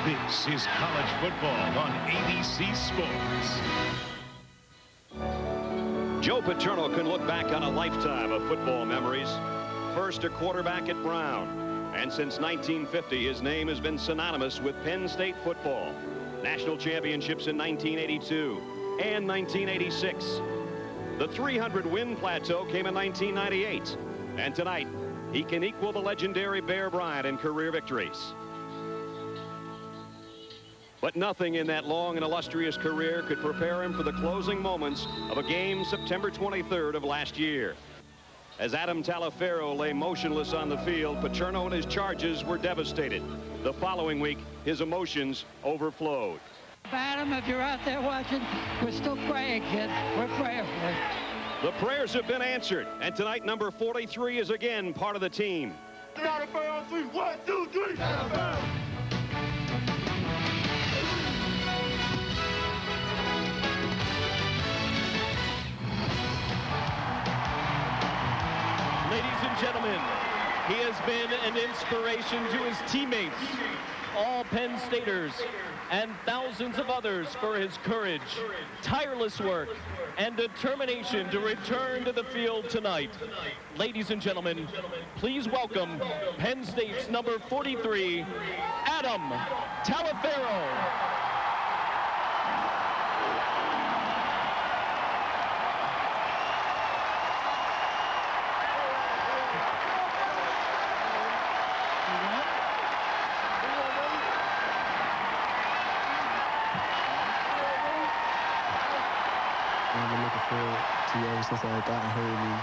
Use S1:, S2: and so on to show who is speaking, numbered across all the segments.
S1: This is college football on ABC Sports.
S2: Joe Paterno can look back on a lifetime of football memories. First a quarterback at Brown, and since 1950 his name has been synonymous with Penn State football. National championships in 1982 and 1986. The 300-win plateau came in 1998, and tonight he can equal the legendary Bear Bryant in career victories. But nothing in that long and illustrious career could prepare him for the closing moments of a game September 23rd of last year. As Adam Taliaferro lay motionless on the field, Paterno and his Charges were devastated. The following week, his emotions overflowed.
S3: Adam, if you're out there watching, we're still praying, kid. We're praying for you.
S2: The prayers have been answered, and tonight number 43 is again part of the team.
S4: Not a fair on three. 1, 2, 3. Not a fair.
S5: Ladies and gentlemen, he has been an inspiration to his teammates, all Penn Staters, and thousands of others for his courage, tireless work, and determination to return to the field tonight. Ladies and gentlemen, please welcome Penn State's number 43, Adam Taliaferro.
S6: I've been looking forward to you ever since I got hurt and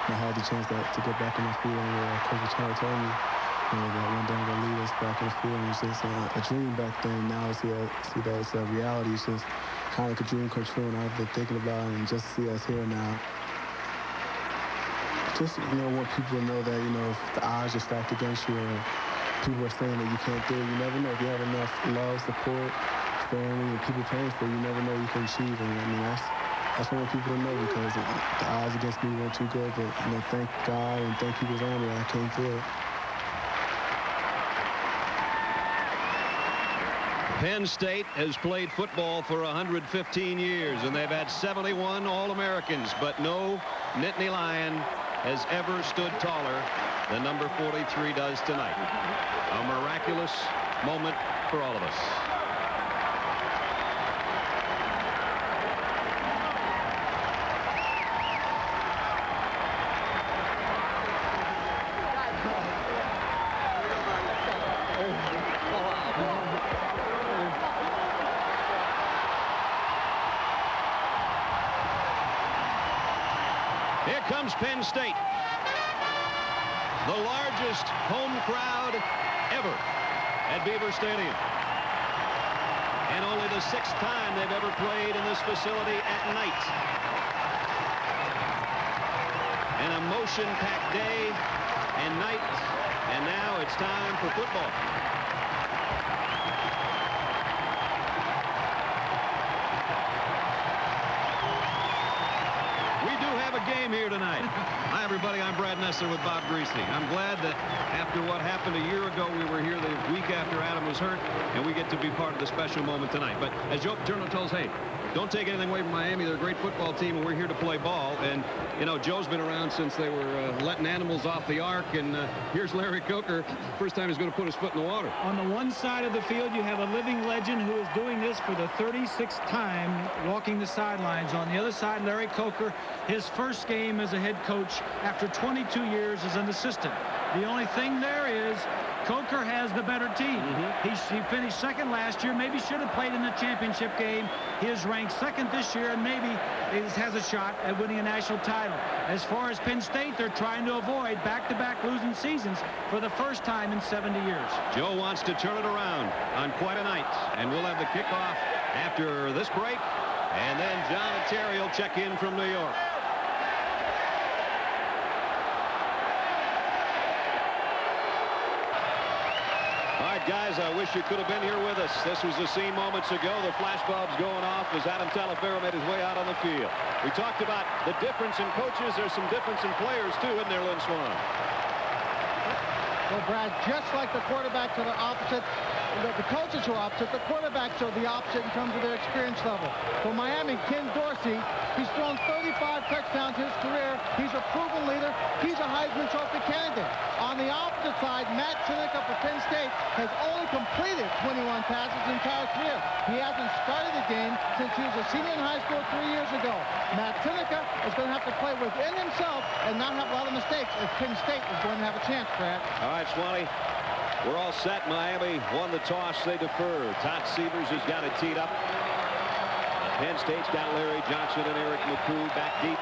S6: I had the chance to get back in the field. And Coach Paterno told me that one day I'm going to lead us back in the field. And it was just a dream back then. Now I see that it's a reality. It's just kind of like a dream come true, and I've been thinking about it, and just to see us here now. Just, want people to know that, if the odds are stacked against you or people are saying that you can't do it, you never know. If you have enough love, support, family, and people praying for you, you never know you can achieve. And I mean, that's what I want people to know, because the odds against me weren't too good, but thank God and thank people's army I came through it.
S2: Penn State has played football for 115 years, and they've had 71 All-Americans, but no Nittany Lion has ever stood taller than number 43 does tonight. A miraculous moment for all of us. Here comes Penn State. The largest home crowd ever at Beaver Stadium. And only the 6th time they've ever played in this facility at night. An emotion-packed day and night, and now it's time for football. Game here tonight. Hi, everybody. I'm Brad Nessler with Bob Greasy. I'm glad that after what happened a year ago, we were here the week after Adam was hurt, and we get to be part of the special moment tonight. But as Joe Paterno tells, hey, don't take anything away from Miami. They're a great football team, and we're here to play ball. And, Joe's been around since they were letting animals off the ark. And here's Larry Coker. First time he's going to put his foot in the water.
S7: On the one side of the field, you have a living legend who is doing this for the 36th time, walking the sidelines. On the other side, Larry Coker, his first game as a head coach after 22 years as an assistant. The only thing there is Coker has the better team. He finished second last year, maybe should have played in the championship game. He is ranked second this year, and maybe has a shot at winning a national title. As far as Penn State, they're trying to avoid back-to-back losing seasons for the first time in 70 years.
S2: Joe wants to turn it around on quite a night, and we'll have the kickoff after this break, and then John and Terry will check in from New York. Guys, I wish you could have been here with us. This was the scene moments ago. The flashbulbs going off as Adam Taliaferro made his way out on the field. We talked about the difference in coaches. There's some difference in players, too, isn't there, Lynn Swan?
S8: Well, Brad, just like the quarterback to the opposite the coaches are opposite. The quarterbacks are the opposite in terms of their experience level. For Miami, Ken Dorsey, he's thrown 35 touchdowns his career. He's a proven leader. He's a Heisman Trophy candidate. On the opposite side, Matt Seneca for Penn State has only completed 21 passes his entire career. He hasn't started a game since he was a senior in high school 3 years ago. Matt Seneca is going to have to play within himself and not have a lot of mistakes if Penn State is going to have a chance, Brad.
S2: All right, Swanee. We're all set. Miami won the toss. They defer. Todd Sievers has got it teed up. Penn State's got Larry Johnson and Eric McCoo back deep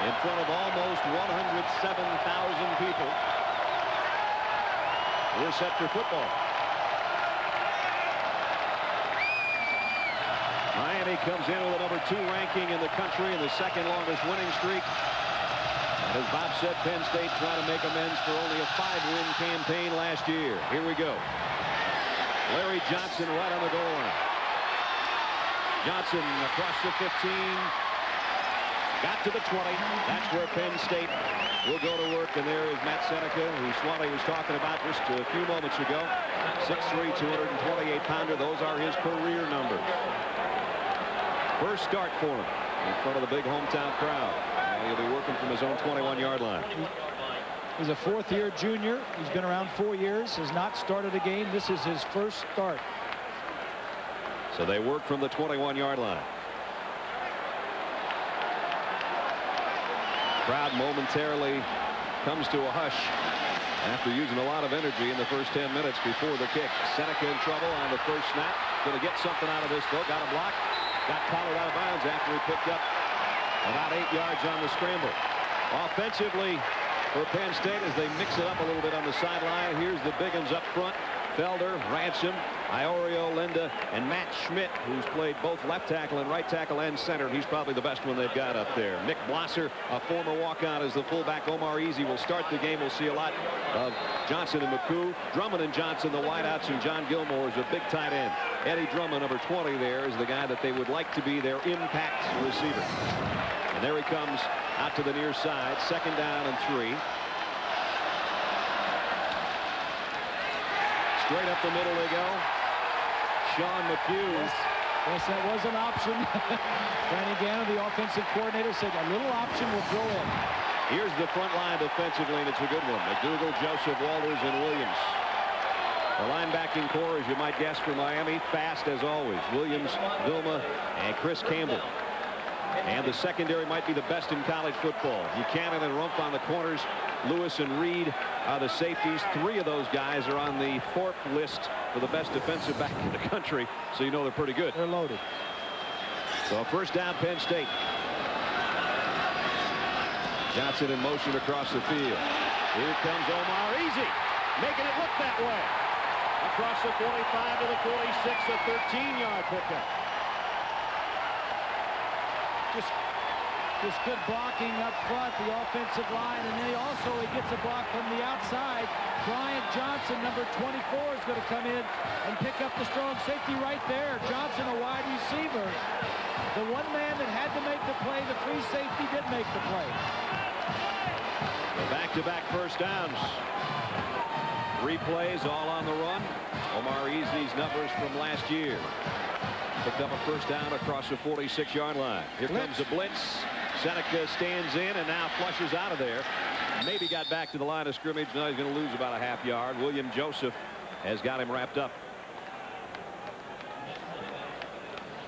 S2: in front of almost 107,000 people. We're set for football. Miami comes in with a #2 ranking in the country and the second longest winning streak. And as Bob said, Penn State trying to make amends for only a 5-win campaign last year. Here we go. Larry Johnson right on the goal line. Johnson across the 15. Got to the 20. That's where Penn State will go to work. And there is Matt Seneca, who Swanee was talking about just a few moments ago. 6'3", 228-pounder. Those are his career numbers. First start for him in front of the big hometown crowd. He'll be working from his own 21-yard line.
S7: He's a fourth-year junior. He's been around 4 years, has not started a game. This is his first start.
S2: So they work from the 21-yard line. Crowd momentarily comes to a hush after using a lot of energy in the first 10 minutes before the kick. Seneca in trouble on the first snap. Going to get something out of this, though. Got a block. Got collared out of bounds after he picked up about 8 yards on the scramble. Offensively for Penn State as they mix it up a little bit on the sideline. Here's the big ones up front. Felder, Ransom, Iorio, Linda, and Matt Schmidt, who's played both left tackle and right tackle and center. He's probably the best one they've got up there. Nick Blosser, a former walkout, as the fullback. Omar Easy will start the game. We'll see a lot of Johnson and McCoo. Drummond and Johnson, the wideouts, and John Gilmore is a big tight end. Eddie Drummond, number 20 there, is the guy that they would like to be their impact receiver. And there he comes out to the near side. 2nd down and 3. Straight up the middle they go. Sean McHugh.
S7: Yes, that was an option. Danny Gannon, the offensive coordinator, said a little option will throw in.
S2: Here's the front line defensively, and it's a good one. McDougal, Joseph, Walters, and Williams. The linebacking core, as you might guess, for Miami, fast as always. Williams, Vilma, and Chris Campbell. And the secondary might be the best in college football. Buchanan and Rumpf on the corners. Lewis and Reed are the safeties. 3 of those guys are on the Forbes list for the best defensive back in the country, so you know they're pretty good.
S7: They're loaded.
S2: So first down, Penn State. Johnson in motion across the field. Here comes Omar Easy, making it look that way. Across the 45 to the 46, a 13-yard pickup.
S7: Just good blocking up front, the offensive line, and then he gets a block from the outside. Bryant Johnson, number 24, is going to come in and pick up the strong safety right there. Johnson, a wide receiver. The one man that had to make the play, the free safety, did make the play.
S2: Back-to-back first downs. 3 plays, all on the run. Omar Easy's numbers from last year. Picked up a first down across the 46-yard line. Here comes a blitz. Seneca stands in and now flushes out of there. Maybe got back to the line of scrimmage. Now he's going to lose about a half yard. William Joseph has got him wrapped up.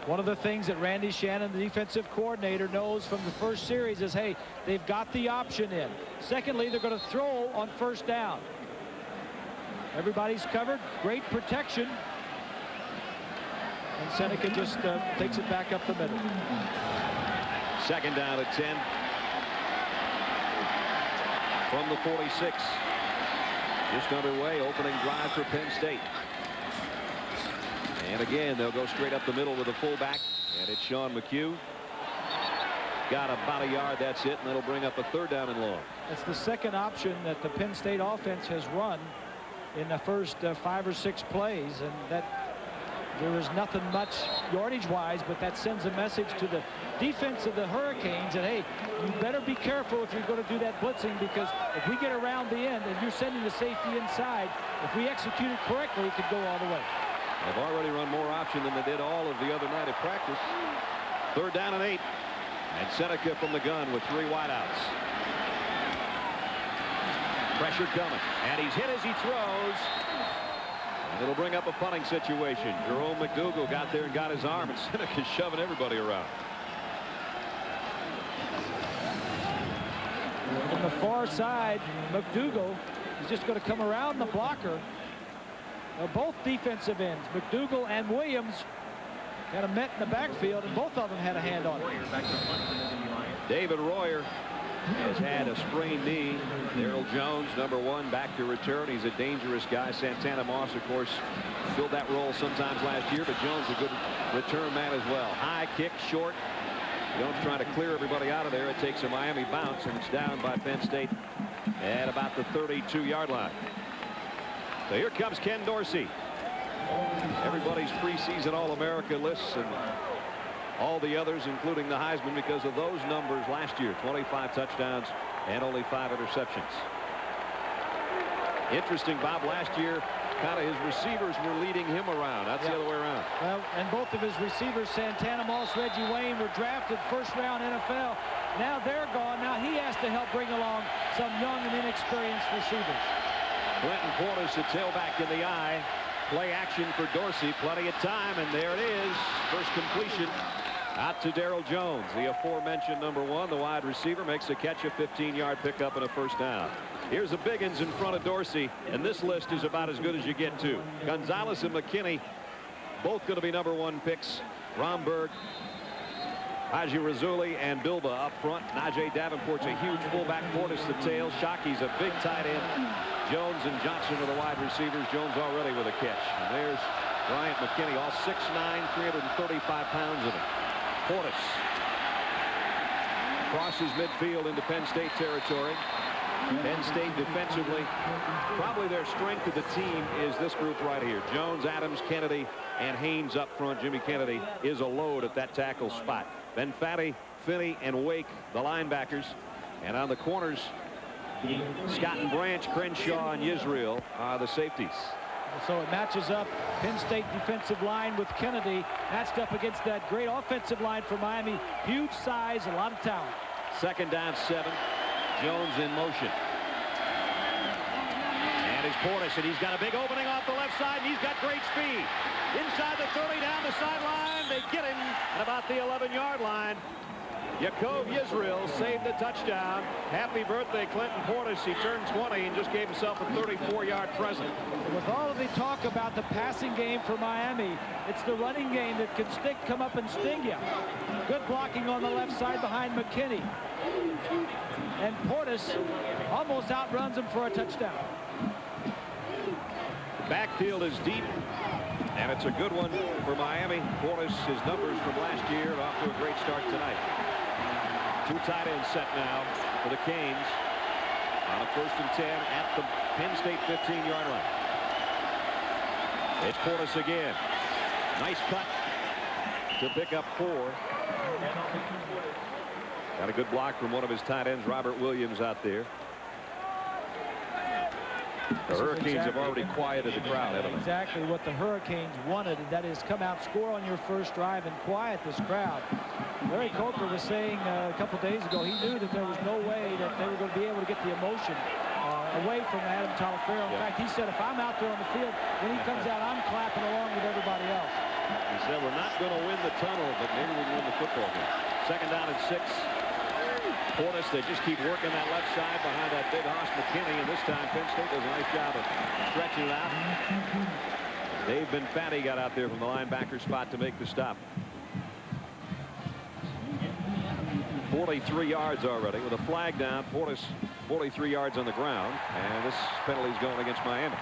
S7: One of the things that Randy Shannon, the defensive coordinator, knows from the first series is, hey, they've got the option in. Secondly, they're going to throw on first down. Everybody's covered. Great protection. And Seneca just takes it back up the middle.
S2: 2nd down at 10. From the 46. Just underway, opening drive for Penn State. And again, they'll go straight up the middle with a fullback. And it's Sean McHugh. Got about a yard, that's it, and that'll bring up a 3rd down and long.
S7: That's the second option that the Penn State offense has run in the first 5 or 6 plays, and that There is nothing much yardage-wise, but that sends a message to the defense of the Hurricanes that, hey, you better be careful if you're going to do that blitzing, because if we get around the end and you're sending the safety inside, if we execute it correctly, it could go all the way.
S2: They've already run more option than they did all of the other night at practice. 3rd down and 8. And Seneca from the gun with 3 wideouts. Pressure coming. And he's hit as he throws. And it'll bring up a punting situation. Jerome McDougal got there and got his arm, and Seneca's shoving everybody around.
S7: On the far side, McDougal is just going to come around the blocker. Both defensive ends, McDougal and Williams, kind of met in the backfield, and both of them had a hand on it.
S2: David Royer has had a sprained knee. Darrell Jones, number 1, back to return. He's a dangerous guy. Santana Moss, of course, filled that role sometimes last year, but Jones a good return man as well. High kick, short. Jones trying to clear everybody out of there. It takes a Miami bounce, and it's down by Penn State at about the 32-yard line. So here comes Ken Dorsey. Everybody's preseason All-America lists and all the others, including the Heisman, because of those numbers last year. 25 touchdowns and only 5 interceptions. Interesting, Bob, last year kind of his receivers were leading him around. That's the other way around.
S7: Well, and both of his receivers, Santana Moss, Reggie Wayne, were drafted first-round NFL. Now they're gone. Now he has to help bring along some young and inexperienced receivers.
S2: Clinton Portis, the tailback in the eye. Play action for Dorsey. Plenty of time, and there it is. First completion out to Darrell Jones. The aforementioned number 1, the wide receiver, makes a catch, a 15-yard pickup and a first down. Here's a Biggins in front of Dorsey, and this list is about as good as you get to. Gonzalez and McKinney, both going to be number 1 picks. Romberg, Haji Razuli, and Bilba up front. Najee Davenport's a huge fullback. Portis the tail. Shockey's a big tight end. Jones and Johnson are the wide receivers. Jones already with a catch. And there's Bryant McKinney, all 6'9", 335 pounds of him. Portis crosses midfield into Penn State territory. Penn State defensively, probably their strength of the team is this group right here. Jones, Adams, Kennedy, and Haynes up front. Jimmy Kennedy is a load at that tackle spot. Ben Fatty, Finney, and Wake, the linebackers. And on the corners, Scott and Branch, Crenshaw, and Yisrael are the safeties.
S7: So it matches up Penn State defensive line with Kennedy matched up against that great offensive line for Miami. Huge size, a lot of talent.
S2: 2nd down, 7. Jones in motion. And it's Portis, and he's got a big opening off the left side, and he's got great speed. Inside the 30, down the sideline. They get him at about the 11-yard line. Yaakov Yisrael saved the touchdown. Happy birthday, Clinton Portis. He turned 20 and just gave himself a 34-yard present.
S7: With all of the talk about the passing game for Miami, it's the running game that can come up and sting you. Good blocking on the left side behind McKinney. And Portis almost outruns him for a touchdown.
S2: The backfield is deep, and it's a good one for Miami. Portis, his numbers from last year, and off to a great start tonight. 2 tight ends set now for the Canes on a 1st and 10 at the Penn State 15-yard line. It's Portis again. Nice cut to pick up 4. Got a good block from one of his tight ends, Robert Williams, out there. The Hurricanes have already quieted the crowd, haven't they?
S7: Exactly what the Hurricanes wanted, and that is come out, score on your first drive, and quiet this crowd. Larry Coker was saying a couple days ago he knew that there was no way that they were going to be able to get the emotion away from Adam Talafero. In fact, he said, if I'm out there on the field, when he comes out, I'm clapping along with everybody else.
S2: He said, we're not going to win the tunnel, but maybe we can win the football game. 2nd down and 6. Portis, they just keep working that left side behind that big hoss McKinney, and this time Penn State does a nice job of stretching it out. Dave Benfatti got out there from the linebacker spot to make the stop. 43 yards already with a flag down. Portis 43 yards on the ground, and this penalty's going against Miami.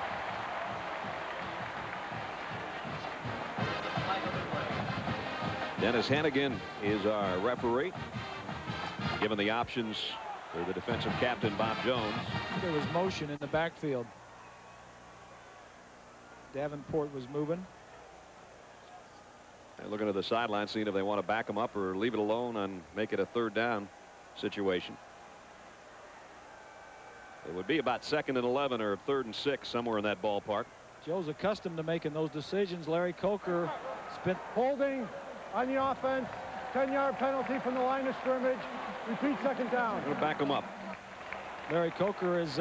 S2: Dennis Hannigan is our referee, given the options for the defensive captain, Bob Jones.
S7: There was motion in the backfield. Davenport was moving.
S2: They're looking at the sideline, seeing if they want to back them up or leave it alone and make it a 3rd down situation. It would be about 2nd and 11 or 3rd and 6, somewhere in that ballpark.
S7: Joe's accustomed to making those decisions. Larry Coker spent
S8: Holding on the offense. 10-yard penalty from the line of scrimmage. Repeat 2nd down.
S2: Going to back them up.
S7: Larry Coker has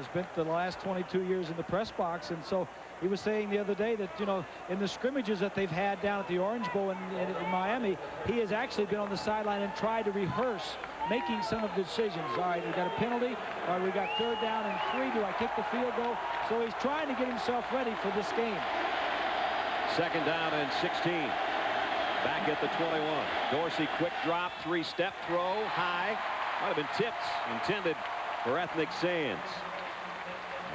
S7: spent the last 22 years in the press box, and so he was saying the other day that, you know, in the scrimmages that they've had down at the Orange Bowl in Miami, he has actually been on the sideline and tried to rehearse making some of the decisions. All right, we got a penalty. All right, we got 3rd down and 3. Do I kick the field goal? So he's trying to get himself ready for this game.
S2: 2nd down and 16. Back at the 21. Dorsey, quick drop, 3-step throw, high. Might have been tipped, intended for Ethnic Sands.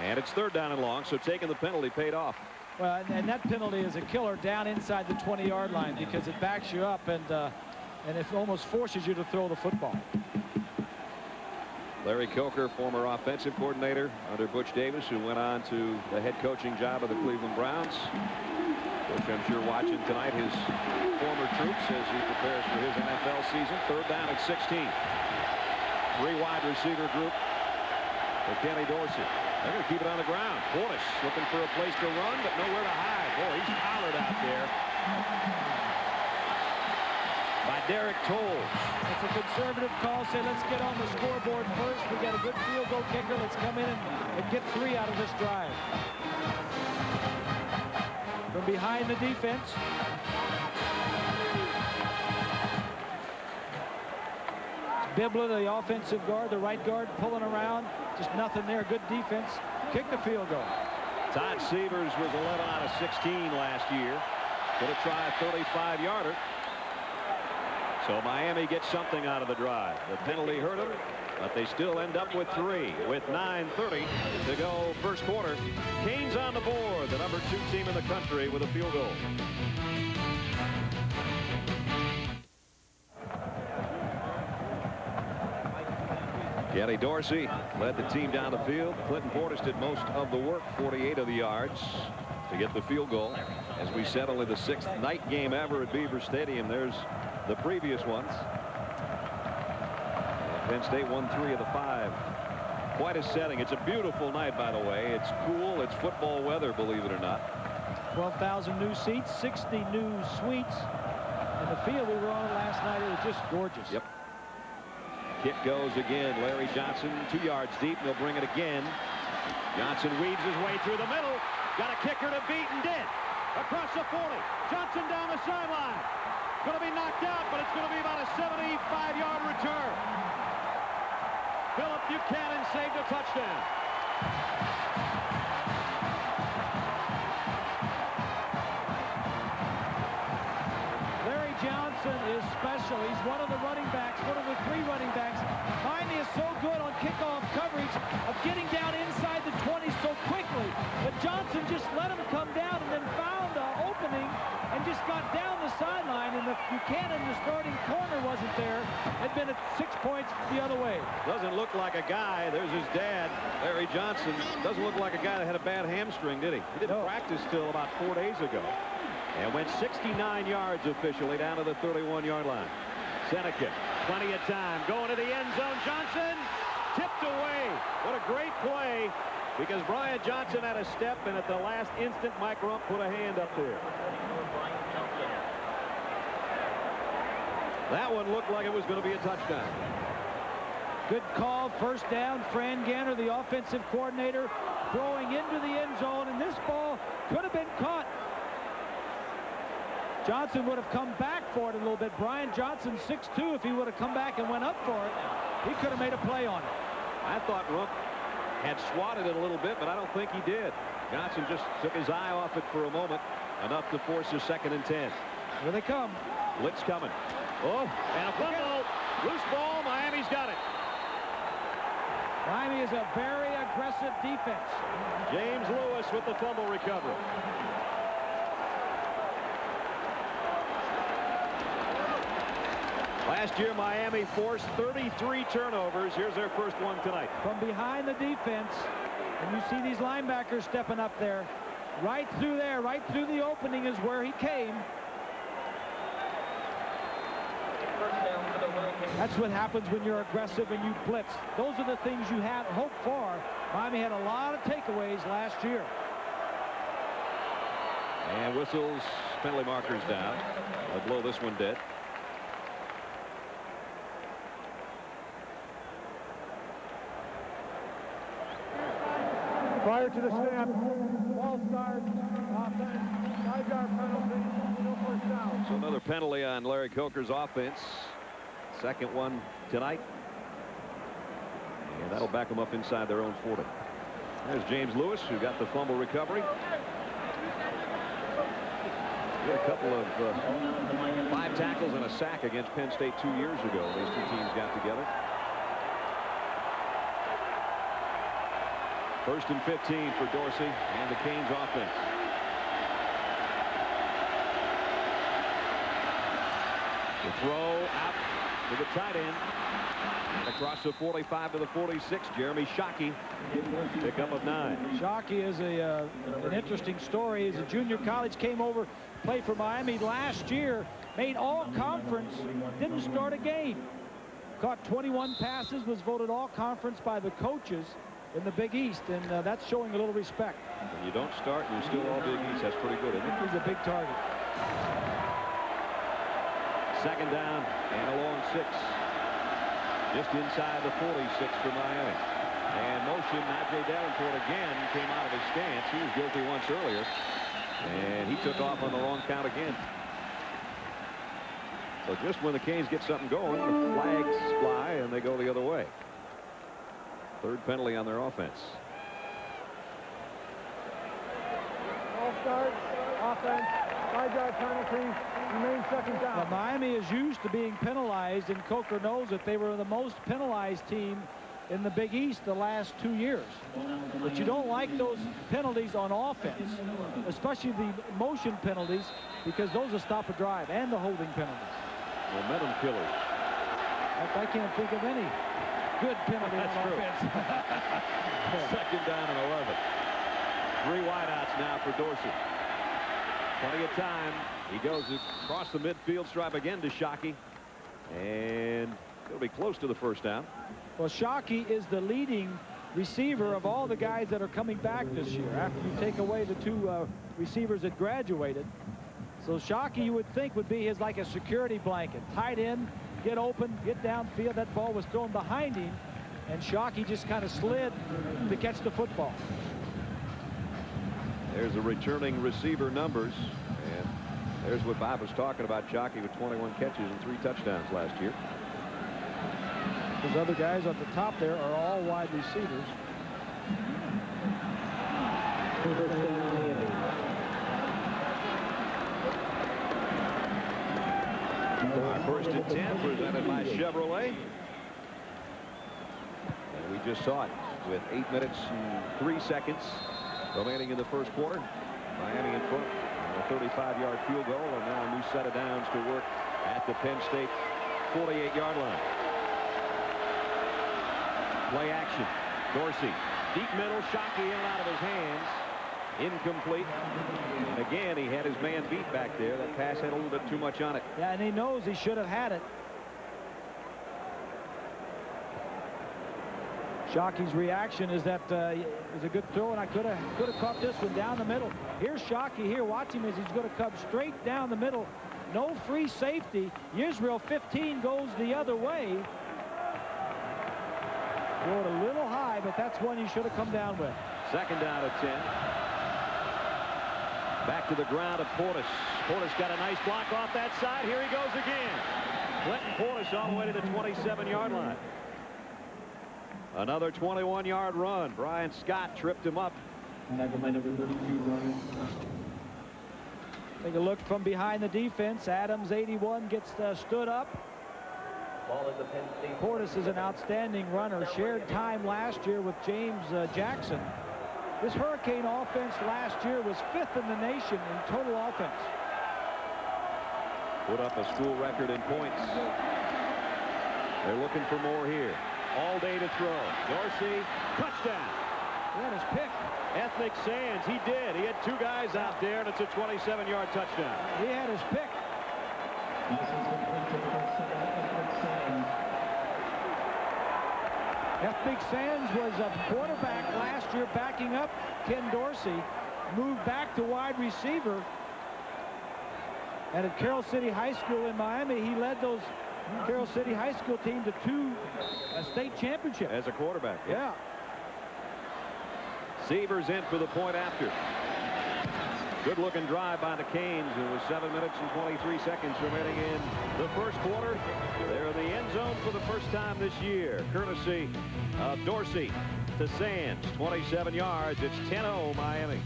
S2: And it's 3rd down and long, so taking the penalty paid off.
S7: Well, and that penalty is a killer down inside the 20-yard line because it backs you up and it almost forces you to throw the football.
S2: Larry Coker, former offensive coordinator under Butch Davis, who went on to the head coaching job of the Cleveland Browns. Which I'm sure watching tonight his former troops as he prepares for his NFL season. 3rd down and 16. 3 wide receiver group for Kenny Dorsey. They're going to keep it on the ground. Portis looking for a place to run, but nowhere to hide. Boy, he's collared out there by Derek Toles.
S7: It's a conservative call. Say, let's get on the scoreboard first. We got a good field goal kicker. Let's come in and get 3 out of this drive. From behind the defense. Bibla, the offensive guard, the right guard, pulling around. Just nothing there. Good defense. Kick the field goal.
S2: Todd Severs was 11 out of 16 last year. Going to try a 35-yarder. So Miami gets something out of the drive. The penalty hurt them, but they still end up with 3 with 9:30 to go first quarter. Canes on the board, the number 2 team in the country with a field goal. Kenny Dorsey led the team down the field. Clinton Portis did most of the work, 48 of the yards to get the field goal. As we said, only the 6th night game ever at Beaver Stadium. There's the previous ones. Penn State won 3 of the 5. Quite a setting. It's a beautiful night, by the way. It's cool. It's football weather, believe it or not.
S7: 12,000 new seats, 60 new suites. And the field we were on last night, it was just gorgeous.
S2: Yep. Kick goes again. Larry Johnson 2 yards deep. They'll bring it again. Johnson weaves his way through the middle. Got a kicker to beat and did. Across the 40. Johnson down the sideline. Going to be knocked out, but it's going to be about a 75-yard return. Philip Buchanan saved a touchdown.
S7: Larry Johnson is special. He's one of the running backs, one of the 3 running backs. Miami is so good on kickoff coverage of getting down inside the 20 so quickly. But Johnson just let him come down and then found an opening and just got down the sideline. And if Buchanan, the starting corner, wasn't there, had been at 6 points the other way.
S2: Doesn't look like a guy. There's his dad, Larry Johnson. Doesn't look like a guy that had a bad hamstring, did he? He didn't practice till about 4 days ago. And went 69 yards officially down to the 31-yard line. Seneca, plenty of time. Going to the end zone. Johnson tipped away. What a great play, because Brian Johnson had a step, and at the last instant, Mike Rump put a hand up there. That one looked like it was going to be a touchdown.
S7: Good call. First down. Fran Ganner, the offensive coordinator, throwing into the end zone, and this ball could have been caught. Johnson would have come back for it a little bit. Brian Johnson, 6'2". If he would have come back and went up for it, he could have made a play on it.
S2: I thought Rump had swatted it a little bit, but I don't think he did. Johnson just took his eye off it for a moment, enough to force a 2nd and 10.
S7: Here they come.
S2: Blitz coming. Oh, and a fumble. Loose ball. Miami's got it.
S7: Miami is a very aggressive defense.
S2: James Lewis with the fumble recovery. Last year, Miami forced 33 turnovers. Here's their first one tonight.
S7: From behind the defense, and you see these linebackers stepping up there. Right through there, right through the opening is where he came. That's what happens when you're aggressive and you blitz. Those are the things you had hoped for. Miami had a lot of takeaways last year.
S2: And whistles, penalty markers down. They'll blow this one dead.
S4: Prior to the snap, ball start, offense, 5-yard penalty, no first down.
S2: So another penalty on Larry Coker's offense. Second one tonight. And that'll back them up inside their own 40. There's James Lewis, who got the fumble recovery. He had a couple of 5 tackles and a sack against Penn State 2 years ago. These two teams got together. 1st and 15 for Dorsey and the Canes offense. The throw out to the tight end. Across the 45 to the 46, Jeremy Shockey, pickup of 9.
S7: Shockey is an interesting story. He's a junior college, came over, played for Miami last year, made all-conference, didn't start a game. Caught 21 passes, was voted all-conference by the coaches in the Big East, and that's showing a little respect.
S2: When you don't start and you're still all Big East, that's pretty good, isn't it?
S7: He's a big target.
S2: 2nd down and a long 6. Just inside the 46 for Miami. And motion, Najee Davenport again came out of his stance. He was guilty once earlier. And he took off on the long count again. So just when the Canes get something going, the flags fly and they go the other way. 3rd penalty on their offense.
S4: Ball start, offense, 5-yard penalty, remain 2nd down.
S7: Well, Miami is used to being penalized, and Coker knows that they were the most penalized team in the Big East the last 2 years. But you don't like those penalties on offense, especially the motion penalties, because those will stop a drive, and the holding penalties.
S2: Momentum killers.
S7: I can't think of any good penalty on offense.
S2: 2nd down and 11. 3 wideouts now for Dorsey. Plenty of time. He goes across the midfield stripe again to Shockey. And it'll be close to the 1st down.
S7: Well, Shockey is the leading receiver of all the guys that are coming back this year after you take away the 2 receivers that graduated. So Shockey, you would think, would be his like a security blanket. Tight end, get open, get downfield. That ball was thrown behind him, and Shockey just kind of slid to catch the football.
S2: There's the returning receiver numbers, and there's what Bob was talking about. Shockey with 21 catches and 3 touchdowns last year.
S7: Those other guys at the top there are all wide receivers.
S2: 1st and 10 presented by Chevrolet. And we just saw it with 8 minutes and 3 seconds remaining in the 1st quarter. Miami in front on a 35-yard field goal, and now a new set of downs to work at the Penn State 48-yard line. Play action. Dorsey, deep middle, Shockey in and out of his hands. Incomplete. And again, he had his man beat back there. That pass had a little bit too much on it.
S7: Yeah, and he knows he should have had it. Shockey's reaction is that it was a good throw, and I could have caught this one down the middle. Here's Shockey here. Watch him as he's going to come straight down the middle. No free safety. Israel 15 goes the other way. Threw it a little high, but that's one you should have come down with.
S2: 2nd down at 10. Back to the ground of Portis. Portis got a nice block off that side. Here he goes again. Clinton Portis all the way to the 27-yard line. Another 21-yard run. Brian Scott tripped him up.
S7: Take a look from behind the defense. Adams, 81, gets stood up. Portis is an outstanding runner. Shared time last year with James Jackson. This Hurricane offense last year was 5th in the nation in total offense.
S2: Put up a school record in points. They're looking for more here. All day to throw. Dorsey, touchdown.
S7: That is pick.
S2: Ethnic Sands, he did. He had 2 guys out there, and it's a 27-yard touchdown.
S7: He had his pick. F. Big Sands was a quarterback last year backing up Ken Dorsey. Moved back to wide receiver. And at Carroll City High School in Miami, he led those Carroll City High School team to 2 state championships.
S2: As a quarterback.
S7: Yeah.
S2: Severs in for the point after. Good looking drive by the Canes. It was 7 minutes and 23 seconds remaining in the first quarter. They're in the end zone for the first time this year. Courtesy of Dorsey to Sands. 27 yards. It's 10-0 Miami.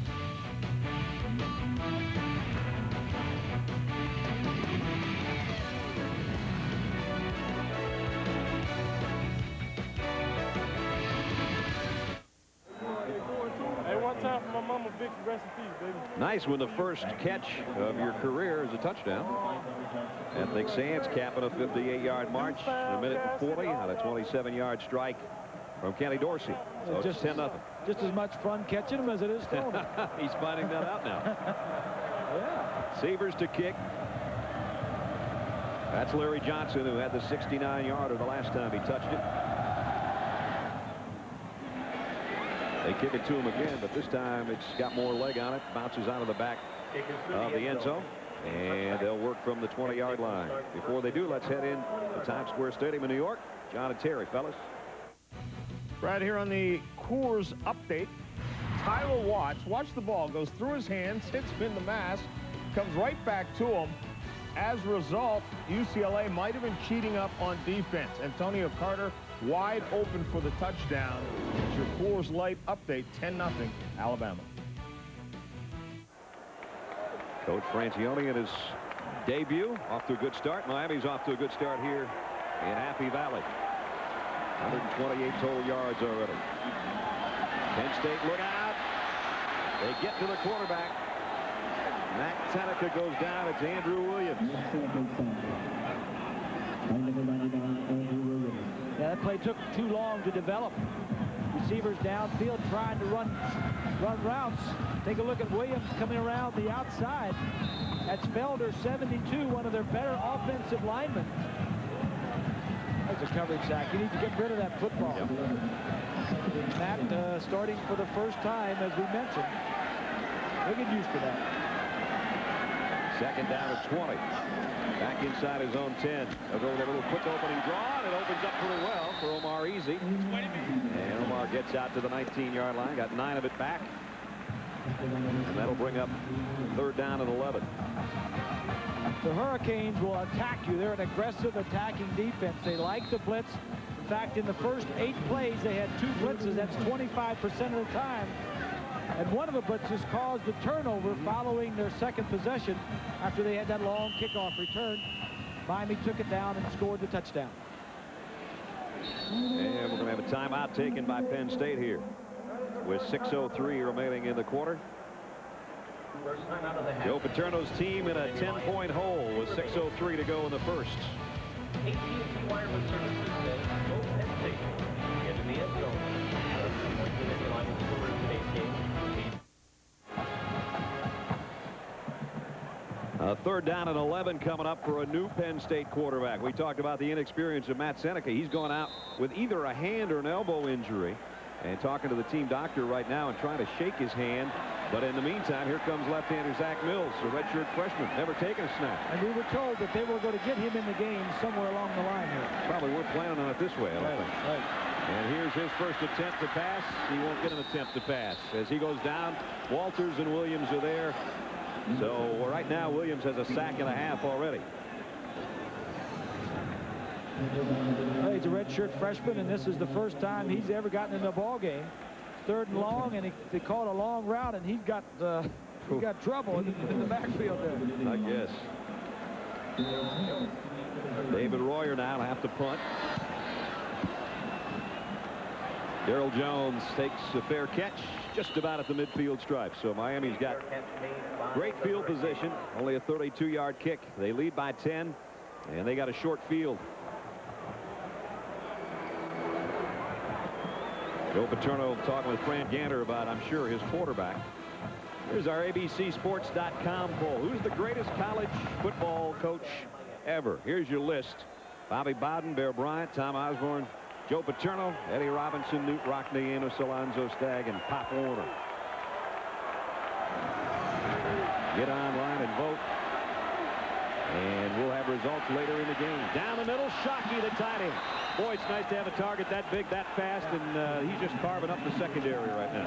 S2: Nice when the first catch of your career is a touchdown. And Big Sands capping a 58-yard march in a minute and 40 on a 27-yard strike from Kenny Dorsey. So it's 10-0.
S7: Just as much fun catching him as it is throwing him.
S2: He's finding that out now.
S7: Yeah.
S2: Severs to kick. That's Larry Johnson, who had the 69-yarder the last time he touched it. They kick it to him again, but this time it's got more leg on it. Bounces out of the back of the end zone. And they'll work from the 20-yard line. Before they do, let's head in to Times Square Stadium in New York. John and Terry, fellas.
S9: Right here on the Coors update. Tyler Watts, watch the ball, goes through his hands, hits him in the mask, comes right back to him. As a result, UCLA might have been cheating up on defense. Antonio Carter wide open for the touchdown. It's your Coors Light update, 10-0 Alabama.
S2: Coach Francione in his debut, off to a good start. Miami's off to a good start here in Happy Valley. 128 total yards already. Penn State, look out. They get to the quarterback. Matt Seneca goes down. It's Andrew Williams.
S7: Yeah, that play took too long to develop. Receivers downfield trying to run routes. Take a look at Williams coming around the outside. That's Felder, 72, one of their better offensive linemen. That's a coverage sack. You need to get rid of that football.
S2: Yep.
S7: Matt starting for the first time, as we mentioned. We'll get used to that.
S2: Second down at 20. Back inside his own 10. They'll go with a little quick opening draw, and it opens up pretty well for Omar Easy. And Omar gets out to the 19-yard line. Got 9 of it back. And that'll bring up third down and 11.
S7: The Hurricanes will attack you. They're an aggressive attacking defense. They like to blitz. In fact, in the first 8 plays, they had 2 blitzes. That's 25% of the time. And one of the blitzes caused a turnover following their second possession after they had that long kickoff return. Miami took it down and scored the touchdown.
S2: And we're going to have a timeout taken by Penn State here with 6:03 remaining in the quarter. Joe Paterno's team in a 10-point hole with 6:03 to go in the first.
S5: AT&T Wireless Services says Joe Penn State get in the end zone. Nittany Lions scored in today's game.
S2: Third down and 11 coming up for a new Penn State quarterback. We talked about the inexperience of Matt Seneca. He's going out with either a hand or an elbow injury. And talking to the team doctor right now and trying to shake his hand. But in the meantime, here comes left-hander Zach Mills, a redshirt freshman, never taken a snap.
S7: And we were told that they were going to get him in the game somewhere along the line here.
S2: Probably weren't planning on it this way, I don't think.
S7: Right.
S2: And here's his first attempt to pass. He won't get an attempt to pass. As he goes down, Walters and Williams are there. So right now, Williams has a sack and a half already.
S7: Well, he's a redshirt freshman, and this is the first time he's ever gotten in a ball game. Third and long, and they called a long route, and he got trouble in the backfield there.
S2: I guess. David Royer now will have to punt. Darrell Jones takes a fair catch just about at the midfield stripe. So Miami's got great field position, only a 32-yard kick. They lead by 10, and they got a short field. Joe Paterno talking with Fran Ganter about, I'm sure, his quarterback. Here's our ABCSports.com poll. Who's the greatest college football coach ever. Here's your list. Bobby Bowden, Bear Bryant, Tom Osborne, Joe Paterno, Eddie Robinson, Newt Rockne, Amos Alonzo Stagg, and Pop Warner. Get online and vote. And we'll have results later in the game. Down the middle, Shockey, the tight end. Boy, it's nice to have a target that big, that fast, and he's just carving up the secondary right now.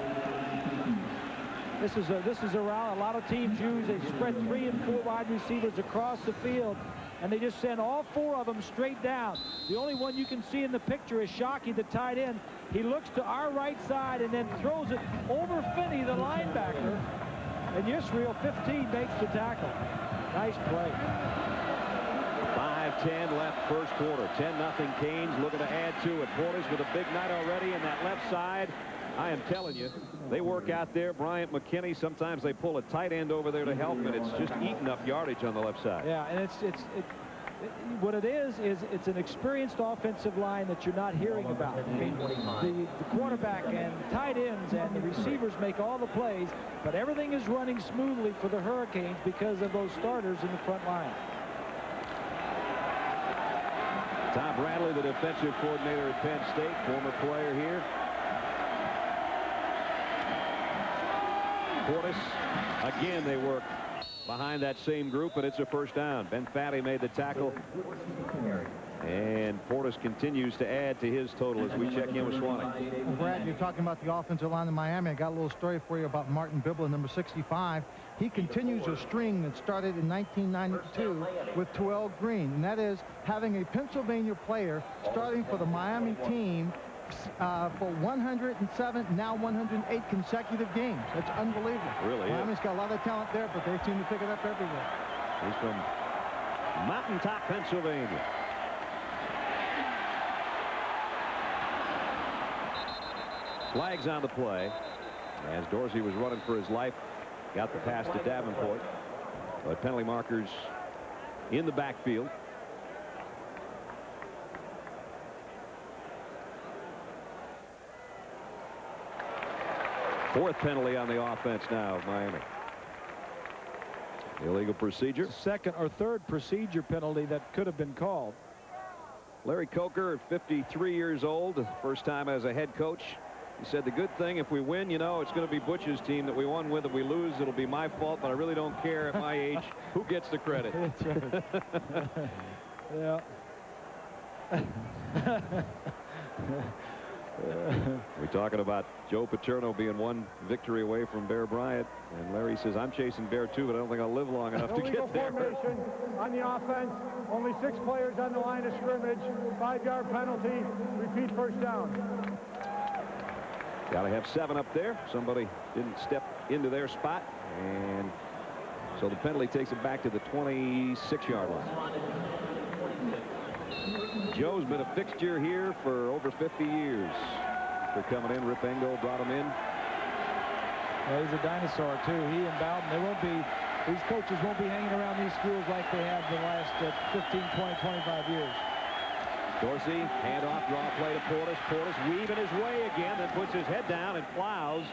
S7: This is a route a lot of teams use. They spread 3 and 4 wide receivers across the field, and they just send all 4 of them straight down. The only one you can see in the picture is Shockey, the tight end. He looks to our right side and then throws it over Finney, the linebacker, and Yisrael 15 makes the tackle. Nice play.
S2: 5:10 left first quarter. 10-0 Canes looking to add to it. Portis with a big night already in that left side. I am telling you, they work out there. Bryant, McKinney, sometimes they pull a tight end over there to help, and it's just eating up yardage on the left side.
S7: Yeah, and what it is it's an experienced offensive line that you're not hearing about. I mean, the quarterback and tight ends and the receivers make all the plays, but everything is running smoothly for the Hurricanes because of those starters in the front line.
S2: Tom Bradley, the defensive coordinator at Penn State, former player here. Portis, again, they work behind that same group, and it's a first down. Ben Fatty made the tackle, and Portis continues to add to his total as we check in with Swanee.
S8: Well, Brad, you're talking about the offensive line in Miami. I got a little story for you about Martin Bibbler, number 65. He continues a string that started in 1992 with Terrell Green, and that is having a Pennsylvania player starting for the Miami team for 107, now 108 consecutive games. That's unbelievable.
S2: Really
S8: Miami's got a lot of talent there, but they seem to pick it up everywhere.
S2: He's from Mountaintop, Pennsylvania. Flags on the play as Dorsey was running for his life. Got the pass to Davenport. But penalty markers in the backfield. Fourth penalty on the offense now of Miami. Illegal procedure.
S7: Second or third procedure penalty that could have been called.
S2: Larry Coker, 53 years old, first time as a head coach. He said the good thing, if we win, you know, it's going to be Butch's team that we won with. If we lose, it'll be my fault, but I really don't care at my age who gets the credit.
S7: That's right. Yeah.
S2: We're talking about Joe Paterno being one victory away from Bear Bryant, and Larry says, I'm chasing Bear too, but I don't think I'll live long enough to get there.
S4: Formation on the offense. Only 6 players on the line of scrimmage. 5-yard penalty. Repeat first down.
S2: Got to have 7 up there. Somebody didn't step into their spot, and so the penalty takes it back to the 26-yard line. Joe's been a fixture here for over 50 years. They're coming in. Rip Engel brought him in.
S7: Well, he's a dinosaur too. He and Bowden, these coaches won't be hanging around these schools like they have the last 15, 20, 25 years.
S2: Dorsey, handoff, draw play to Portis. Portis weaving his way again, then puts his head down and plows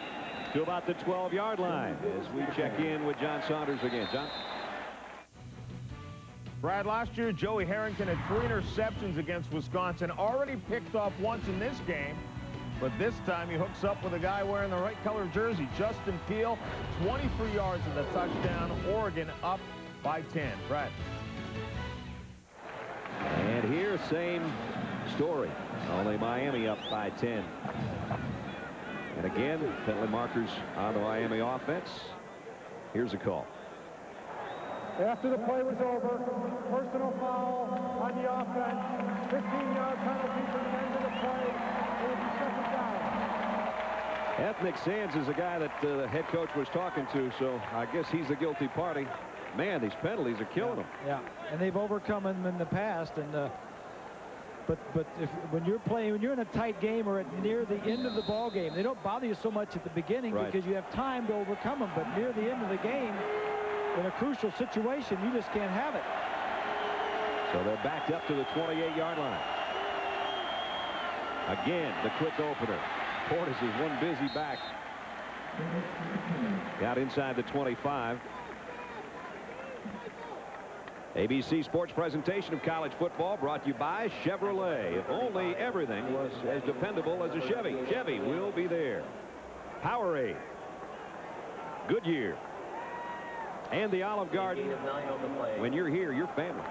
S2: to about the 12-yard line as we check in with John Saunders again. John?
S9: Brad, last year, Joey Harrington had 3 interceptions against Wisconsin, already picked off once in this game, but this time he hooks up with a guy wearing the right color jersey, Justin Peel, 23 yards of the touchdown. Oregon up by 10. Brad.
S2: And here, same story, only Miami up by 10. And again, penalty markers on the Miami offense. Here's a call.
S4: After the play was over, personal foul on the offense, 15-yard penalty for the end of the play. It will be second down.
S2: Ethnic Sands is the guy that the head coach was talking to, so I guess he's the guilty party. Man, these penalties are killing them.
S7: Yeah, and they've overcome them in the past. And but when you're in a tight game or at near the end of the ball game, they don't bother you so much at the beginning because you have time to overcome them. But near the end of the game, in a crucial situation, you just can't have it.
S2: So they're backed up to the 28-yard line. Again, the quick opener. Portis is one busy back. Got inside the 25. ABC Sports presentation of college football brought to you by Chevrolet. If only everything was as dependable as a Chevy. Chevy will be there. Powerade, Goodyear, and the Olive Garden. When you're here, you're family.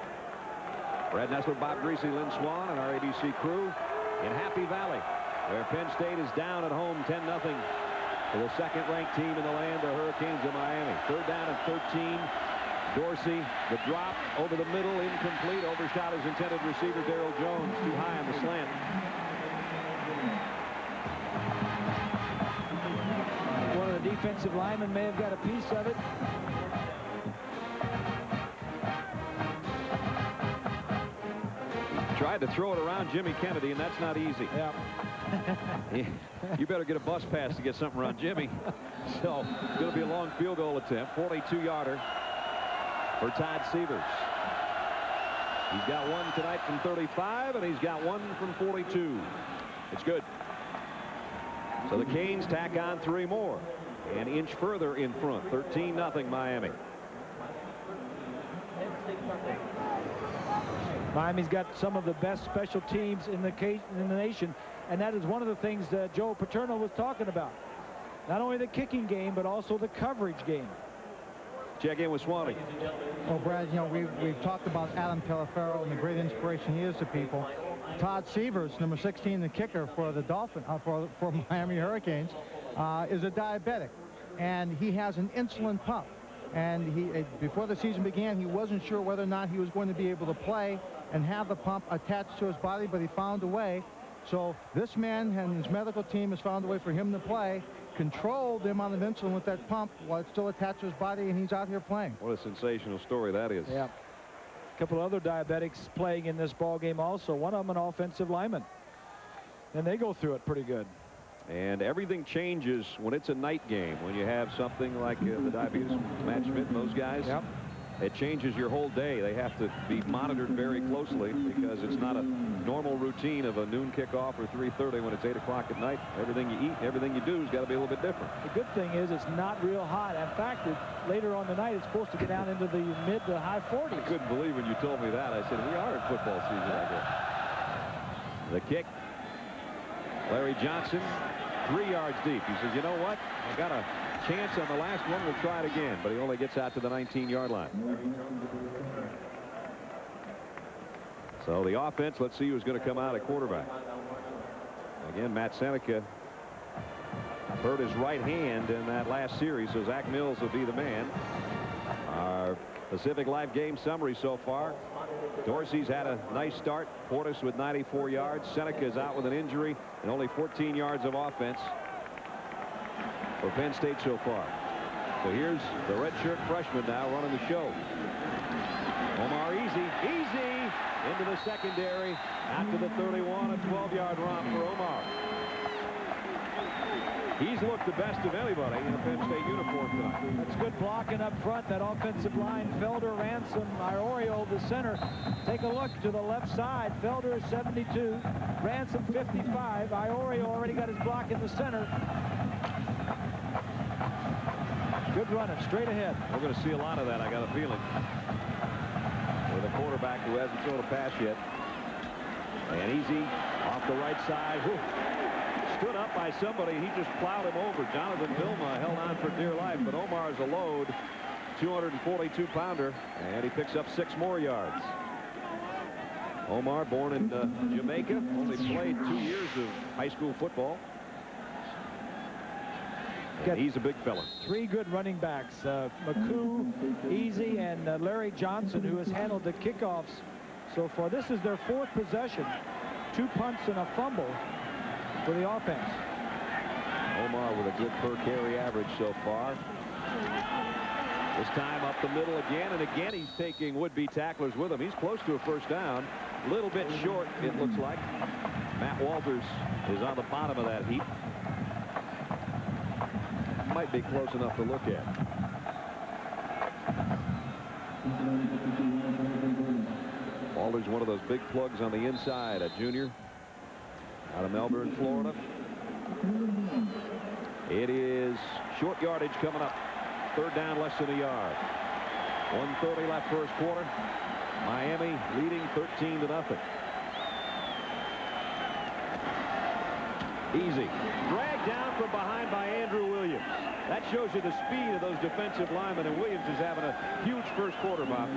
S2: Brad Nessler, Bob Greasy, Lynn Swan, and our ABC crew in Happy Valley, where Penn State is down at home 10-0 to the second-ranked team in the land, the Hurricanes of Miami. 3rd down and 13. Dorsey, the drop over the middle, incomplete, overshot his intended receiver, Darrell Jones, too high on the slant.
S7: One of the defensive linemen may have got a piece of it.
S2: Tried to throw it around Jimmy Kennedy, and that's not easy.
S7: Yeah.
S2: You better get a bus pass to get something around Jimmy. So it's going to be a long field goal attempt, 42-yarder. For Todd Sievers. He's got one tonight from 35, and he's got one from 42. It's good. So the Canes tack on 3 more. An inch further in front. 13-0 Miami.
S7: Miami's got some of the best special teams in the nation, and that is one of the things that Joe Paterno was talking about. Not only the kicking game, but also the coverage game.
S2: Check in with Swanee.
S8: Well, Brad, you know, we've talked about Adam Telefero and the great inspiration he is to people. Todd Sievers, number 16, the kicker for the for Miami Hurricanes, is a diabetic, and he has an insulin pump. And before the season began, he wasn't sure whether or not he was going to be able to play and have the pump attached to his body, but he found a way. So this man and his medical team has found a way for him to play, control the amount of insulin with that pump while it's still attached to his body, and he's out here playing.
S2: What a sensational story that is.
S7: Yeah. A couple other diabetics playing in this ball game also. One of them an offensive lineman. And they go through it pretty good.
S2: And everything changes when it's a night game. When you have something like the diabetes, Matt Schmidt and those guys.
S7: Yep.
S2: It changes your whole day. They have to be monitored very closely because it's not a normal routine of a noon kickoff or 3:30 when it's 8 o'clock at night. Everything you eat, everything you do has got to be a little bit different.
S7: The good thing is it's not real hot. In fact, later on the night, it's supposed to get down into the mid to high 40s.
S2: I couldn't believe when you told me that. I said, we are in football season, I guess. The kick. Larry Johnson, 3 yards deep. He says, you know what? I got a chance on the last one. We'll try it again. But he only gets out to the 19-yard line. So the offense, let's see who's going to come out at quarterback. Again, Matt Seneca hurt his right hand in that last series, so Zach Mills will be the man. Our Pacific Live game summary so far. Dorsey's had a nice start. Portis with 94 yards. Seneca's out with an injury and only 14 yards of offense for Penn State so far. So here's the redshirt freshman now running the show. Omar easy into the secondary, out to the 31, a 12-yard run for Omar. He's looked the best of anybody in a Penn State uniform tonight.
S7: That's good blocking up front. That offensive line, Felder, Ransom, Iorio, the center. Take a look to the left side. Felder is 72, Ransom 55. Iorio already got his block in the center. Good running, straight ahead.
S2: We're going to see a lot of that, I got a feeling. With a quarterback who hasn't thrown a pass yet. And easy off the right side. Whew. Stood up by somebody. He just plowed him over. Jonathan Vilma held on for dear life, but Omar's a load. 242-pounder, and he picks up 6 more yards. Omar, born in Jamaica, only played 2 years of high school football. And he's a big fella. 3
S7: good running backs, McCoo, Easy, and Larry Johnson, who has handled the kickoffs so far. This is their 4th possession. 2 punts and a fumble for the offense.
S2: Omar with a good per carry average so far. This time up the middle again, and again he's taking would-be tacklers with him. He's close to a first down. A little bit short, it looks like. Matt Walters is on the bottom of that heap. Might be close enough to look at. Walters, one of those big plugs on the inside, a junior out of Melbourne, Florida. It is short yardage coming up. 3rd down, less than a yard. 1:30 left first quarter. Miami leading 13-0. Easy. Dragged down from behind by Andrew Williams. That shows you the speed of those defensive linemen, and Williams is having a huge first quarter, Bob.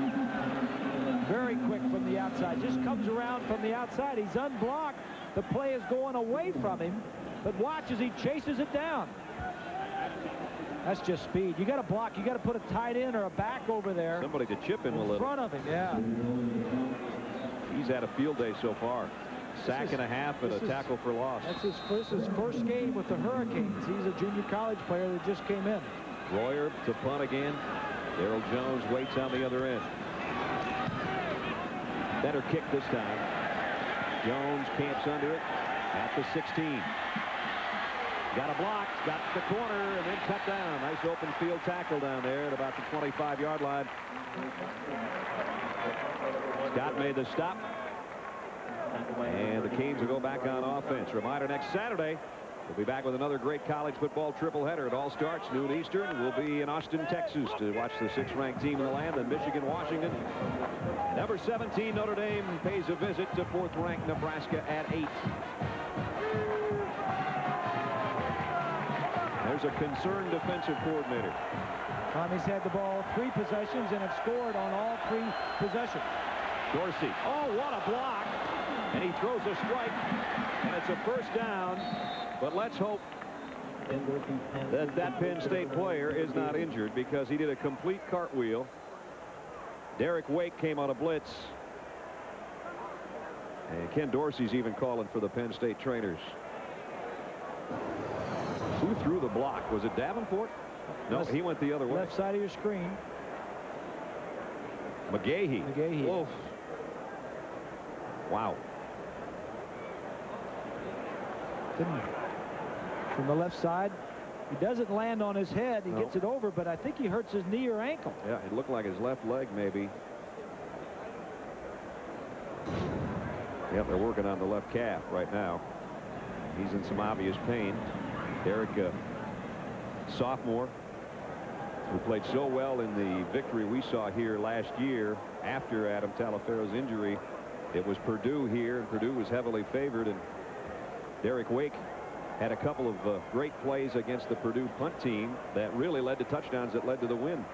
S7: Very quick from the outside. Just comes around from the outside. He's unblocked. The play is going away from him, but watch as he chases it down. That's just speed. You got to block. You got to put a tight end or a back over there.
S2: Somebody to chip him a little.
S7: In front of him, yeah.
S2: He's had a field day so far. Sack and a half and a tackle for loss.
S7: That's his first game with the Hurricanes. He's a junior college player that just came in.
S2: Royer to punt again. Darryl Jones waits on the other end. Better kick this time. Jones camps under it at the 16. Got a block, got the corner, and then cut down. Nice open field tackle down there at about the 25-yard line. Scott made the stop. And the Canes will go back on offense. Reminder, next Saturday, we'll be back with another great college football triple-header. It all starts noon Eastern. We'll be in Austin, Texas to watch the 6th-ranked team in the land, then Michigan, Washington. Number 17, Notre Dame, pays a visit to 4th-ranked Nebraska at 8. There's a concerned defensive coordinator.
S7: Tommy's had the ball 3 possessions and have scored on all 3 possessions.
S2: Dorsey. Oh, what a block. And he throws a strike, and it's a first down. But let's hope that that Penn State player is not injured, because he did a complete cartwheel. Derek Wake came on a blitz. And Ken Dorsey's even calling for the Penn State trainers. Who threw the block? Was it Davenport? No, he went the other way.
S7: Left side of your screen.
S2: McGahee. Whoa. Wow.
S7: From the left side. He doesn't land on his head. He gets it over, but I think he hurts his knee or ankle.
S2: Yeah, it looked like his left leg maybe. Yep, they're working on the left calf right now. He's in some obvious pain. Derek, sophomore, who played so well in the victory we saw here last year after Adam Taliaferro's injury. It was Purdue here, and Purdue was heavily favored, and Derek Wake had a couple of great plays against the Purdue punt team that really led to touchdowns that led to the win.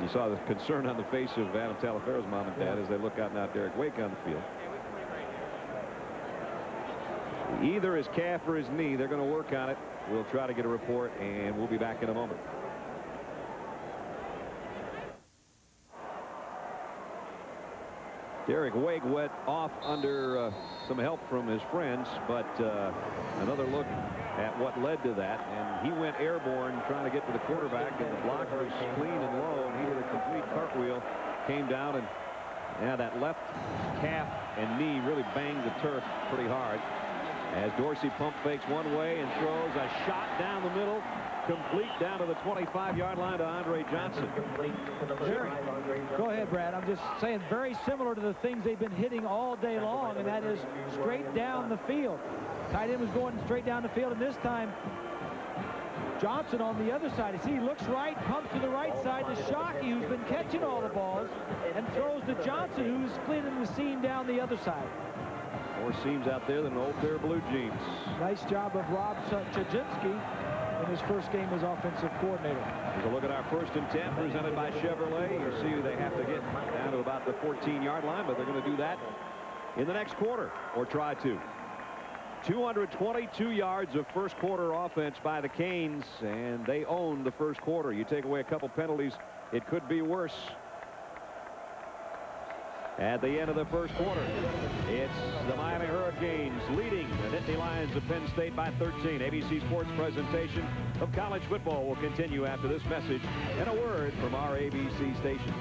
S2: You saw the concern on the face of Adam Taliaferro's mom and dad as they look out now at Derek Wake on the field. Either his calf or his knee. They're going to work on it. We'll try to get a report, and we'll be back in a moment. Derek Wake went off under some help from his friends, but another look at what led to that, and he went airborne trying to get to the quarterback, and the block was clean and low, and he did a complete cartwheel, came down, and that left calf and knee really banged the turf pretty hard as Dorsey pump fakes one way and throws a shot down the middle, complete down to the 25-yard line to Andre Johnson.
S7: Go ahead, Brad. I'm just saying, very similar to the things they've been hitting all day long, and that is straight down the field. Tight end was going straight down the field, and this time Johnson on the other side. You see, he looks right, pumps to the right side to Shockey, who's been catching all the balls, and throws to Johnson, who's cleaning the seam down the other side.
S2: More seams out there than an old pair of blue jeans.
S7: Nice job of Rob Chajinski in his first game as offensive coordinator.
S2: Here's a look at our 1st and 10 presented by Chevrolet. You see they have to get down to about the 14-yard line, but they're going to do that in the next quarter, or try to. 222 yards of first quarter offense by the Canes, and they own the first quarter. You take away a couple penalties, it could be worse. At the end of the first quarter, it's the Miami Hurricanes leading the Nittany Lions of Penn State by 13. ABC Sports presentation of college football will continue after this message and a word from our ABC stations.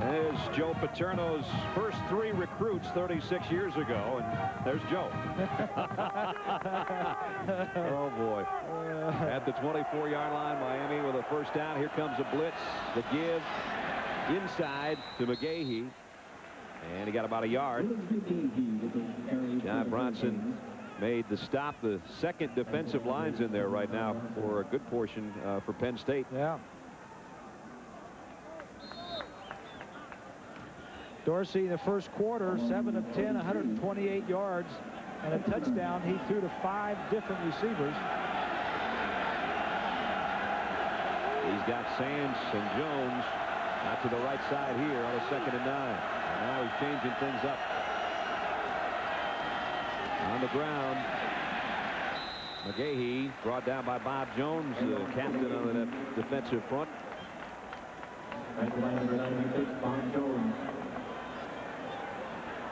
S2: There's Joe Paterno's first 3 recruits 36 years ago, and there's Joe. Oh, boy. At the 24-yard line, Miami with a first down. Here comes a blitz. The give inside to McGahee. And he got about a yard. John Bronson made the stop. The second defensive line's in there right now for a good portion for Penn State.
S7: Yeah. Dorsey in the first quarter, 7 of 10, 128 yards, and a touchdown. He threw to 5 different receivers.
S2: He's got Sands and Jones out to the right side here on a 2nd and 9. And now he's changing things up. On the ground, McGahee brought down by Bob Jones, the captain of the defensive front.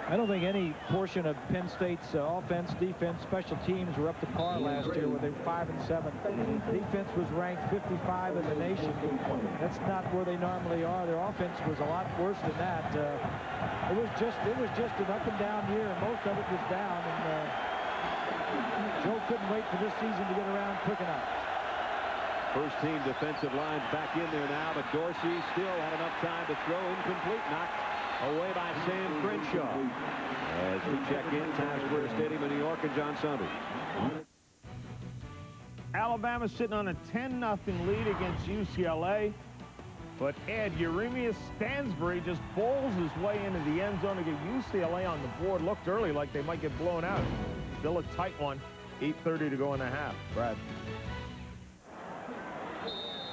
S7: I don't think any portion of Penn State's offense, defense, special teams were up to par last year where they were 5 and 7. Defense was ranked 55 in the nation. That's not where they normally are. Their offense was a lot worse than that. It was just an up and down year, and most of it was down. And Joe couldn't wait for this season to get around quick enough.
S2: First team defensive lines back in there now, but Dorsey still had enough time to throw. Incomplete, knocked away by Sam Crenshaw. As we check in, Times Square Stadium in New York, and John Saunders.
S9: Alabama sitting on a 10-0 lead against UCLA. But Ed, Uremius Stansbury just bowls his way into the end zone to get UCLA on the board. Looked early like they might get blown out. Still a tight one. 8:30 to go in the half. Brad.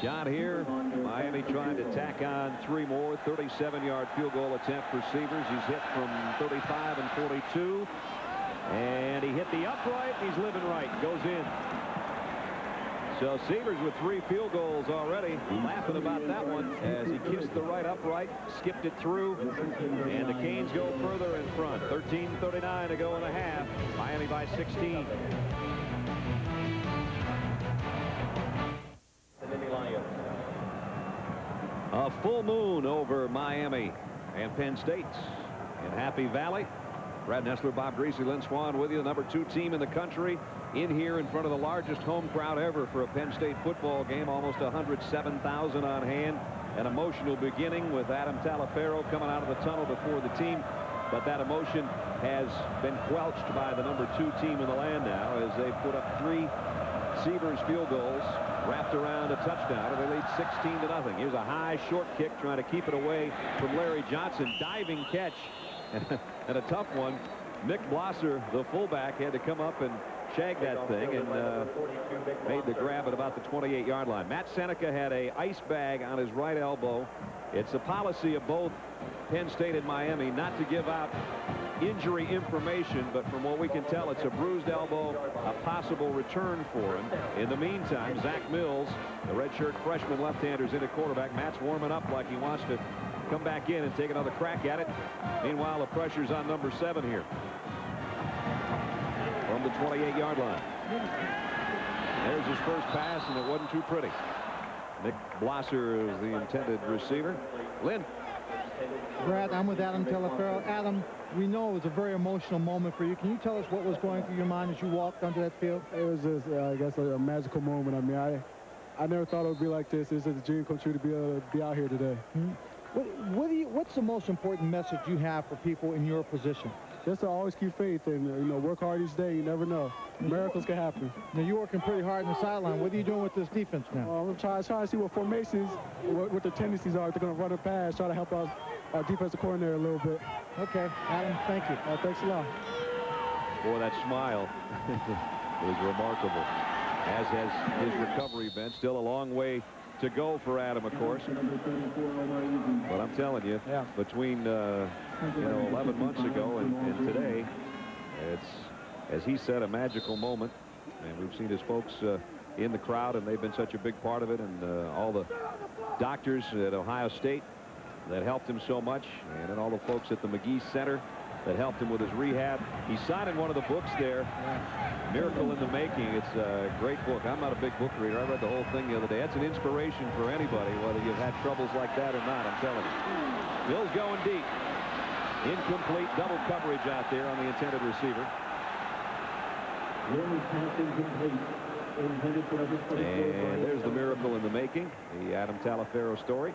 S2: John here, Miami trying to tack on 3 more. 37-yard field goal attempt for Severs. He's hit from 35 and 42. And he hit the upright. He's living right. Goes in. So Severs with 3 field goals already. Laughing about that one as he kissed the right upright, skipped it through, and the Canes go further in front. 13:39 to go in the half. Miami by 16. A full moon over Miami and Penn State in Happy Valley. Brad Nessler, Bob Greasy, Lynn Swan with you. The number 2 team in the country in here in front of the largest home crowd ever for a Penn State football game. Almost 107,000 on hand. An emotional beginning with Adam Talaferro coming out of the tunnel before the team. But that emotion has been quelched by the number 2 team in the land now as they put up 3 Severs field goals wrapped around a touchdown, and they lead 16-0. Here's a high short kick trying to keep it away from Larry Johnson. Diving catch and a tough one. Nick Blosser, the fullback, had to come up and shag that thing and made the grab at about the 28-yard line. Matt Seneca had a ice bag on his right elbow. It's a policy of both Penn State and Miami not to give out injury information, but from what we can tell, it's a bruised elbow, a possible return for him. In the meantime, Zach Mills, the redshirt freshman left-hander's in at quarterback. Matt's warming up like he wants to come back in and take another crack at it. Meanwhile, the pressure's on number 7 here from the 28-yard line. There's his first pass, and it wasn't too pretty. Nick Blosser is the intended receiver. Lynn.
S8: Brad, I'm with Adam Talaferro. Adam, we know it was a very emotional moment for you. Can you tell us what was going through your mind as you walked onto that field?
S6: It was just, I guess, a magical moment. I mean, I never thought it would be like this. It's just a dream come true to be able to be out here today.
S8: What's the most important message you have for people in your position?
S6: Just to always keep faith and, work hard each day. You never know. Miracles can happen.
S8: Now, you're working pretty hard on the sideline. What are you doing with this defense now?
S6: I'm trying to see what formations, what the tendencies are. If they're going to run a pass, try to help out our defensive coordinator a little bit.
S8: Okay, Adam, thank you.
S6: Thanks a lot.
S2: Boy, that smile was remarkable, as has his recovery been. Still a long way to go for Adam, of course. But I'm telling you, between 11 months ago and today, it's, as he said, a magical moment. And we've seen his folks in the crowd, and they've been such a big part of it, and all the doctors at Ohio State that helped him so much, and then all the folks at the McGee Center that helped him with his rehab. He signed in one of the books there, Miracle in the Making. It's a great book. I'm not a big book reader. I read the whole thing the other day. That's an inspiration for anybody, whether you've had troubles like that or not, I'm telling you. Bill's going deep. Incomplete, double coverage out there on the intended receiver. And there's the miracle in the making, the Adam Talaferro story.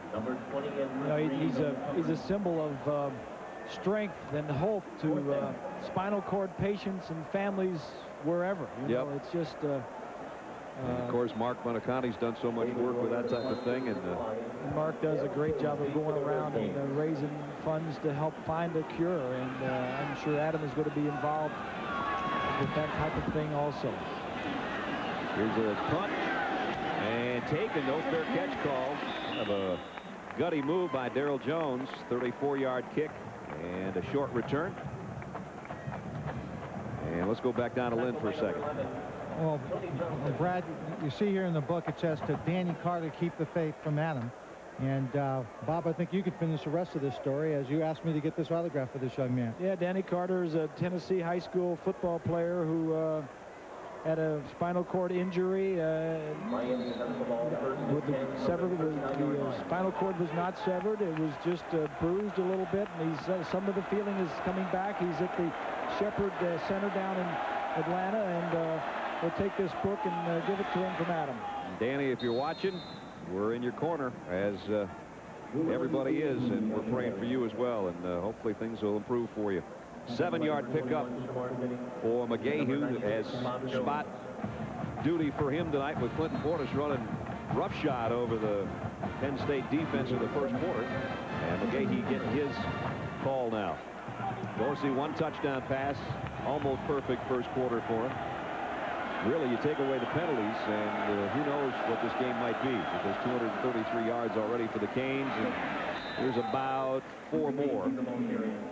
S7: He's a symbol of strength and hope to spinal cord patients and families wherever. You know, it's just.
S2: Of course, Mark Buoniconti's done so much work with that type of thing, and
S7: Mark does a great job of going around and raising funds to help find a cure. And I'm sure Adam is going to be involved with that type of thing also.
S2: Here's a punt and taken. No fair catch call. Of a gutty move by Darrell Jones. 34-yard kick and a short return. And let's go back down to Lynn for a second.
S8: Well, Brad, you see here in the book it says to Danny Carter, keep the faith from Adam. And Bob, I think you could finish the rest of this story as you asked me to get this autograph for this young man.
S7: Yeah, Danny Carter is a Tennessee high school football player who had a spinal cord injury. With the spinal cord was not severed. It was just bruised a little bit, and some of the feeling is coming back. He's at the Shepherd Center down in Atlanta, and we'll take this book and give it to him from Adam.
S2: Danny, if you're watching, we're in your corner, as everybody is, and we're praying for you as well, and hopefully things will improve for you. 7-yard pickup for McGahee, as spot duty for him tonight, with Clinton Portis running roughshod over the Penn State defense in the first quarter. And McGahee getting his call now. Dorsey, 1 touchdown pass, almost perfect first quarter for him. Really, you take away the penalties, and who knows what this game might be, because 233 yards already for the Canes, and there's about 4 more.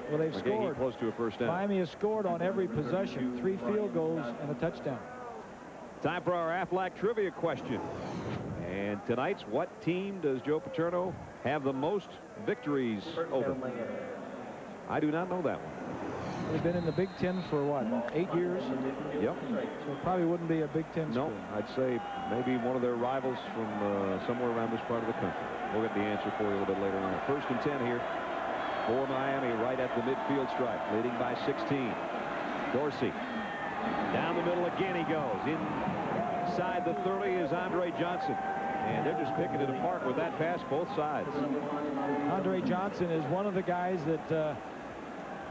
S7: Well, they've scored.
S2: Close to a first down.
S7: Miami has scored on every possession, 3 field goals and a touchdown.
S2: Time for our Aflac trivia question. And tonight's, what team does Joe Paterno have the most victories over? I do not know that one.
S7: They've been in the Big Ten for, what, 8 years?
S2: Yep.
S7: So it probably wouldn't be a Big Ten school.
S2: No, I'd say maybe one of their rivals from somewhere around this part of the country. We'll get the answer for you a little bit later on. 1st and 10 here for Miami, right at the midfield stripe, leading by 16. Dorsey. Down the middle again he goes. Inside the 30 is Andre Johnson. And they're just picking it apart with that pass, both sides.
S7: Andre Johnson is one of the guys that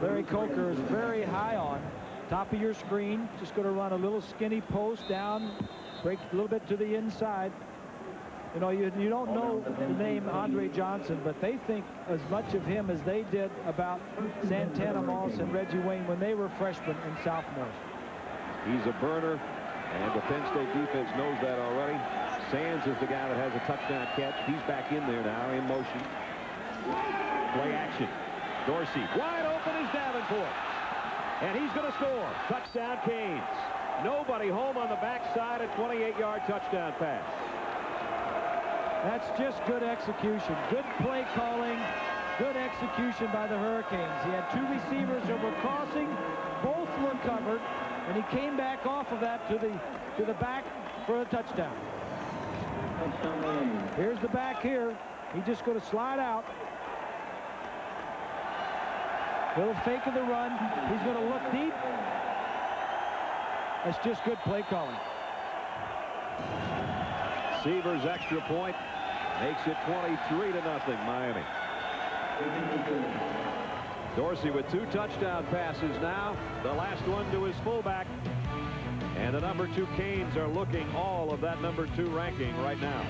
S7: Larry Coker is very high on. Top of your screen, just going to run a little skinny post down, break a little bit to the inside. You know, you don't know the name Andre Johnson, but they think as much of him as they did about Santana Moss and Reggie Wayne when they were freshmen and sophomores.
S2: He's a burner, and the Penn State defense knows that already. Sands is the guy that has a touchdown catch. He's back in there now, in motion. Play action. Dorsey, wide open is Davenport. And he's going to score. Touchdown, Canes. Nobody home on the backside, a 28-yard touchdown pass.
S7: That's just good execution. Good play calling. Good execution by the Hurricanes. He had 2 receivers that were crossing. Both were covered. And he came back off of that to the back for a touchdown. Here's the back here. He's just going to slide out. Little fake of the run. He's going to look deep. That's just good play calling.
S2: Seaver's extra point makes it 23-0 Miami. Dorsey with 2 touchdown passes now. The last one to his fullback. And the number 2 Canes are looking all of that number 2 ranking right now.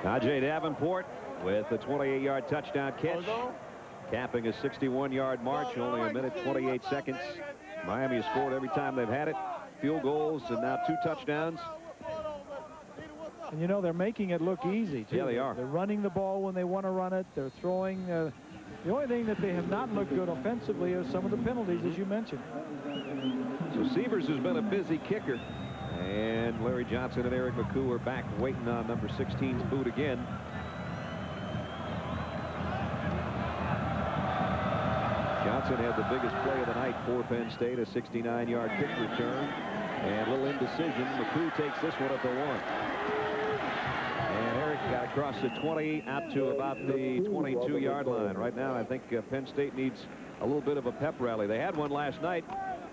S2: Najee Davenport with the 28-yard touchdown catch, capping a 61-yard march, only a minute 28 seconds. Miami has scored every time they've had it. Field goals and now 2 touchdowns.
S7: And you know, they're making it look easy too.
S2: Yeah, they are.
S7: They're running the ball when they want to run it. They're throwing. The only thing that they have not looked good offensively is some of the penalties, as you mentioned.
S2: So Severs has been a busy kicker. And Larry Johnson and Eric McCoo are back waiting on number 16's boot again. Johnson had the biggest play of the night for Penn State, a 69-yard kick return. And a little indecision. McCoo takes this one at the 1. And Eric got across the 20 out to about the 22-yard line. Right now, I think Penn State needs a little bit of a pep rally. They had one last night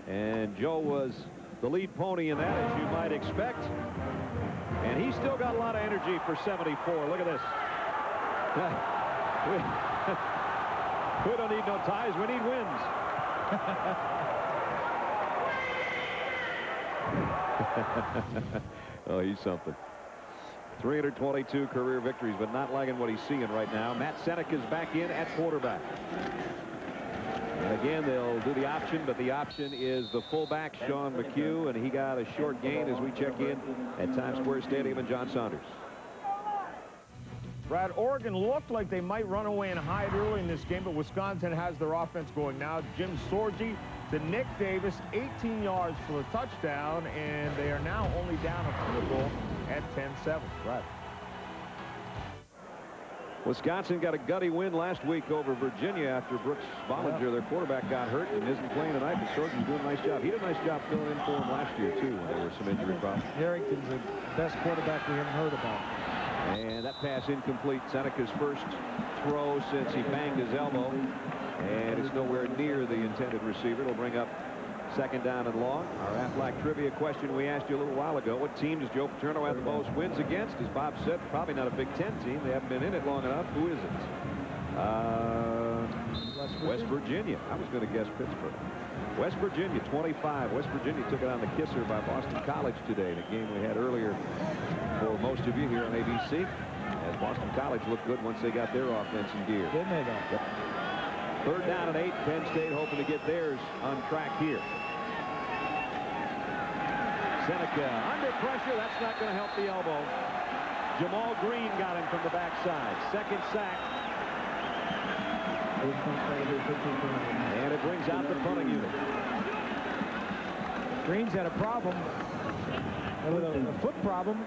S2: And Joe was the lead pony in that, as you might expect. And he's still got a lot of energy for 74. Look at this. We don't need no ties. We need wins. Oh, he's something. 322 career victories, but not liking what he's seeing right now. Matt Seneca's back in at quarterback. And again, they'll do the option, but the option is the fullback, Sean McHugh, and he got a short gain as we check in at Times Square Stadium and John Saunders.
S9: Brad, Oregon looked like they might run away and hide early in this game, but Wisconsin has their offense going now. Jim Sorgi to Nick Davis, 18 yards for the touchdown, and they are now only down a field goal at 10-7. Brad.
S2: Wisconsin got a gutty win last week over Virginia after Brooks Bollinger, their quarterback, got hurt and isn't playing tonight, but Sorgi's doing a nice job. He did a nice job filling in for him last year, too, when there were some injury problems.
S7: Harrington's the best quarterback we haven't heard about.
S2: And that pass incomplete. Seneca's first throw since he banged his elbow. And it's nowhere near the intended receiver. It'll bring up second down and long. Our Aflac trivia question we asked you a little while ago. What team does Joe Paterno have the most wins against? As Bob said, probably not a Big Ten team. They haven't been in it long enough. Who is it? West Virginia. I was going to guess Pittsburgh. West Virginia, 25. West Virginia took it on the kisser by Boston College today. The game we had earlier for most of you here on ABC. As Boston College looked good once they got their offense in gear.
S7: Didn't they, though?
S2: Yep. Third down and 8. Penn State hoping to get theirs on track here. Seneca under pressure. That's not going to help the elbow. Jamal Green got him from the backside. Second sack. And it brings out the punting unit.
S7: Green's had a problem. A foot problem.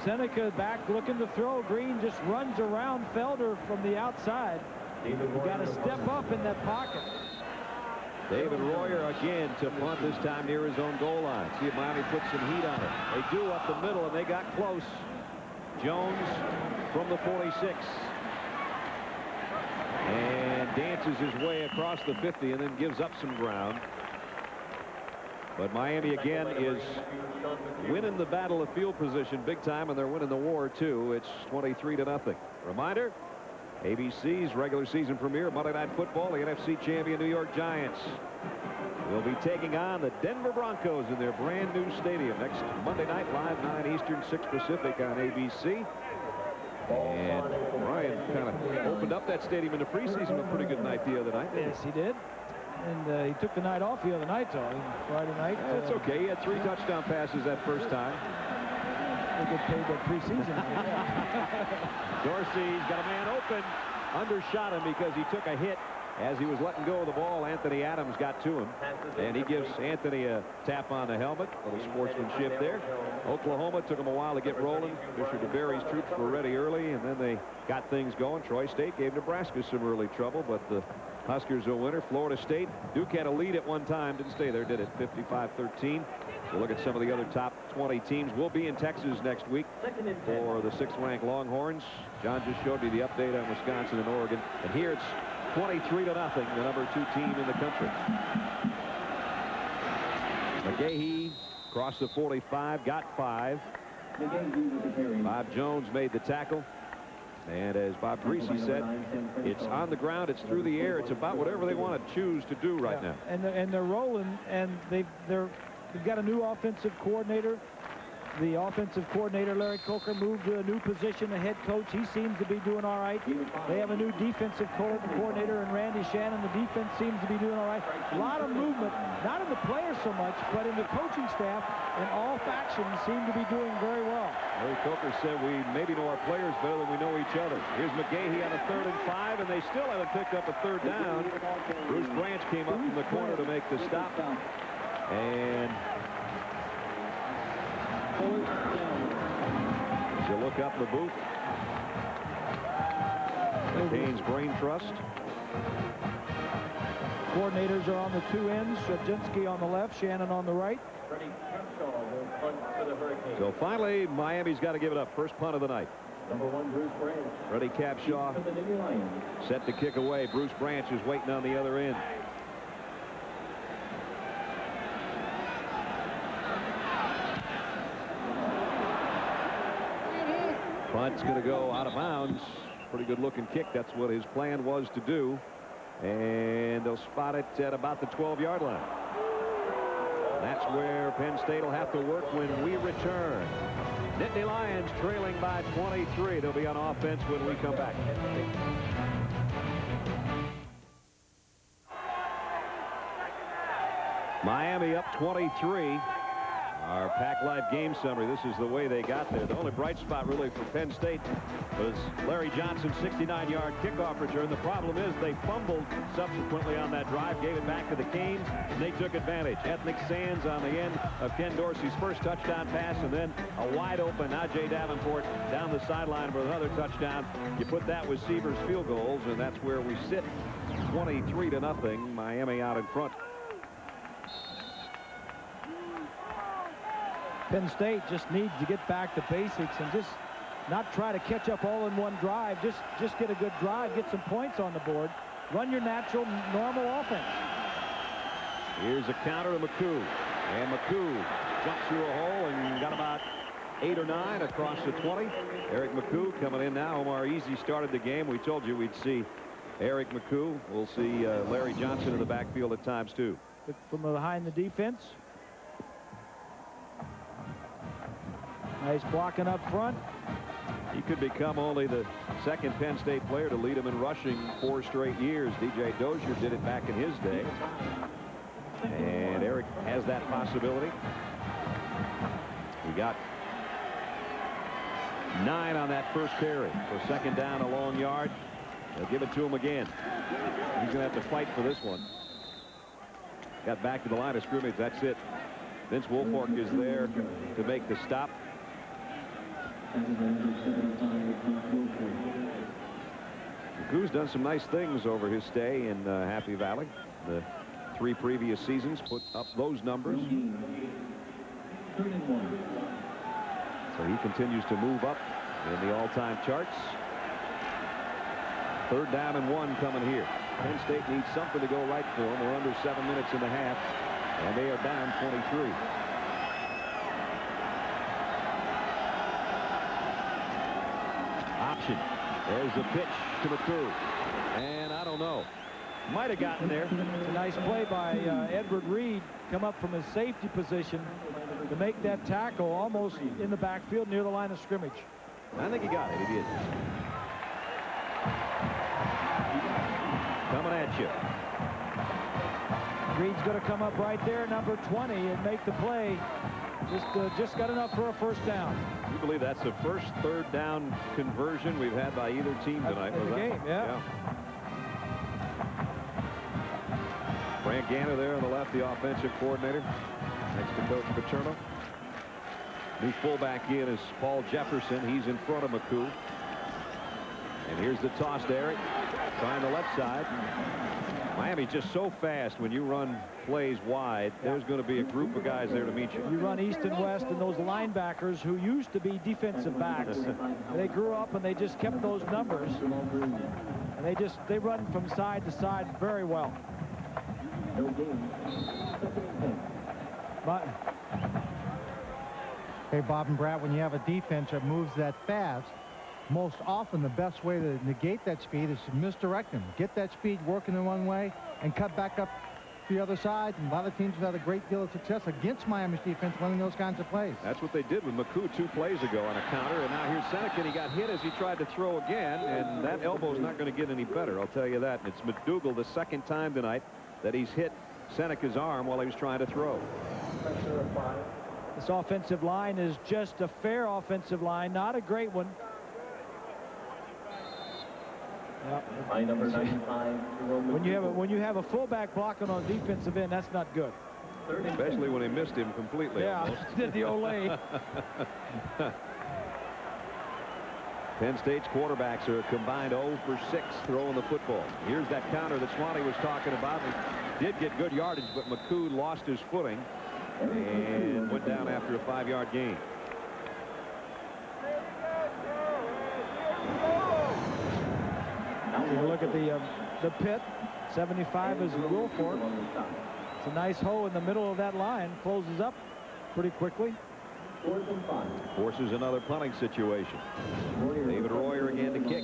S7: Seneca back looking to throw. Green just runs around Felder from the outside. You got to step up in that pocket.
S2: David Royer again to punt, this time near his own goal line. See if Miami puts some heat on it. They do up the middle, and they got close. Jones from the 46. And dances his way across the 50 and then gives up some ground. But Miami again is winning the battle of field position big time, and they're winning the war too. It's 23-0. Reminder, ABC's regular season premiere, Monday Night Football, the NFC champion New York Giants will be taking on the Denver Broncos in their brand new stadium next Monday night, live 9 Eastern, 6 Pacific on ABC. And Ryan kind of opened up that stadium in the preseason with a pretty good night the other night.
S7: Yes, he did. And he took the night off the other night, though. Friday night.
S2: That's okay. He had 3 touchdown passes that first time.
S7: They get paid that preseason.
S2: Dorsey's got a man open. Undershot him because he took a hit as he was letting go of the ball. Anthony Adams got to him, and he gives Anthony a tap on the helmet. A little sportsmanship there. Oklahoma took him a while to get rolling. Fisher DeBerry's troops were ready early, and then they got things going. Troy State gave Nebraska some early trouble, but the Huskers a winner. Florida State, Duke had a lead at one time, didn't stay there, did it? 55-13. We'll look at some of the other top 20 teams. We'll be in Texas next week for the 6th-ranked Longhorns. John just showed me the update on Wisconsin and Oregon. And here it's 23-0, the number 2 team in the country. McGahee crossed the 45, got 5. Bob Jones made the tackle. And as Bob Greasy said, it's on the ground, it's through the air, it's about whatever they want to choose to do right now.
S7: And they're rolling, and they've got a new offensive coordinator. The offensive coordinator, Larry Coker, moved to a new position, the head coach. He seems to be doing all right. They have a new defensive coordinator in Randy Shannon. The defense seems to be doing all right. A lot of movement, not in the players so much, but in the coaching staff, and all factions seem to be doing very well.
S2: Larry Coker said we maybe know our players better than we know each other. Here's McGahee on a 3rd and 5, and they still haven't picked up a 3rd down. Bruce Branch came up from the corner to make the stop. And as you look up the booth, McCain's Brain Trust.
S7: Coordinators are on the 2 ends. Shadzinski on the left, Shannon on the right.
S2: So finally, Miami's got to give it up. First punt of the night.
S10: Number 1, Bruce Branch.
S2: Freddie Capshaw set to kick away. Bruce Branch is waiting on the other end. Punt's going to go out of bounds. Pretty good looking kick. That's what his plan was to do. And they'll spot it at about the 12-yard line. That's where Penn State will have to work when we return. Nittany Lions trailing by 23. They'll be on offense when we come back. Miami up 23. Our Pac Live game summary. This is the way they got there. The only bright spot really for Penn State was Larry Johnson's 69-yard kickoff return. The problem is they fumbled subsequently on that drive, gave it back to the Canes, and they took advantage. Ethnic Sands on the end of Ken Dorsey's first touchdown pass, and then a wide open Ajay Davenport down the sideline for another touchdown. You put that with Seaver's field goals, and that's where we sit. 23-0. Miami out in front.
S7: Penn State just needs to get back to basics and just not try to catch up all in one drive. Just get a good drive, get some points on the board, run your natural, normal offense.
S2: Here's a counter to McCoo, and McCoo jumps through a hole and got about 8 or 9 across the 20. Eric McCoo coming in now. Omar Easy started the game. We told you we'd see Eric McCoo. We'll see Larry Johnson in the backfield at times too.
S7: From behind the defense. Nice blocking up front.
S2: He could become only the second Penn State player to lead him in rushing 4 straight years. DJ Dozier did it back in his day. And Eric has that possibility. He got 9 on that first carry. So second down, a long yard. They'll give it to him again. He's going to have to fight for this one. Got back to the line of scrimmage. That's it. Vince Wilfork is there to make the stop. McCoo's done some nice things over his stay in Happy Valley. The 3 previous seasons put up those numbers. So he continues to move up in the all-time charts. 3rd down and 1 coming here. Penn State needs something to go right for them. We're under 7 minutes and a half, and they are down 23. Option. There's the pitch to McCoo. And I don't know. Might have gotten there.
S7: It's a nice play by Edward Reed. Come up from his safety position to make that tackle almost in the backfield near the line of scrimmage.
S2: I think he got it. He did. Coming at you.
S7: Reed's going to come up right there, number 20, and make the play. Just got enough for a first down.
S2: You believe that's the first 3rd down conversion we've had by either team tonight?
S7: In the game, yeah.
S2: Frank Ganner there on the left, the offensive coordinator, next to Coach Paterno. New fullback in is Paul Jefferson. He's in front of McCoo. And here's the toss to Eric, trying the left side. Miami's just so fast when you run plays wide. There's going to be a group of guys there to meet you.
S7: You run east and west, and those linebackers who used to be defensive backs, they grew up and they just kept those numbers, and they run from side to side very well. But
S8: hey, Bob and Brad, when you have a defense that moves that fast, most often the best way to negate that speed is to misdirect them. Get that speed working in one way and cut back up the other side. And a lot of teams have had a great deal of success against Miami's defense running those kinds of plays.
S2: That's what they did with McCoo 2 plays ago on a counter. And now here's Seneca. He got hit as he tried to throw again. And that elbow's not going to get any better, I'll tell you that. And it's McDougal the 2nd time tonight that he's hit Seneca's arm while he was trying to throw.
S7: This offensive line is just a fair offensive line, not a great one. When you have a fullback blocking on defensive end, that's not good.
S2: Especially when they missed him completely.
S7: Yeah, did the Olay.
S2: Penn State's quarterbacks are combined 0 for 6 throwing the football. Here's that counter that Swanee was talking about. He did get good yardage, but McCoo lost his footing and went down after a 5-yard gain.
S7: You look at the pit. 75 is Wilfork. It's a nice hole in the middle of that line. Closes up pretty quickly.
S2: Forces another punting situation. David Royer again to kick.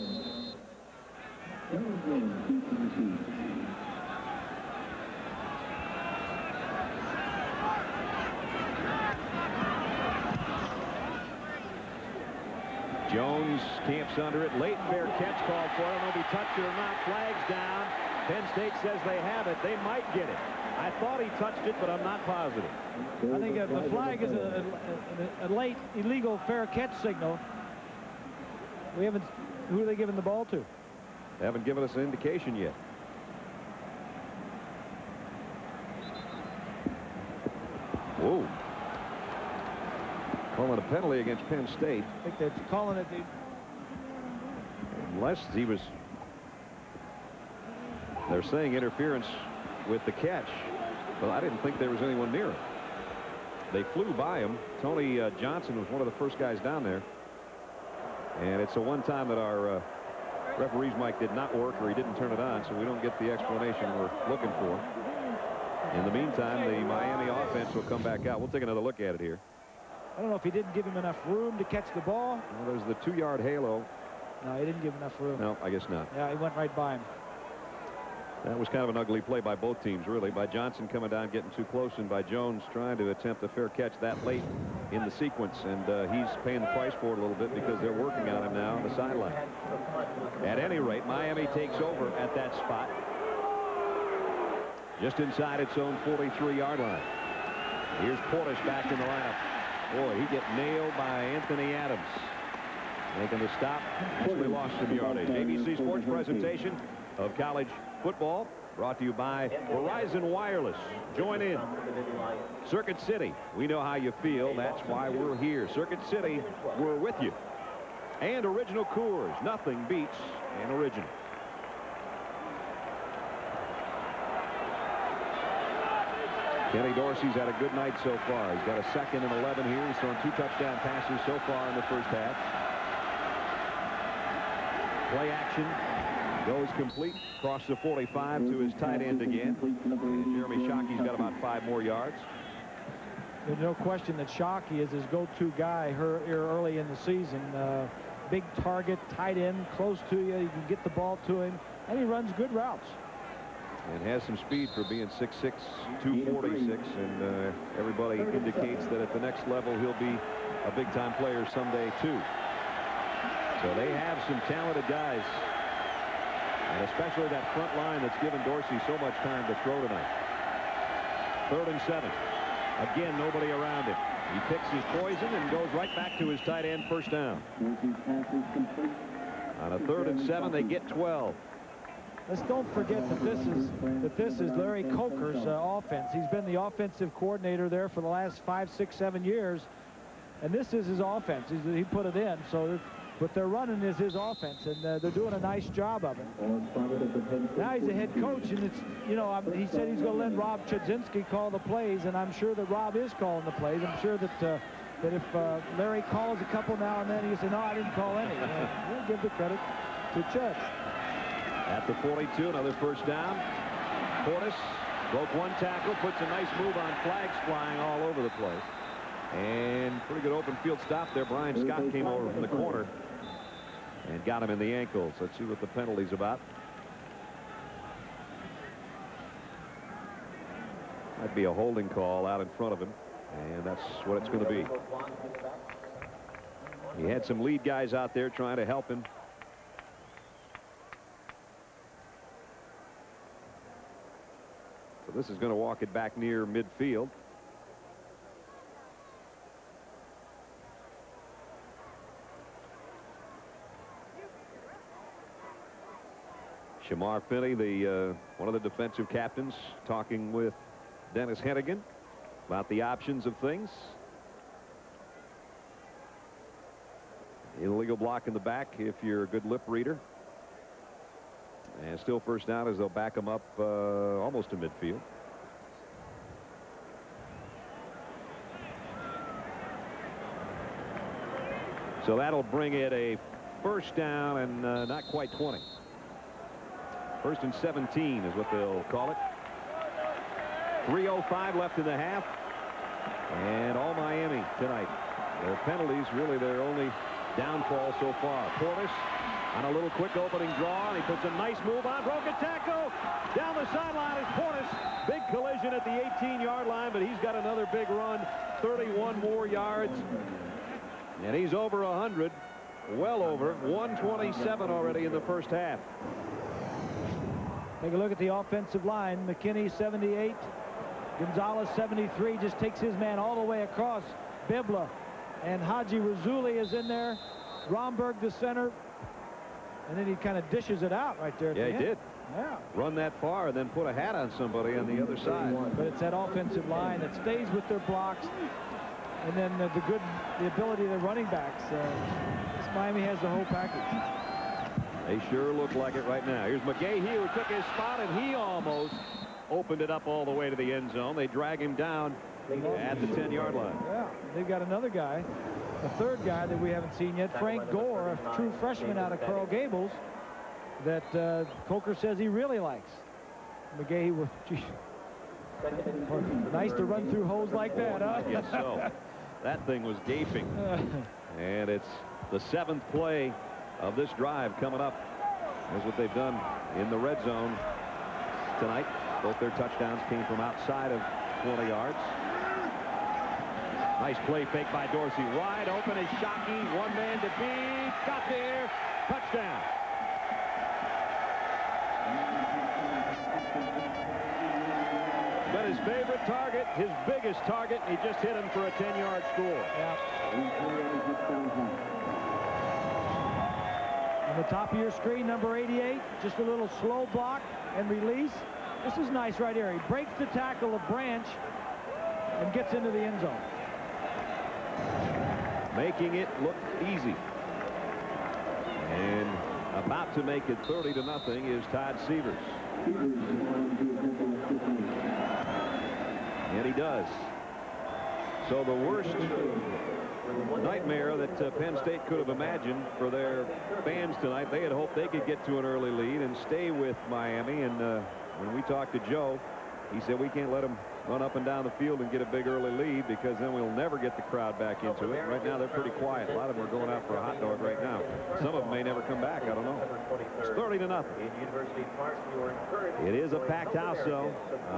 S2: Jones camps under it. Late fair catch called for. I don't know if he touched it or not. Flags down. Penn State says they have it. They might get it. I thought he touched it, but I'm not positive.
S7: I think the flag is a late illegal fair catch signal. We haven't. Who are they giving the ball to?
S2: They haven't given us an indication yet. Whoa. Calling a penalty against Penn State.
S7: I think they're calling it.
S2: Unless he was. They're saying interference with the catch. Well, I didn't think there was anyone near him. They flew by him. Tony Johnson was one of the first guys down there. And it's the one time that our referee's mic did not work, or he didn't turn it on, so we don't get the explanation we're looking for. In the meantime, the Miami offense will come back out. We'll take another look at it here.
S7: I don't know if he didn't give him enough room to catch the ball.
S2: Well, there's the 2-yard halo.
S7: No, he didn't give enough room.
S2: No, I guess not.
S7: Yeah, he went right by him.
S2: That was kind of an ugly play by both teams, really, by Johnson coming down, getting too close, and by Jones trying to attempt a fair catch that late in the sequence. And he's paying the price for it a little bit because they're working on him now on the sideline. At any rate, Miami takes over at that spot, just inside its own 43-yard line. Here's Portis back in the lineup. Boy, he get nailed by Anthony Adams. Making the stop. Actually lost some yardage. ABC Sports presentation of college football brought to you by Verizon Wireless. Join in. Circuit City, we know how you feel. That's why we're here. Circuit City, we're with you. And Original Coors. Nothing beats an original. Kenny Dorsey's had a good night so far. He's got a 2nd and 11 here. He's thrown 2 touchdown passes so far in the first half. Play action goes complete. Across the 45 to his tight end again. And Jeremy Shockey's got about 5 more yards.
S7: There's no question that Shockey is his go-to guy here early in the season. Big target, tight end, close to you. You can get the ball to him, and he runs good routes.
S2: And has some speed for being 6'6", 246, and everybody indicates that at the next level he'll be a big-time player someday too. So they have some talented guys, and especially that front line that's given Dorsey so much time to throw tonight. 3rd and 7. Again, nobody around him. He picks his poison and goes right back to his tight end, first down. On a 3rd and 7, they get 12.
S7: Let's don't forget that this is Larry Coker's offense. He's been the offensive coordinator there for the last 5, 6, 7 years, and this is his offense. He put it in. So what they're running is his offense, and they're doing a nice job of it. Now he's a head coach, and it's, you know, he said he's going to let Rob Chudzinski call the plays, and I'm sure that Rob is calling the plays. I'm sure that if Larry calls a couple now and then, he say, no, I didn't call any. We'll give the credit to Chud.
S2: At the 42, another first down. Portis broke 1 tackle, puts a nice move on, flags flying all over the place. And pretty good open field stop there. Brian Scott came over from the corner and got him in the ankles. Let's see what the penalty's about. Might be a holding call out in front of him, and that's what it's going to be. He had some lead guys out there trying to help him. So this is going to walk it back near midfield. Shamar Finney, one of the defensive captains, talking with Dennis Hennigan about the options of things. Illegal block in the back if you're a good lip reader. And still first down as they'll back him up almost to midfield. So that'll bring it a first down and not quite 20. 1st and 17 is what they'll call it. 3:05 left in the half. And all Miami tonight. Their penalties really their only downfall so far. Portis on a little quick opening draw, and he puts a nice move on. Broken tackle down the sideline is Portis. Big collision at the 18-yard line, but he's got another big run, 31 more yards, and he's over 100, well over 127 already in the first half.
S7: Take a look at the offensive line. McKinney 78, Gonzalez 73, just takes his man all the way across. Bibla and Haji Razuli is in there. Romberg the center, and then he kind of dishes it out right there at
S2: Yeah,
S7: the
S2: he
S7: end.
S2: did.
S7: Yeah.
S2: Run that far and then put a hat on somebody on the other side.
S7: But it's that offensive line that stays with their blocks, and then the ability of the running backs. This Miami has the whole package.
S2: They sure look like it right now. Here's McGahee, who took his spot, and he almost opened it up all the way to the end zone. They drag him down at the 10-yard line.
S7: Yeah, they've got another guy, a third guy that we haven't seen yet, Frank Gore, a true freshman out of Coral Gables, that Coker says he really likes. McGahee was, geez, nice to run through holes like that, huh?
S2: Yes, so. That thing was gaping. And it's the 7th play of this drive coming up. Here's what they've done in the red zone tonight. Both their touchdowns came from outside of 20 yards. Nice play fake by Dorsey. Wide open is Shockey. One man to beat. Got there. Touchdown. But his favorite target, his biggest target, he just hit him for a 10-yard score.
S7: Yeah. On the top of your screen, number 88, just a little slow block and release. This is nice right here. He breaks the tackle of Branch and gets into the end zone.
S2: Making it look easy. And about to make it 30-0 is Todd Severs. And he does. So the worst nightmare that Penn State could have imagined for their fans tonight, they had hoped they could get to an early lead and stay with Miami. And when we talked to Joe, he said we can't let them run up and down the field and get a big early lead, because then we'll never get the crowd back into it. Right now they're pretty quiet. A lot of them are going out for a hot dog right now. Some of them may never come back. I don't know. It's 30-0. It is a packed house, though.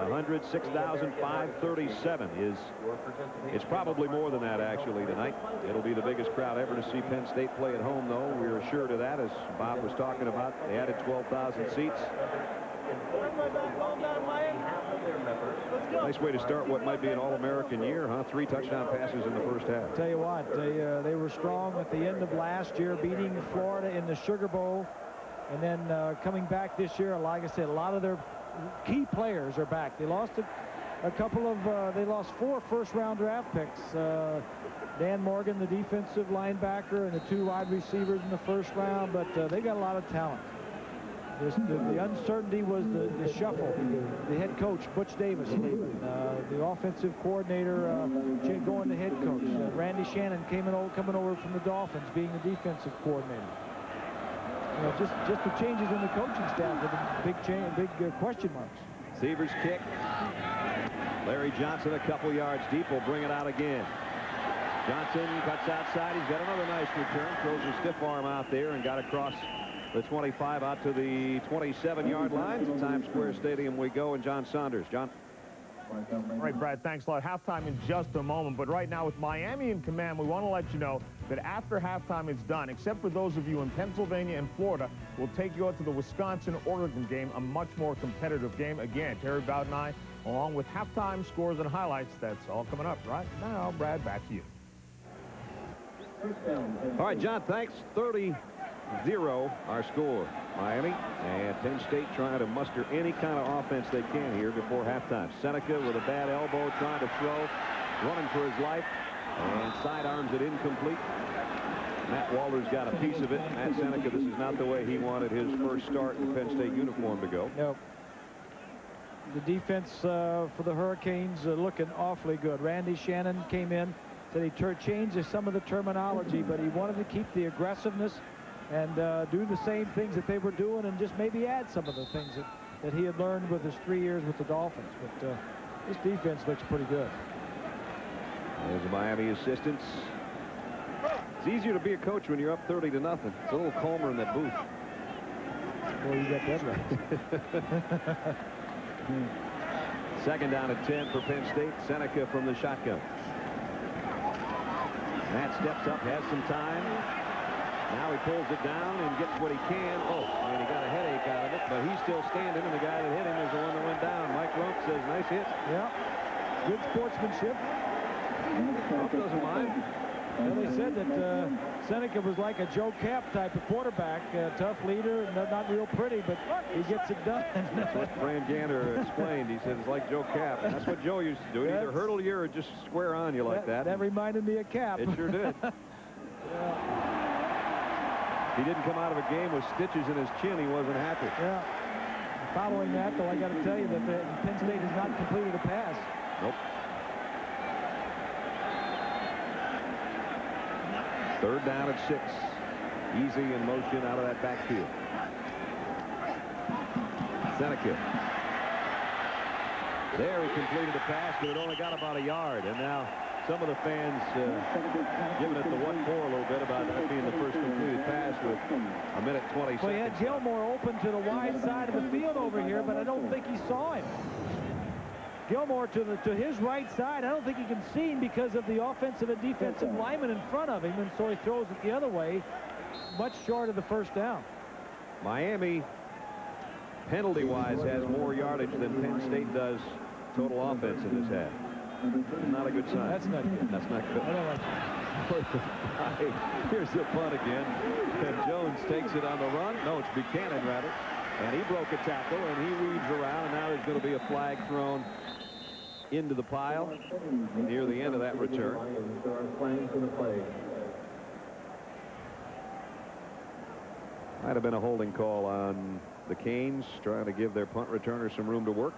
S2: 106,537 is. It's probably more than that actually tonight. It'll be the biggest crowd ever to see Penn State play at home, though. We're assured of that, as Bob was talking about. They added 12,000 seats. Nice way to start what might be an All-American year, huh? 3 touchdown passes in the first half.
S7: Tell you what, they were strong at the end of last year, beating Florida in the Sugar Bowl, and then coming back this year. Like I said, a lot of their key players are back. They lost a couple of they lost 4 first-round draft picks. Dan Morgan, the defensive linebacker, and the 2 wide receivers in the first round, but they got a lot of talent. The uncertainty was the shuffle. The head coach, Butch Davis, the offensive coordinator going to head coach. Randy Shannon coming over from the Dolphins, being the defensive coordinator. You know, just the changes in the coaching staff with big question marks.
S2: Severs kick. Larry Johnson a couple yards deep will bring it out again. Johnson cuts outside. He's got another nice return. Throws a stiff arm out there and got across the 25 out to the 27-yard line. To Times Square Stadium we go, and John Saunders. John.
S9: All right, Brad, thanks a lot. Halftime in just a moment, but right now with Miami in command, we want to let you know that after halftime it's done, except for those of you in Pennsylvania and Florida, we'll take you out to the Wisconsin-Oregon game, a much more competitive game. Again, Terry Bowden and I, along with halftime scores and highlights. That's all coming up right now. Brad, back to you.
S2: All right, John, thanks. 30-0 our score. Miami and Penn State trying to muster any kind of offense they can here before halftime. Seneca with a bad elbow trying to throw, running for his life, and sidearms it incomplete. Matt Waller's got a piece of it. Matt Seneca, this is not the way he wanted his first start in Penn State uniform to go.
S7: Nope. The defense for the Hurricanes looking awfully good. Randy Shannon came in, said he changed some of the terminology, but he wanted to keep the aggressiveness and do the same things that they were doing, and just maybe add some of the things that he had learned with his 3 years with the Dolphins. But this defense looks pretty good.
S2: There's the Miami assistants. It's easier to be a coach when you're up 30 to nothing. It's a little calmer in that booth.
S7: Well, you got that right.
S2: Second down at 10 for Penn State. Seneca from the shotgun. Matt steps up, has some time. Now he pulls it down and gets what he can. Oh, and he got a headache out of it, but he's still standing, and the guy that hit him is the one that went down. Mike Rump says, nice hit.
S7: Yeah, good sportsmanship.
S2: Rump doesn't mind.
S7: Well, they said that Seneca was like a Joe Cap type of quarterback, tough leader, not real pretty, but he gets it done.
S2: That's what Fran Ganter explained. He said it's like Joe Cap. And that's what Joe used to do. He'd either hurdle you or just square on you like that.
S7: That reminded me of Cap.
S2: It sure did.
S7: Yeah.
S2: He didn't come out of a game with stitches in his chin. He wasn't happy.
S7: Yeah. Following that, though, I got to tell you that Penn State has not completed a pass.
S2: Nope. Third down at 6. Easy in motion out of that backfield. Seneca. There he completed a pass, but it only got about a yard. And now some of the fans giving it the what for a little bit about that being the first completed pass with a minute 20 seconds.
S7: Well, he had Gilmore open to the wide side of the field over here, but I don't think he saw him. Gilmore to his right side. I don't think he can see him because of the offensive and defensive lineman in front of him, and so he throws it the other way, much short of the first down.
S2: Miami, penalty-wise, has more yardage than Penn State does total offense in this half. Not a good sign.
S7: That's not good.
S2: That's not good.
S7: I don't like that.
S2: Here's the punt again. And Jones takes it on the run. No, it's Buchanan, rather. And he broke a tackle, and he weaves around, and now there's going to be a flag thrown into the pile near the end of that return. Might have been a holding call on the Canes, trying to give their punt returner some room to work.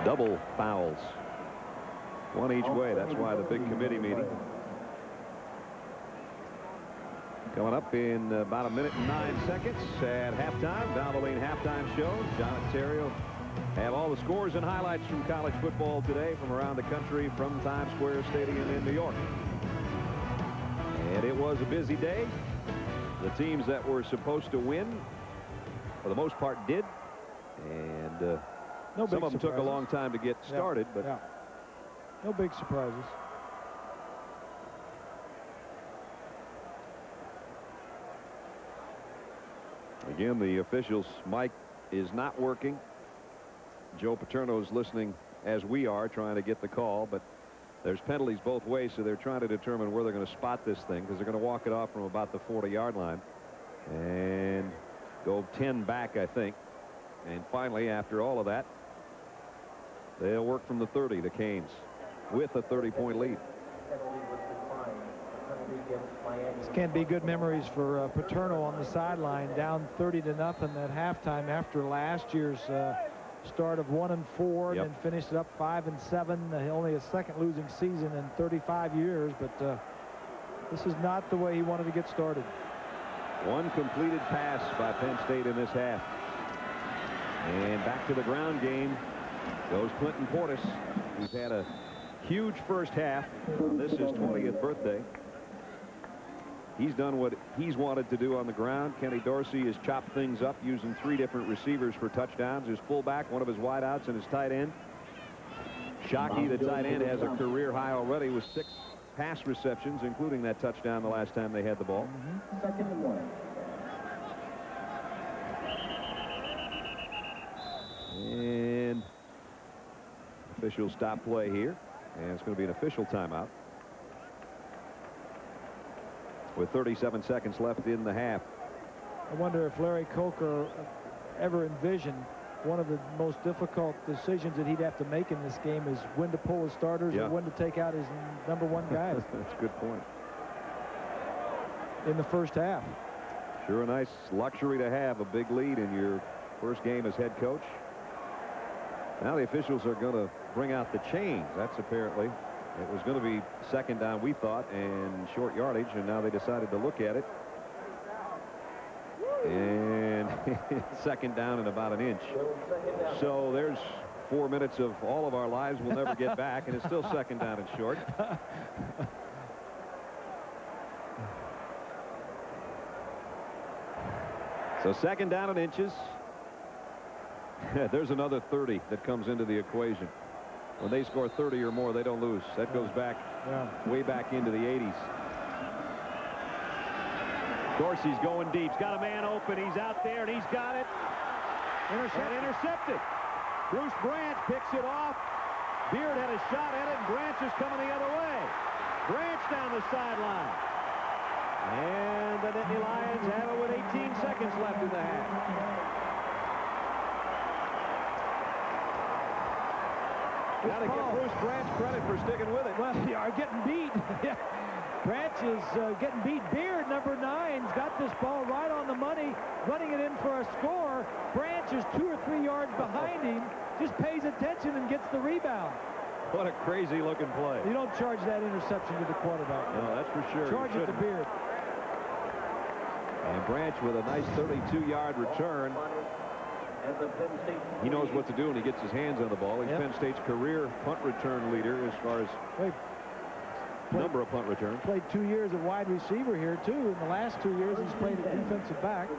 S2: Double fouls. One each way. That's why the big committee meeting. Coming up in about a minute and 9 seconds at halftime. Down the lane halftime show. John and Terry will have all the scores and highlights from college football today from around the country from Times Square Stadium in New York. And it was a busy day. The teams that were supposed to win, for the most part, did. And some of them took a long time to get started, but
S7: no big surprises.
S2: Again, the officials, Mike is not working. Joe Paterno is listening as we are, trying to get the call, but there's penalties both ways, so they're trying to determine where they're going to spot this thing, because they're going to walk it off from about the 40-yard line and go 10 back, I think. And finally, after all of that, they'll work from the 30, the Canes, with a 30-point lead.
S7: This can't be good memories for Paterno on the sideline, down 30-0 at halftime after last year's start of 1-4, and then finished it up 5-7. Only a second losing season in 35 years, but this is not the way he wanted to get started.
S2: One completed pass by Penn State in this half. And back to the ground game goes Clinton Portis, who's had a huge first half. This is his 20th birthday. He's done what he's wanted to do on the ground. Kenny Dorsey has chopped things up using 3 different receivers for touchdowns. His fullback, one of his wideouts, and his tight end. Shockey, the tight end, has a career high already with 6 pass receptions, including that touchdown the last time they had the ball.
S10: Second and 1.
S2: And officials stop play here, and it's going to be an official timeout with 37 seconds left in the half.
S7: I wonder if Larry Coker ever envisioned one of the most difficult decisions that he'd have to make in this game is when to pull his starters or when to take out his #1 guys.
S2: That's a good point.
S7: In the first half.
S2: Sure a nice luxury to have a big lead in your first game as head coach. Now the officials are going to bring out the chains. That's apparently, it was going to be second down, we thought, and short yardage, and now they decided to look at it. And second down and about an inch. So there's 4 minutes of all of our lives we'll never get back, and it's still second down and short. So second down and inches. There's another 30 that comes into the equation. When they score 30 or more, they don't lose. That goes back way back into the 80s. Dorsey's going deep. He's got a man open. He's out there, and he's got it. Intercepted. Bruce Branch picks it off. Beard had a shot at it, and Branch is coming the other way. Branch down the sideline. And the Nittany Lions have it with 18 seconds left in the half. Got to give Bruce Branch credit for sticking with it.
S7: Well, they are getting beat. Branch is getting beat. Beard, number 9's got this ball right on the money, running it in for a score. Branch is 2 or 3 yards behind him, just pays attention and gets the rebound.
S2: What a crazy looking play.
S7: You don't charge that interception to the quarterback.
S2: No, that's for sure.
S7: Charge it to Beard.
S2: And Branch with a nice 32-yard return. He knows what to do when he gets his hands on the ball. He's Penn State's career punt return leader as far as number of punt returns.
S7: Played 2 years of wide receiver here, too. In the last 2 years, he's played at defensive back.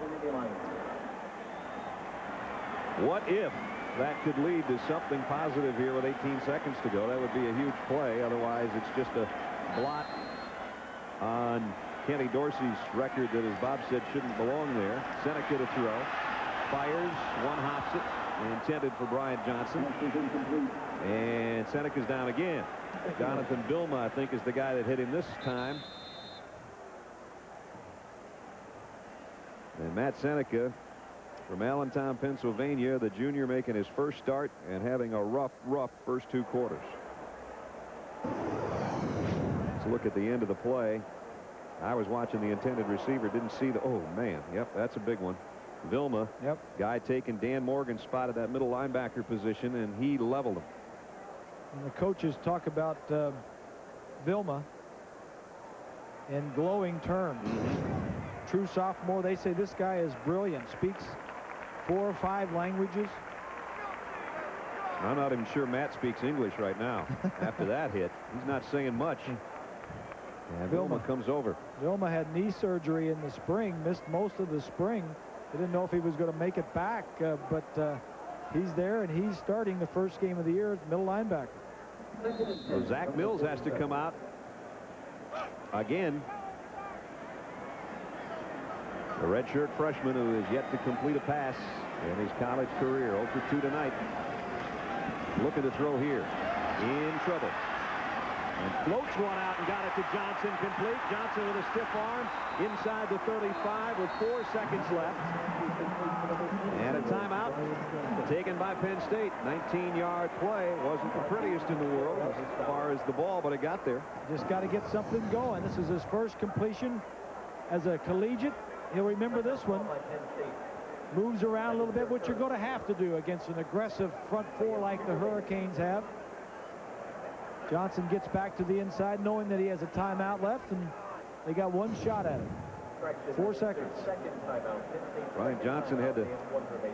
S2: What if that could lead to something positive here with 18 seconds to go? That would be a huge play. Otherwise, it's just a blot on Kenny Dorsey's record that, as Bob said, shouldn't belong there. Seneca to throw. Fires. One hops it. Intended for Brian Johnson. And Seneca's down again. Jonathan Bilma, I think, is the guy that hit him this time. And Matt Seneca from Allentown, Pennsylvania, the junior, making his first start and having a rough first 2 quarters. Let's look at the end of the play. I was watching the intended receiver, didn't see the, oh man, yep, that's a big one. Vilma, guy taking Dan Morgan spotted that middle linebacker position, and he leveled him.
S7: And the coaches talk about Vilma in glowing terms. True sophomore. They say this guy is brilliant. Speaks 4 or 5 languages.
S2: I'm not even sure Matt speaks English right now. After that hit, he's not saying much. And Vilma comes over.
S7: Vilma had knee surgery in the spring, missed most of the spring. They didn't know if he was going to make it back, but he's there, and he's starting the first game of the year at middle linebacker.
S2: So Zach Mills has to come out again. The redshirt freshman who is yet to complete a pass in his college career. 0 for 2 tonight. Looking to throw here. In trouble. And floats one out and got it to Johnson, complete. Johnson with a stiff arm inside the 35 with 4 seconds left. And a timeout taken by Penn State. 19-yard play. Wasn't the prettiest in the world as far as the ball, but it got there.
S7: Just got to get something going. This is his first completion as a collegiate. He'll remember this one. Moves around a little bit, which you're going to have to do against an aggressive front 4 like the Hurricanes have. Johnson gets back to the inside knowing that he has a timeout left, and they got 1 shot at it. 4 seconds.
S2: Brian Johnson had to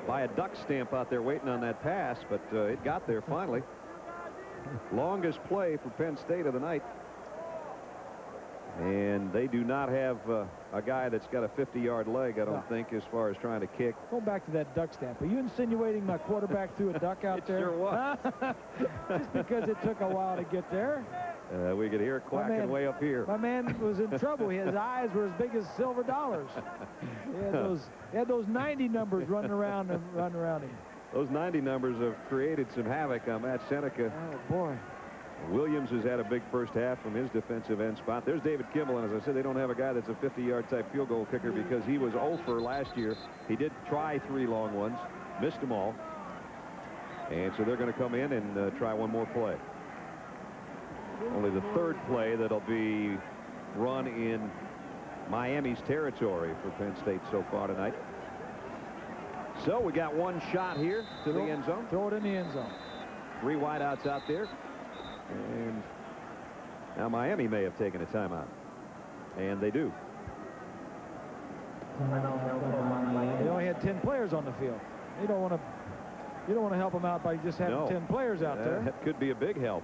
S2: buy a duck stamp out there waiting on that pass, but it got there finally. Longest play for Penn State of the night. And they do not have a guy that's got a 50-yard leg, I don't think, as far as trying to kick.
S7: Going back to that duck stamp. Are you insinuating my quarterback threw a duck out there?
S2: It sure was.
S7: Just because it took a while to get there.
S2: We could hear it quacking way up here.
S7: My man was in trouble. His eyes were as big as silver dollars. He had those 90 numbers running around him.
S2: Those 90 numbers have created some havoc on Matt Seneca.
S7: Oh, boy.
S2: Williams has had a big first half from his defensive end spot. There's David Kimball, and as I said, they don't have a guy that's a 50-yard type field goal kicker because he was 0 for last year. He did try 3 long ones, missed them all. And so they're going to come in and try 1 more play. Only the 3rd play that'll be run in Miami's territory for Penn State so far tonight. So we got 1 shot here to the end zone.
S7: Throw it in the end zone.
S2: 3 wideouts out there. And now Miami may have taken a timeout. And they do.
S7: had 10 players on the field. You don't want to help them out by just having 10 players out there.
S2: That could be a big help.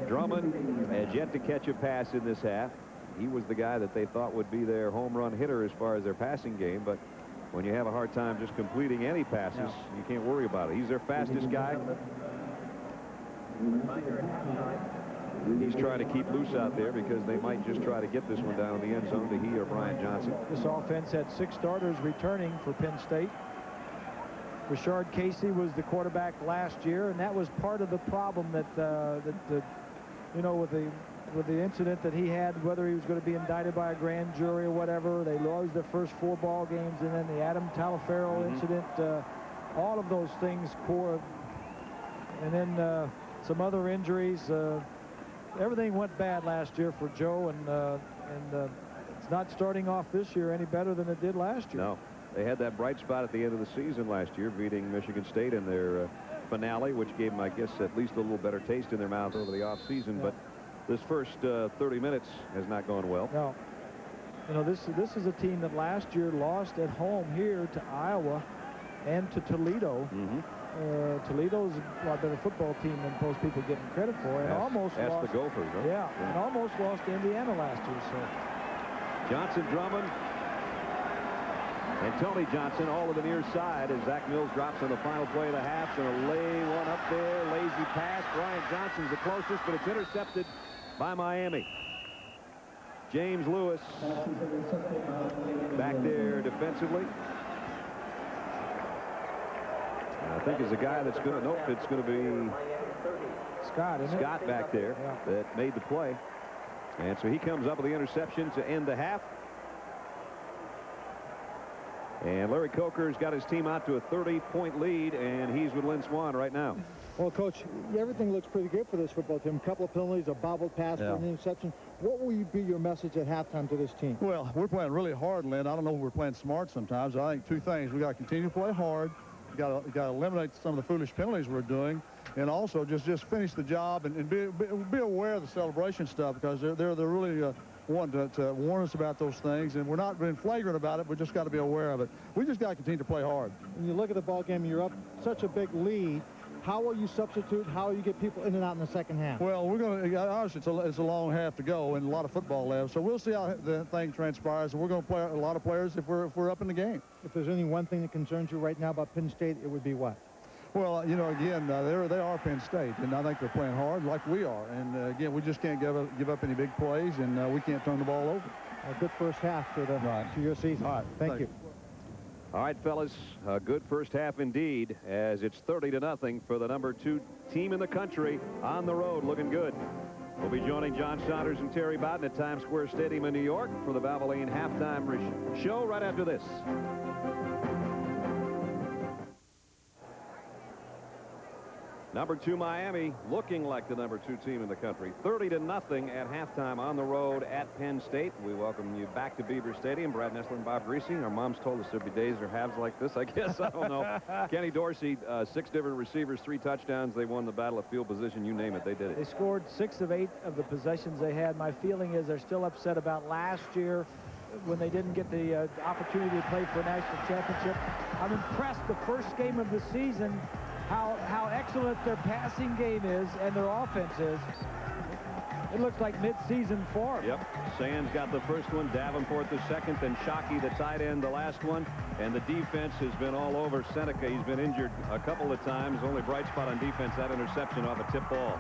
S2: Drummond has yet to catch a pass in this half. He was the guy that they thought would be their home run hitter as far as their passing game, but when you have a hard time just completing any passes, you can't worry about it. He's their fastest guy. He's trying to keep loose out there because they might just try to get this one down in the end zone to he or Brian Johnson.
S7: This offense had 6 starters returning for Penn State. Rashard Casey was the quarterback last year, and that was part of the problem that with the incident that he had, whether he was going to be indicted by a grand jury or whatever. They lost their first 4 ball games, and then the Adam Talaferro incident, all of those things and then some other injuries. Everything went bad last year for Joe, and it's not starting off this year any better than it did last year.
S2: No, they had that bright spot at the end of the season last year, beating Michigan State in their finale, which gave them, I guess, at least a little better taste in their mouth over the offseason. But this first 30 minutes has not gone well.
S7: No. You know, this is a team that last year lost at home here to Iowa and to Toledo. Toledo's a lot better football team than most people getting credit for, and almost lost
S2: the Gophers, right?
S7: Yeah, and almost lost to Indiana last year. So
S2: Johnson, Drummond, and Tony Johnson all to the near side as Zach Mills drops on the final play of the half. Going to lay one up there, lazy pass. Brian Johnson's the closest, but it's intercepted by Miami. James Lewis back there defensively. I think is a guy that's going to, nope, it's going to be Scott back there that made the play. And so he comes up with the interception to end the half. And Larry Coker's got his team out to a 30-point lead, and he's with Lynn Swan right now.
S8: Well, Coach, everything looks pretty good for this football team. A couple of penalties, a bobbled pass for an interception. What will be your message at halftime to this team?
S10: Well, we're playing really hard, Lynn. I don't know if we're playing smart sometimes. I think 2 things. We got to continue to play hard. We got to eliminate some of the foolish penalties we're doing, and also just finish the job and be aware of the celebration stuff, because they're really wanting to warn us about those things, and we're not being flagrant about it. We just got to be aware of it. We just got to continue to play hard.
S8: When you look at the ball game, you're up such a big lead. How will you substitute? How will you get people in and out in the second half?
S10: Well, we're going to, obviously, it's a long half to go and a lot of football left. So we'll see how the thing transpires. And we're going to play a lot of players if we're up in the game.
S8: If there's any one thing that concerns you right now about Penn State, it would be what?
S10: Well, you know, again, they are Penn State, and I think they're playing hard like we are. And, again, we just can't give up any big plays, and we can't turn the ball over.
S8: A good first half to your season.
S10: All right.
S8: Thank you.
S2: All right, fellas, a good first half indeed, as it's 30-0 for the #2 team in the country on the road, looking good. We'll be joining John Saunders and Terry Boughton at Times Square Stadium in New York for the Valvoline halftime show right after this. #2 Miami looking like the #2 team in the country. 30-0 at halftime on the road at Penn State. We welcome you back to Beaver Stadium. Brad Nessler and Bob Greasy. Our moms told us there'd be days or halves like this, I guess. I don't know. Kenny Dorsey, 6 different receivers, 3 touchdowns. They won the battle of field position. You name it, they did it.
S7: They scored 6 of 8 of the possessions they had. My feeling is they're still upset about last year when they didn't get the opportunity to play for a national championship. I'm impressed the first game of the season how excellent their passing game is and their offense is. It looks like mid-season form.
S2: Yep. Sands got the first one, Davenport the second, then Shockey the tight end the last one. And the defense has been all over Seneca. He's been injured a couple of times. Only bright spot on defense, that interception off a tip ball.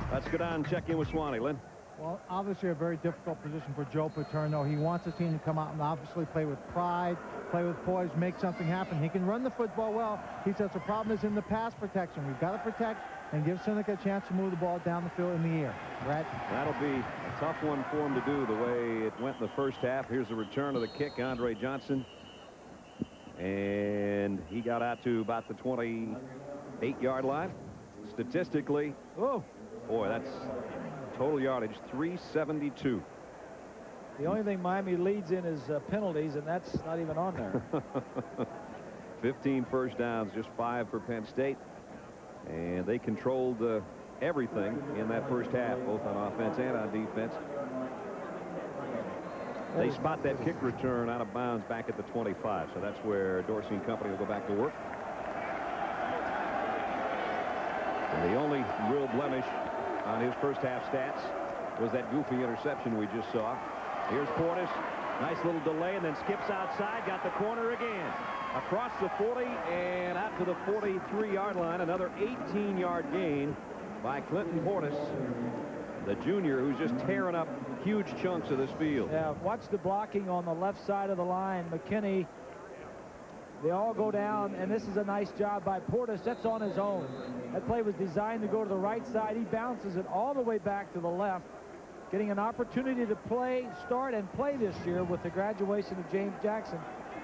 S2: Let's go down and check in with Swanee. Lynn?
S8: Well, obviously a very difficult position for Joe Paterno. He wants his team to come out and obviously play with pride, play with poise, make something happen. He can run the football well. He says the problem is in the pass protection. We've got to protect and give Seneca a chance to move the ball down the field in the air. Brad?
S2: That'll be a tough one for him to do the way it went in the first half. Here's the return of the kick, Andre Johnson. And he got out to about the 28-yard line. Statistically, oh, boy, that's total yardage, 372.
S7: The only thing Miami leads in is penalties, and that's not even on there.
S2: 15 first downs, just 5 for Penn State. And they controlled everything in that first half, both on offense and on defense. They spot that kick return out of bounds back at the 25. So that's where Dorsey and company will go back to work. And the only real blemish on his first half stats was that goofy interception we just saw. Here's Portis. Nice little delay and then skips outside. Got the corner again. Across the 40 and out to the 43-yard line. Another 18-yard gain by Clinton Portis, the junior who's just tearing up huge chunks of this field.
S7: Yeah, watch the blocking on the left side of the line. McKinney, they all go down, and this is a nice job by Portis. That's on his own. That play was designed to go to the right side. He bounces it all the way back to the left, getting an opportunity to start and play this year with the graduation of James Jackson.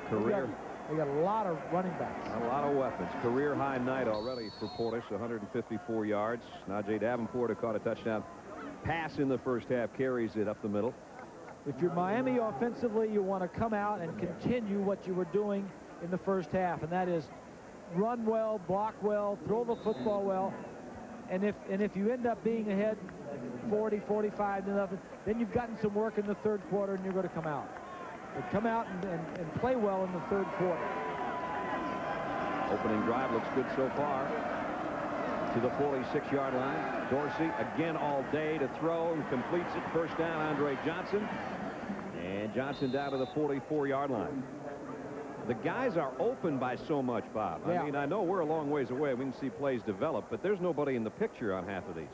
S2: Career.
S7: They got a lot of running backs.
S2: A lot of weapons. Career high night already for Portis, 154 yards. Najee Davenport caught a touchdown pass in the first half, carries it up the middle.
S7: If you're Miami offensively, you want to come out and continue what you were doing in the first half, and that is run well, block well, throw the football well. And if you end up being ahead 40, 45 to nothing, then you've gotten some work in the third quarter and you're going to come out. But come out and play well in the third quarter.
S2: Opening drive looks good so far. To the 46-yard line. Dorsey again all day to throw and completes it. First down, Andre Johnson. And Johnson down to the 44-yard line. The guys are open by so much, Bob.
S7: Yeah.
S2: I mean, I know we're a long ways away. We can see plays develop, but there's nobody in the picture on half of these.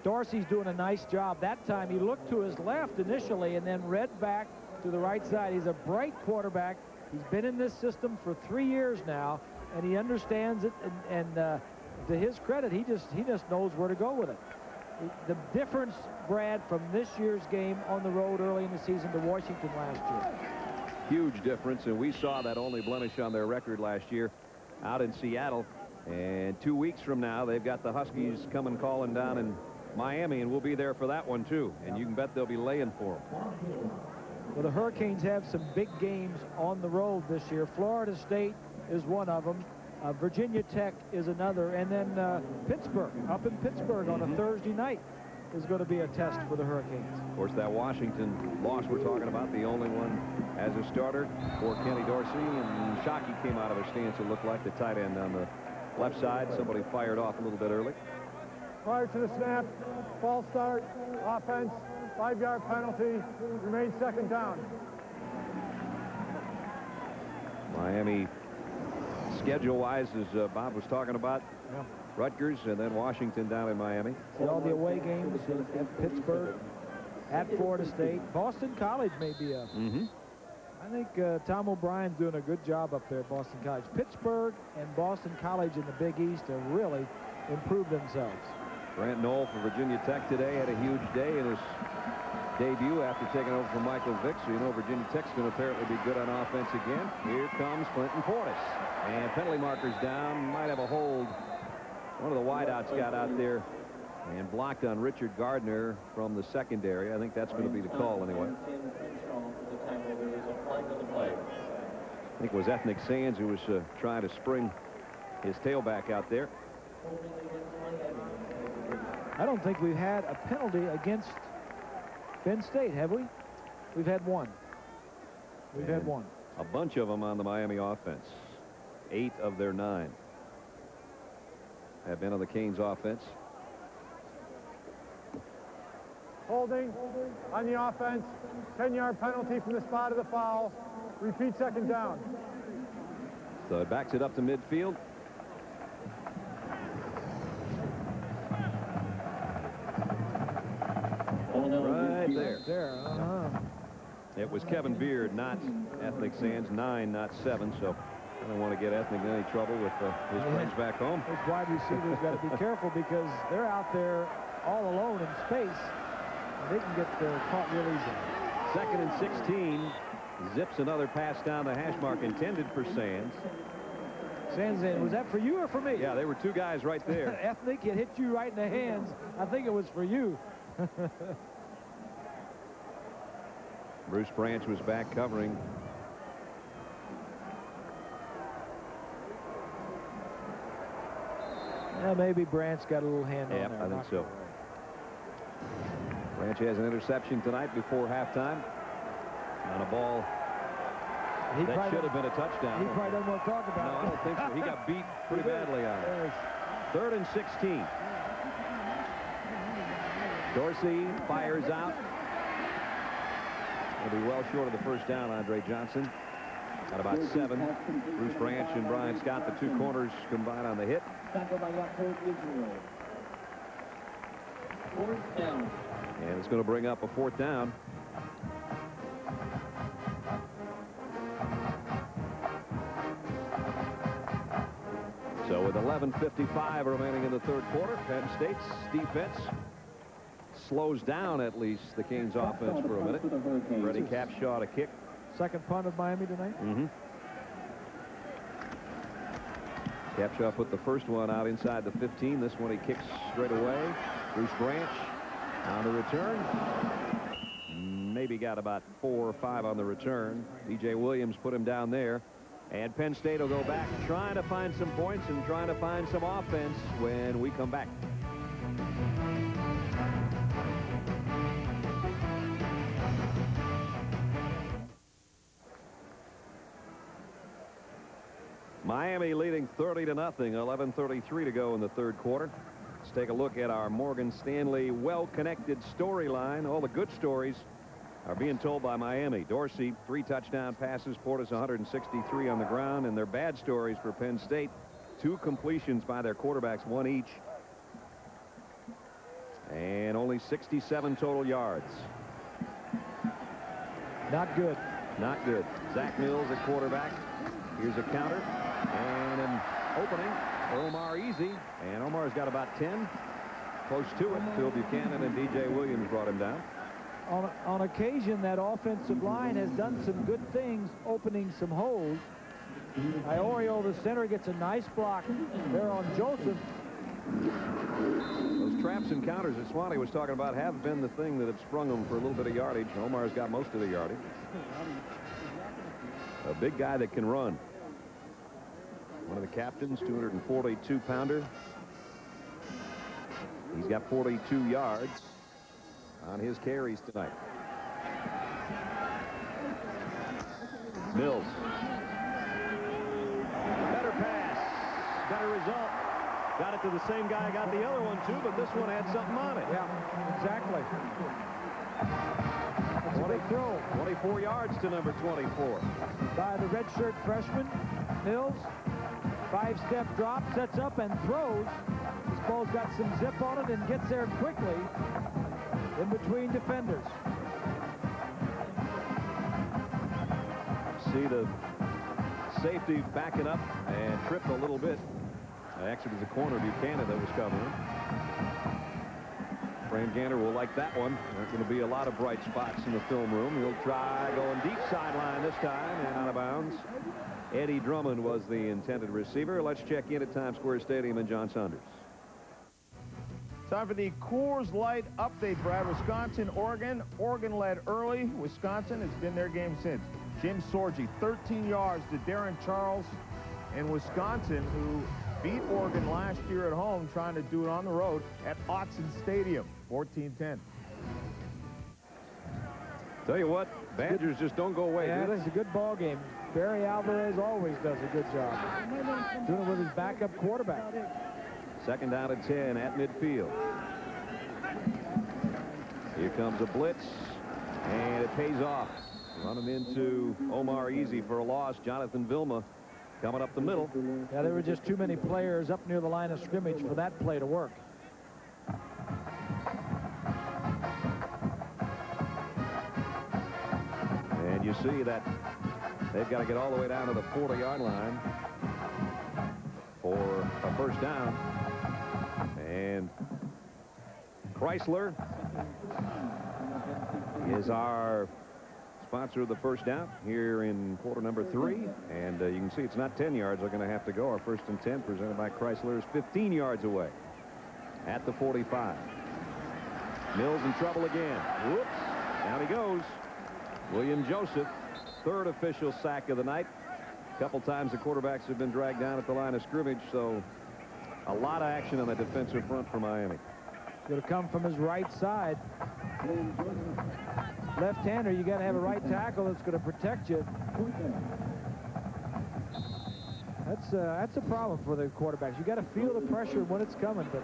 S7: Dorsey's doing a nice job. That time he looked to his left initially and then read back to the right side. He's a bright quarterback. He's been in this system for 3 years now, and he understands it. And to his credit, he just knows where to go with it. The difference, Brad, from this year's game on the road early in the season to Washington last year.
S2: Huge difference, and we saw that only blemish on their record last year out in Seattle. And 2 weeks from now, they've got the Huskies coming calling down in Miami, and we'll be there for that one too. And you can bet they'll be laying for them.
S7: Well, the Hurricanes have some big games on the road this year. Florida State is one of them. Virginia Tech is another, and then Pittsburgh, up in Pittsburgh on a Thursday night, is going to be a test for the Hurricanes.
S2: Of course, that Washington loss we're talking about, the only one as a starter for Kenny Dorsey, and Shockey came out of a stance. It looked like the tight end on the left side. Somebody fired off a little bit early.
S4: Prior to the snap, false start, offense, 5-yard penalty, remains second down.
S2: Miami, schedule-wise, as Bob was talking about, Rutgers and then Washington down in Miami.
S7: See all the away games in Pittsburgh, at Florida State. Boston College may be a... I think Tom O'Brien's doing a good job up there at Boston College. Pittsburgh and Boston College in the Big East have really improved themselves.
S2: Grant Knoll for Virginia Tech today had a huge day in his debut after taking over from Michael Vick. So you know Virginia Tech's going to apparently be good on offense again. Here comes Clinton Portis. And penalty markers down. Might have a hold. One of the wideouts got out there and blocked on Richard Gardner from the secondary. I think that's going to be the call anyway. I think it was Ethnic Sands who was trying to spring his tailback out there.
S7: I don't think we've had a penalty against Penn State, have we? We've had one. We've had one.
S2: A bunch of them on the Miami offense. 8 of their 9 have been on the Canes offense.
S4: Holding on the offense, 10-yard penalty from the spot of the foul. Repeat second down.
S2: So it backs it up to midfield. Right there. It was Kevin Beard, not Ethnic Sands. 9, not 7. So I don't want to get Ethnic in any trouble with his friends back home.
S7: Those wide receivers got to be careful because they're out there all alone in space. And they can get caught real easy.
S2: 2nd and 16. Zips another pass down the hash mark intended for Sands.
S7: Sands, was that for you or for me?
S2: Yeah, there were 2 guys right there.
S7: Ethnic, it hit you right in the hands. I think it was for you.
S2: Bruce Branch was back covering.
S7: Maybe Branch got a little hand on there.
S2: I think so. Branch has an interception tonight before halftime. On a ball that should have been a touchdown.
S11: He probably doesn't want to talk about it.
S2: No, I don't think so. He got beat pretty badly on it. 3rd and 16. Dorsey fires out. He'll be well short of the first down, Andre Johnson. At about 7. Bruce Branch and Brian Scott, the 2 corners, combined on the hit. And it's going to bring up a 4th down. So with 11:55 remaining in the 3rd quarter, Penn State's defense slows down at least the Canes offense for a minute. Freddie Capshaw to kick.
S11: Second punt of Miami tonight.
S2: Capshaw put the first one out inside the 15. This one he kicks straight away. Bruce Branch on the return. Maybe got about 4 or 5 on the return. DJ Williams put him down there. And Penn State will go back trying to find some points and trying to find some offense when we come back. Miami leading 30-0. 11:33 to go in the 3rd quarter. Let's take a look at our Morgan Stanley well-connected storyline. All the good stories are being told by Miami. Dorsey, 3 touchdown passes. Portis 163 on the ground. And their bad stories for Penn State, 2 completions by their quarterbacks, 1 each. And only 67 total yards.
S11: Not good.
S2: Not good. Zach Mills at quarterback. Here's a counter. And an opening for Omar Easy. And Omar's got about 10. Close to it. Phil Buchanan and DJ Williams brought him down.
S11: On occasion, that offensive line has done some good things, opening some holes. Iorio, the center, gets a nice block there on Joseph.
S2: Those traps and counters that Swanee was talking about have been the thing that have sprung them for a little bit of yardage. Omar's got most of the yardage. A big guy that can run. One of the captains, 242-pounder. He's got 42 yards on his carries tonight. Mills. Better pass. Better result. Got it to the same guy, got the other one too, but this one had something on it.
S11: Yeah, exactly.
S2: 24 yards to number 24.
S11: By the redshirt freshman, Mills. 5-step drop, sets up and throws. This ball's got some zip on it and gets there quickly in between defenders.
S2: See the safety backing up and tripped a little bit. Actually, it was a corner, Buchanan, that was covering. Fran Ganner will like that one. There's going to be a lot of bright spots in the film room. He'll try going deep sideline this time and out of bounds. Eddie Drummond was the intended receiver. Let's check in at Times Square Stadium and John Saunders.
S9: Time for the Coors Light update, Brad. Wisconsin, Oregon. Oregon led early. Wisconsin, it's been their game since. Jim Sorgi, 13 yards to Darren Charles. And Wisconsin, who beat Oregon last year at home, trying to do it on the road at Autzen Stadium, 14-10.
S2: Tell you what, Badgers just don't go away.
S11: Yeah, it's a good ball game. Barry Alvarez always does a good job doing it with his backup quarterback.
S2: 2nd down and 10 at midfield. Here comes a blitz, and it pays off. Running into Omar Easy for a loss. Jonathan Vilma coming up the middle.
S11: Yeah, there were just too many players up near the line of scrimmage for that play to work.
S2: And you see that they've got to get all the way down to the 40-yard line for a first down. And Chrysler is our sponsor of the first down here in quarter number 3. And you can see it's not 10 yards they're going to have to go. Our 1st and 10 presented by Chrysler is 15 yards away at the 45. Mills in trouble again. Whoops. Down he goes. William Joseph, 3rd official sack of the night. A couple times the quarterbacks have been dragged down at the line of scrimmage, so a lot of action on the defensive front for Miami.
S11: Going to come from his right side. left-hander, you got to have a right tackle that's going to protect you. That's a problem for the quarterbacks. You got to feel the pressure when it's coming, but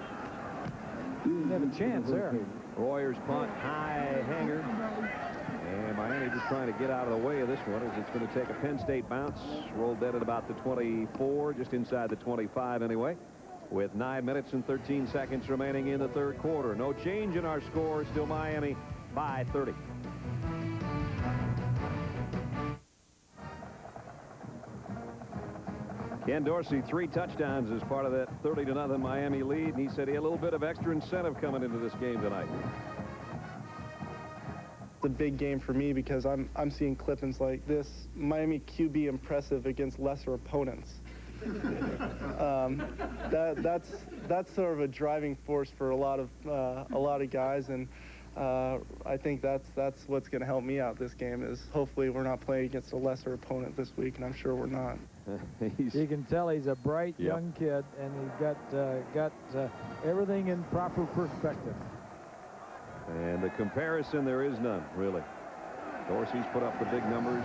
S11: you didn't have a chance there.
S2: Warriors punt, high hanger. And Miami just trying to get out of the way of this one as it's going to take a Penn State bounce. Rolled dead at about the 24, just inside the 25 anyway, with 9 minutes and 13 seconds remaining in the third quarter. No change in our score. Still Miami by 30. Ken Dorsey, 3 touchdowns as part of that 30-0 Miami lead. And he said he had a little bit of extra incentive coming into this game tonight.
S12: It's a big game for me because I'm seeing clippings like this. Miami QB impressive against lesser opponents. That's sort of a driving force for a lot of guys, and I think that's what's going to help me out this game. Is hopefully we're not playing against a lesser opponent this week, and I'm sure we're not.
S11: You can tell he's a bright young kid, and he's got everything in proper perspective.
S2: And the comparison, there is none, really. Dorsey's put up the big numbers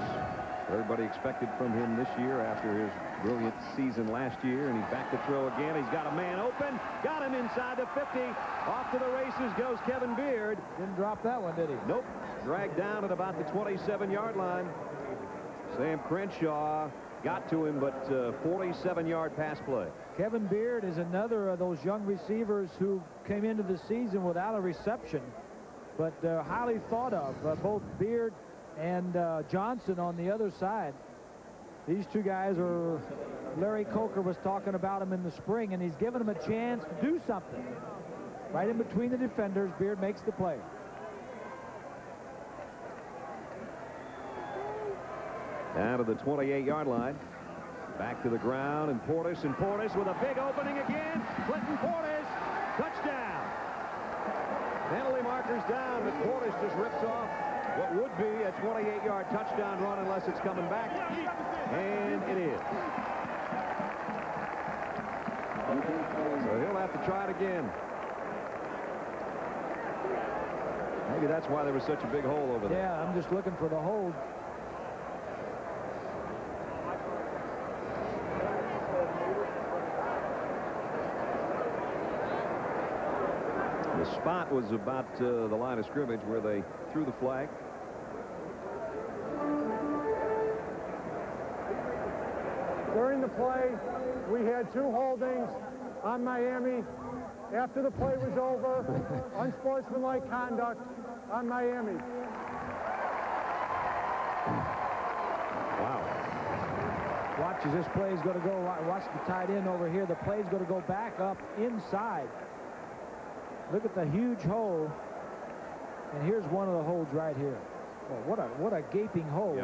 S2: everybody expected from him this year after his brilliant season last year, and he's back to throw again. He's got a man open, got him inside the 50. Off to the races goes Kevin Beard.
S11: Didn't drop that one, did he?
S2: Nope. Dragged down at about the 27-yard line. Sam Crenshaw got to him, but 47-yard pass play.
S11: Kevin Beard is another of those young receivers who came into the season without a reception, but highly thought of. Both Beard and Johnson on the other side. These two guys are, Larry Coker was talking about him in the spring, and he's given him a chance to do something. Right in between the defenders, Beard makes the play.
S2: Down to the 28-yard line. Back to the ground, and Portis with a big opening again. Clinton Portis, touchdown. Penalty markers down, but Portis just rips off what would be a 28-yard touchdown run unless it's coming back. And it is. So he'll have to try it again. Maybe that's why there was such a big hole over there.
S11: Yeah, I'm just looking for the hold.
S2: The spot was about the line of scrimmage where they threw the flag.
S4: During the play, we had 2 holdings on Miami. After the play was over, unsportsmanlike conduct on Miami.
S2: Wow.
S11: Watch as this play is going to go. Watch the tight end over here. The play is going to go back up inside. Look at the huge hole, and here's one of the holes right here. Oh, what a gaping hole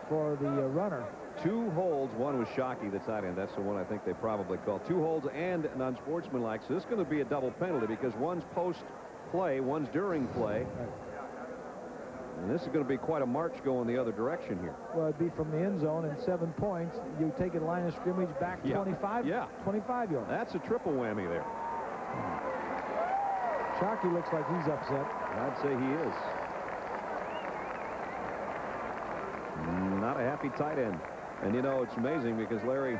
S11: for the runner.
S2: 2 holds. One was Shockey, the tight end. That's the one I think they probably called. 2 holds and an unsportsmanlike. So this is going to be a double penalty because one's post-play, one's during play.
S11: Right.
S2: And this is going to be quite a march going the other direction here.
S11: Well, it'd be from the end zone and 7 points. You take a line of scrimmage back 25. Yeah. 25 yards.
S2: That's a triple whammy there.
S11: Shockey looks like he's upset.
S2: I'd say he is. Not a happy tight end. And, you know, it's amazing because Larry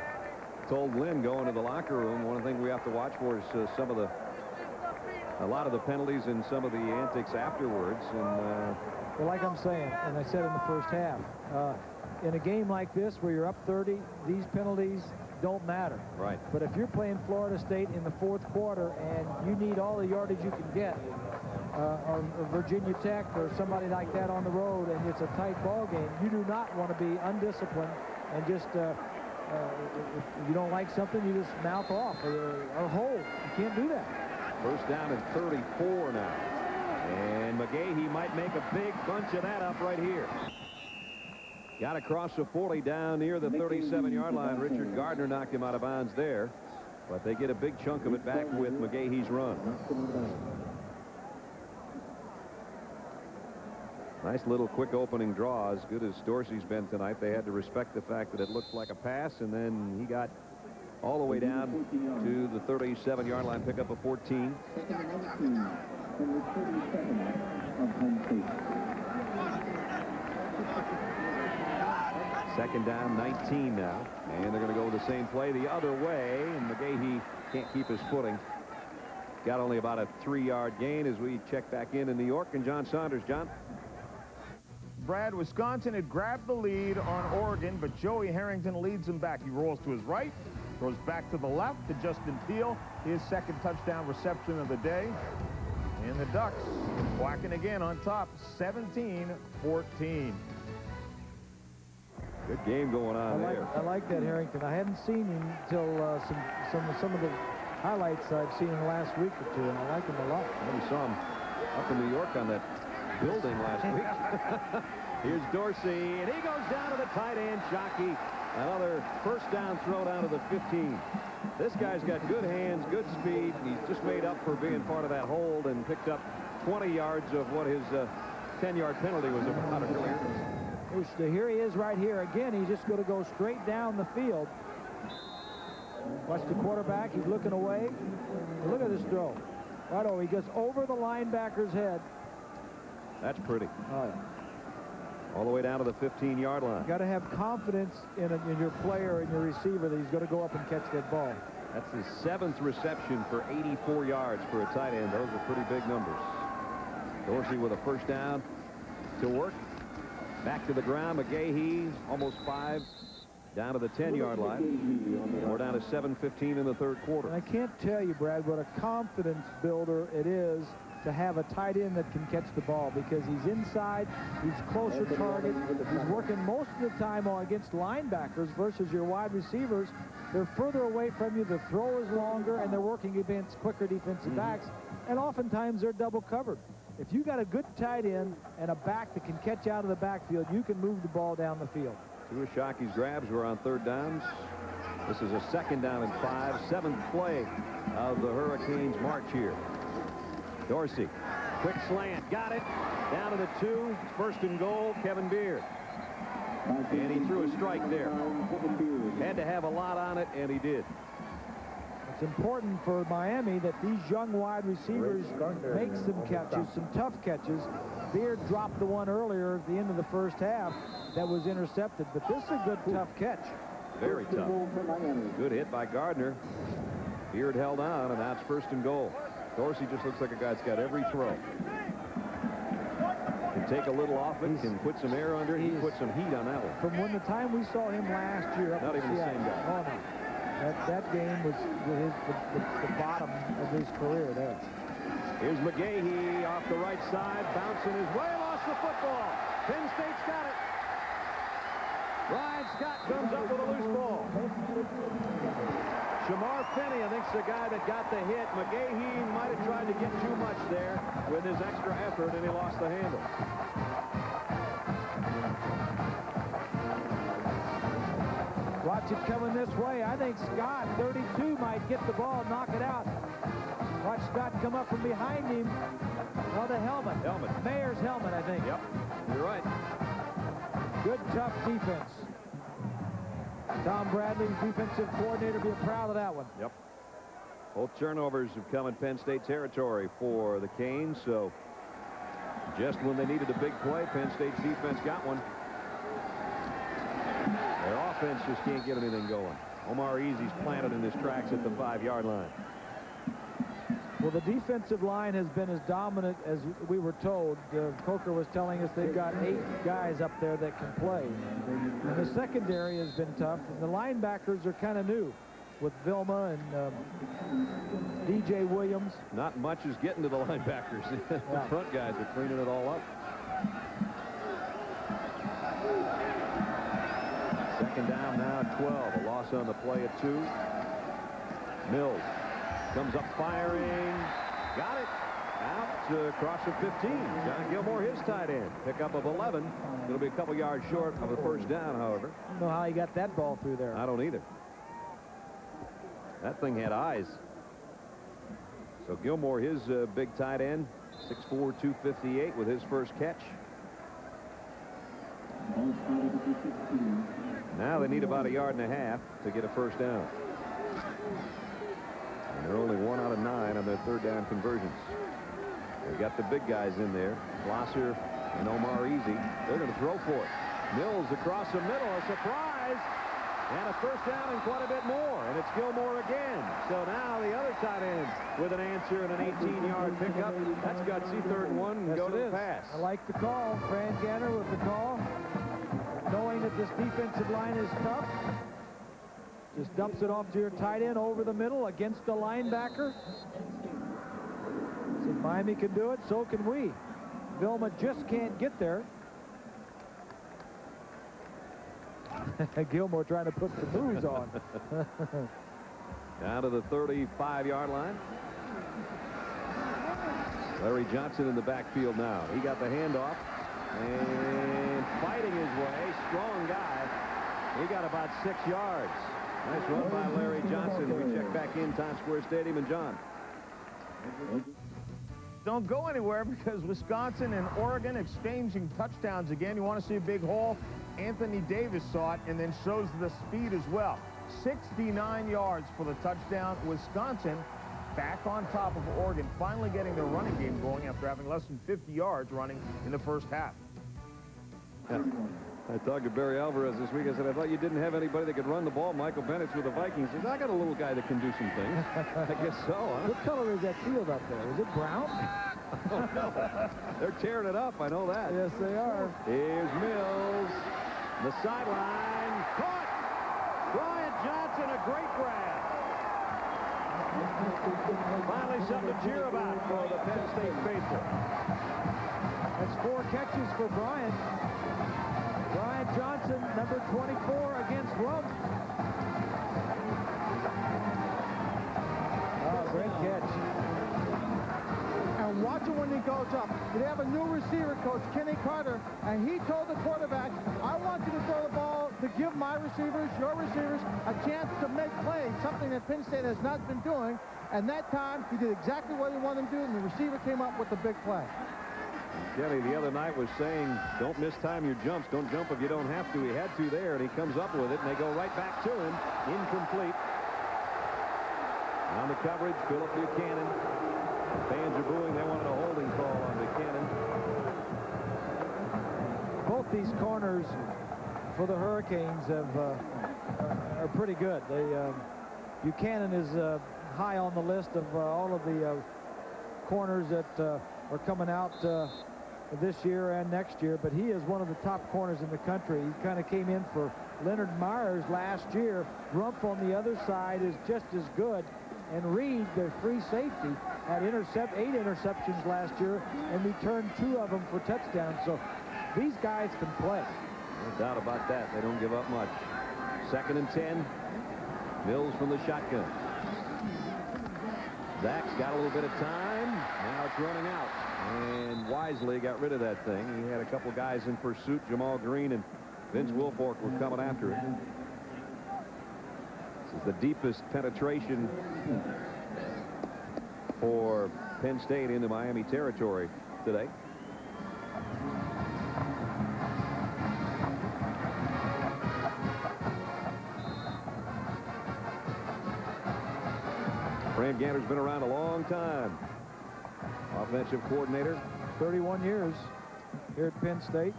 S2: told Lynn going to the locker room, one of the things we have to watch for is a lot of the penalties and some of the antics afterwards. And
S11: well, like I'm saying, and I said in the first half, in a game like this where you're up 30, these penalties don't matter.
S2: Right.
S11: But if you're playing Florida State in the 4th quarter and you need all the yardage you can get, or Virginia Tech or somebody like that on the road, and it's a tight ball game, you do not want to be undisciplined and just if you don't like something, you just mouth off or hold. You can't do that.
S2: First down and 34 now. And McGahee might make a big bunch of that up right here. Got across the 40 down near the 37-yard line. Richard Gardner knocked him out of bounds there. But they get a big chunk of it back with McGahee's run. Nice little quick opening draw. As good as Dorsey's been tonight, they had to respect the fact that it looked like a pass, and then he got all the way down to the 37-yard line, pick up a 14. Second down, 19 now. And they're going to go with the same play the other way. And McGahee can't keep his footing. Got only about a 3-yard gain as we check back in New York. And John Saunders. John?
S9: Brad, Wisconsin had grabbed the lead on Oregon, but Joey Harrington leads him back. He rolls to his right, throws back to the left to Justin Thiel, his second touchdown reception of the day. And the Ducks whacking again on top, 17-14.
S2: Good game going on there.
S11: I like that Harrington. I hadn't seen him until some of the highlights I've seen in the last week or two, and I like him a lot.
S2: We saw him up in New York on that building last week. Here's Dorsey, and he goes down to the tight end, Shockey. Another first down throw down to the 15. This guy's got good hands, good speed. He's just made up for being part of that hold and picked up 20 yards of what his 10-yard penalty was about earlier.
S11: Here he is right here again. He's just going to go straight down the field. Watch the quarterback. He's looking away. Look at this throw. Right over. He gets over the linebacker's head.
S2: That's pretty.
S11: Oh, yeah.
S2: All the way down to the 15-yard line.
S11: You got to have confidence in your player and your receiver that he's going to go up and catch that ball.
S2: That's his 7th reception for 84 yards for a tight end. Those are pretty big numbers. Dorsey with a first down to work. Back to the ground. McGahee almost 5 down to the 10-yard line. We're down to 7:15 in the third quarter.
S11: And I can't tell you, Brad, what a confidence builder it is to have a tight end that can catch the ball, because he's inside, he's closer target, he's working most of the time against linebackers versus your wide receivers. They're further away from you, the throw is longer, and they're working against quicker defensive backs, and oftentimes they're double covered. If you got a good tight end and a back that can catch out of the backfield, you can move the ball down the field.
S2: Two of Shockey's grabs were on third downs. This is a second down and 5, 7th play of the Hurricanes' march here. Dorsey, quick slant, got it, down to the 2, first and goal, Kevin Beard. And he threw a strike there. Had to have a lot on it, and he did.
S11: It's important for Miami that these young wide receivers make some catches, some tough catches. Beard dropped the one earlier at the end of the first half that was intercepted, but this is a good, tough catch.
S2: Very tough. Good hit by Gardner. Beard held on, and that's first and goal. Dorsey just looks like a guy that's got every throw. Can take a little off it, can put some air under it, he put some heat on that one.
S11: From the time we saw him last year up
S2: Not
S11: in
S2: even the
S11: Seattle.
S2: same guy.
S11: Oh, no. That game was the bottom of his career there.
S2: Here's McGahee off the right side, bouncing his way, lost the football. Penn State's got it. Ryan Scott comes up with a loose ball. Shamar Finney, I think, is the guy that got the hit. McGahee might have tried to get too much there with his extra effort, and he lost the handle.
S11: Watch it coming this way. I think Scott, 32, might get the ball, knock it out. Watch Scott come up from behind him. Oh, the helmet. Mayer's helmet, I think.
S2: Yep, you're right.
S11: Good, tough defense. Tom Bradley, defensive coordinator, be proud of that one.
S2: Yep. Both turnovers have come in Penn State territory for the Canes, so just when they needed a big play, Penn State's defense got one. Their offense just can't get anything going. Omar Easy's planted in his tracks at the 5-yard line.
S11: Well, the defensive line has been as dominant as we were told. Coker was telling us they've got 8 guys up there that can play. And the secondary has been tough. And the linebackers are kind of new with Vilma and DJ Williams.
S2: Not much is getting to the linebackers. The front guys are cleaning it all up. Second down now, 12. A loss on the play at 2. Mills comes up firing. Got it. Out across the 15. John Gilmore, his tight end. Pickup of 11. It'll be a couple yards short of the first down, however.
S11: I don't know how he got that ball through there.
S2: I don't either. That thing had eyes. So Gilmore, his big tight end, 6'4", 258 with his first catch. Now they need about 1.5 yards to get a first down. And they're only 1 out of 9 on their third down conversions. They've got the big guys in there, Glosser and Omar Easy. They're going to throw for it.
S13: Mills across the middle, a surprise, and a first down and quite a bit more, and it's Gilmore again. So now the other tight end with an answer and an 18-yard pickup. That's gutsy, 3rd and 1,
S11: Yes,
S13: go to
S11: it
S13: the
S11: is.
S13: pass.
S11: I like the call. Fran Ganner with the call, knowing that this defensive line is tough. Just dumps it off to your tight end over the middle against the linebacker. So if Miami can do it, so can we. Vilma just can't get there. Gilmore trying to put the moves on.
S13: Down to the 35-yard line. Larry Johnson in the backfield now. He got the handoff and fighting his way. Strong guy. He got about 6 yards. Nice run by Larry Johnson. We check back in Times Square Stadium, and John.
S9: Don't go anywhere because Wisconsin and Oregon exchanging touchdowns again. You want to see a big haul? Anthony Davis saw it and then shows the speed as well. 69 yards for the touchdown. Wisconsin back on top of Oregon, finally getting their running game going after having less than 50 yards running in the first half.
S13: I talked to Barry Alvarez this week. I said, I thought you didn't have anybody that could run the ball. Michael Bennett's with the Vikings. He says, I got a little guy that can do some things. I guess so, huh?
S11: What color is that field up there? Is it brown?
S13: Oh, no. They're tearing it up. I know that.
S11: Yes, they are.
S13: Here's Mills. The sideline. Caught! Bryant Johnson, a great grab. Finally something to cheer about for the Penn State faithful.
S11: That's 4 catches for Bryant. Bryant Johnson, number 24 against Rump. Oh, great catch.
S8: And watch it when he goes up. They have a new receiver coach, Kenny Carter, and he told the quarterback, I want you to throw the ball to give my receivers, your receivers, a chance to make plays, something that Penn State has not been doing. And that time, he did exactly what he wanted to do, and the receiver came up with the big play.
S13: Kenny the other night was saying, don't mistime your jumps. Don't jump if you don't have to. He had to there, and he comes up with it, and they go right back to him. Incomplete. On the coverage, Philip Buchanan. The fans are booing. They wanted a holding call on Buchanan.
S11: Both these corners for the Hurricanes are pretty good. Buchanan is high on the list of all of the corners that are coming out this year and next year, but he is one of the top corners in the country. He kind of came in for Leonard Myers last year. Rumpf on the other side is just as good. And Reed, their free safety, had 8 interceptions last year and returned 2 of them for touchdowns. So these guys can play.
S13: No doubt about that. They don't give up much. 2nd and 10. Mills from the shotgun. Zach's got a little bit of time. Now it's running out. And wisely got rid of that thing. He had a couple guys in pursuit. Jamal Green and Vince Wilfork were coming after it. This is the deepest penetration for Penn State into Miami territory today. Fran Ganner's been around a long time. Offensive coordinator.
S11: 31 years here at Penn State.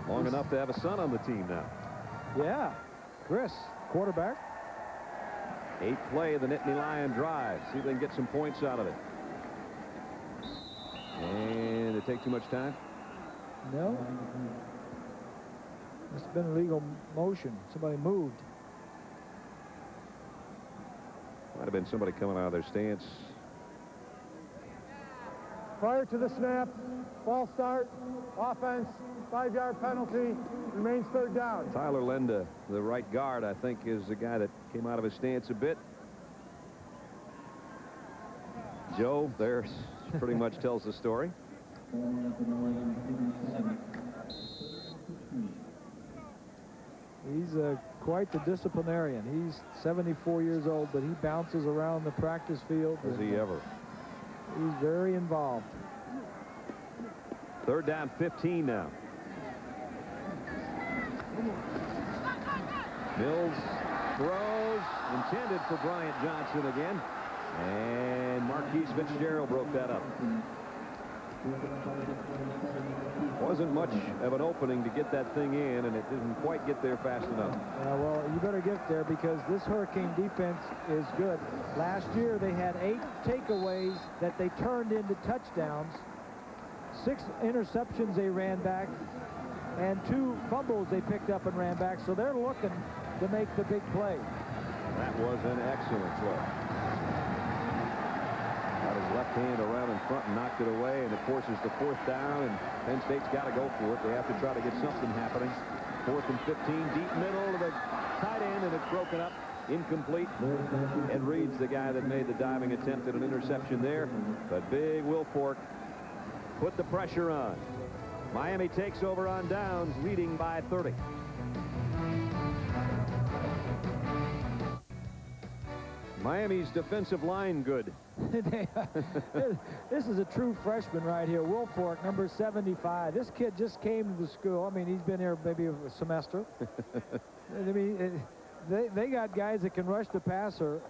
S13: Long enough to have a son on the team now.
S11: Yeah. Chris, quarterback.
S13: 8th play of the Nittany Lion drive. See if they can get some points out of it. And it take too much time?
S11: No. Must have been illegal motion. Somebody moved.
S13: Might have been somebody coming out of their stance.
S4: Prior to the snap, false start, offense, 5-yard penalty, remains 3rd down.
S13: Tyler Lenda, the right guard, I think, is the guy that came out of his stance a bit. Joe there pretty much tells the story.
S11: He's quite the disciplinarian. He's 74 years old, but he bounces around the practice field.
S13: Does he ever?
S11: He's very involved.
S13: 3rd down, 15 now. Mills throws, intended for Bryant Johnson again. And Marquise Fitzgerald broke that up. Wasn't much of an opening to get that thing in, and it didn't quite get there fast enough.
S11: Well, you better get there because this Hurricane defense is good. Last year, they had 8 takeaways that they turned into touchdowns, 6 interceptions they ran back, and 2 fumbles they picked up and ran back. So they're looking to make the big play.
S13: That was an excellent play. Got his left hand around in front and knocked it away, and of course it's the 4th down, and Penn State's got to go for it. They have to try to get something happening. 4th and 15, deep middle to the tight end, and it's broken up. Incomplete. Ed Reed's the guy that made the diving attempt at an interception there, but big Will Fork put the pressure on. Miami takes over on downs, leading by 30. Miami's defensive line good.
S11: This is a true freshman right here. Will Fork, number 75. This kid just came to the school. I mean, he's been here maybe a semester. I mean, they got guys that can rush the passer.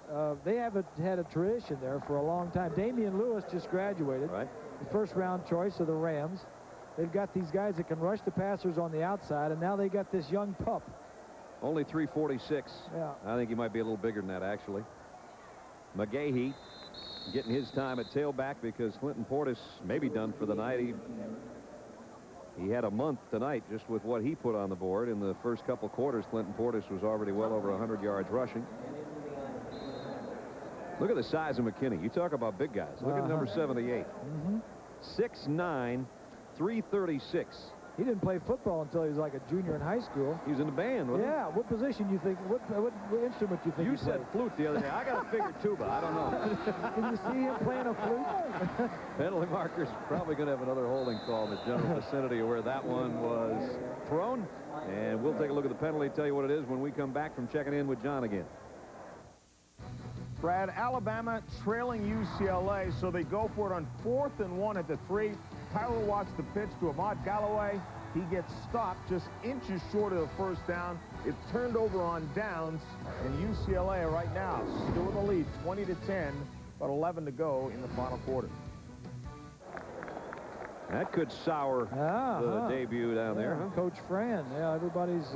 S11: They haven't had a tradition there for a long time. Damian Lewis just graduated.
S13: Right.
S11: The first-round choice of the Rams. They've got these guys that can rush the passers on the outside, and now they got this young pup.
S13: Only 346.
S11: Yeah.
S13: I think he might be a little bigger than that, actually. McGahee getting his time at tailback because Clinton Portis may be done for the night. He had a month tonight just with what he put on the board. In the first couple quarters, Clinton Portis was already well over 100 yards rushing. Look at the size of McKinney. You talk about big guys. Look at number 78. 6'9", 336.
S11: He didn't play football until he was like a junior in high school.
S13: He was in the band, wasn't he?
S11: Yeah. What position do you think? What instrument do you think?
S13: You said flute the other day. I got to figure tuba. I don't know.
S11: Can you see him playing a flute?
S13: Penalty marker's probably going to have another holding call in the general vicinity of where that one was thrown. And we'll take a look at the penalty, tell you what it is when we come back from checking in with John again.
S9: Brad, Alabama trailing UCLA, so they go for it on 4th and 1 at the 3. Tyler Watts the pitch to Ahmad Galloway. He gets stopped just inches short of the first down. It's turned over on downs, and UCLA right now still in the lead, 20-10, about 11 to go in the final quarter.
S13: That could sour the debut down there, huh?
S11: Coach Fran. Yeah, everybody's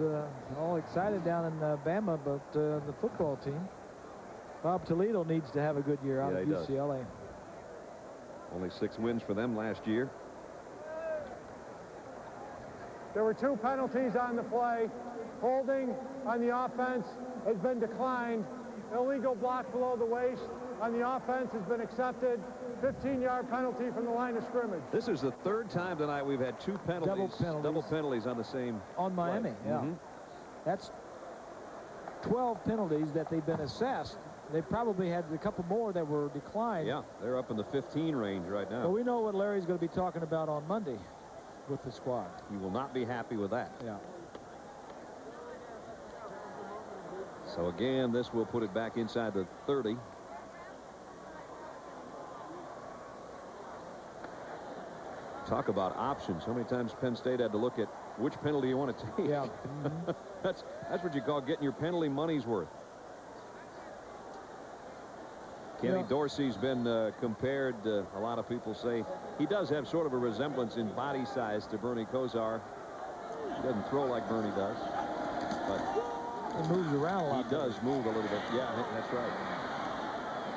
S11: all excited down in Bama, but the football team. Bob Toledo needs to have a good year out of UCLA.
S13: Does. Only 6 wins for them last year.
S4: There were 2 penalties on the play. Holding on the offense has been declined. Illegal block below the waist on the offense has been accepted. 15-yard penalty from the line of scrimmage.
S13: This is the 3rd time tonight we've had 2 penalties. Double penalties on the same
S11: on Miami.
S13: play.
S11: Yeah. That's 12 penalties that they've been assessed. They probably had a couple more that were declined.
S13: Yeah, they're up in the 15 range right now.
S11: Well, we know what Larry's going to be talking about on Monday with the squad.
S13: He will not be happy with that.
S11: Yeah.
S13: So again, this will put it back inside the 30. Talk about options. How many times Penn State had to look at which penalty you want to take?
S11: Yeah.
S13: That's what you call getting your penalty money's worth. Kenny Dorsey's been compared, a lot of people say he does have sort of a resemblance in body size to Bernie Kosar. He doesn't throw like Bernie does, but
S11: he moves around a lot.
S13: He does move a little bit. Yeah, that's right.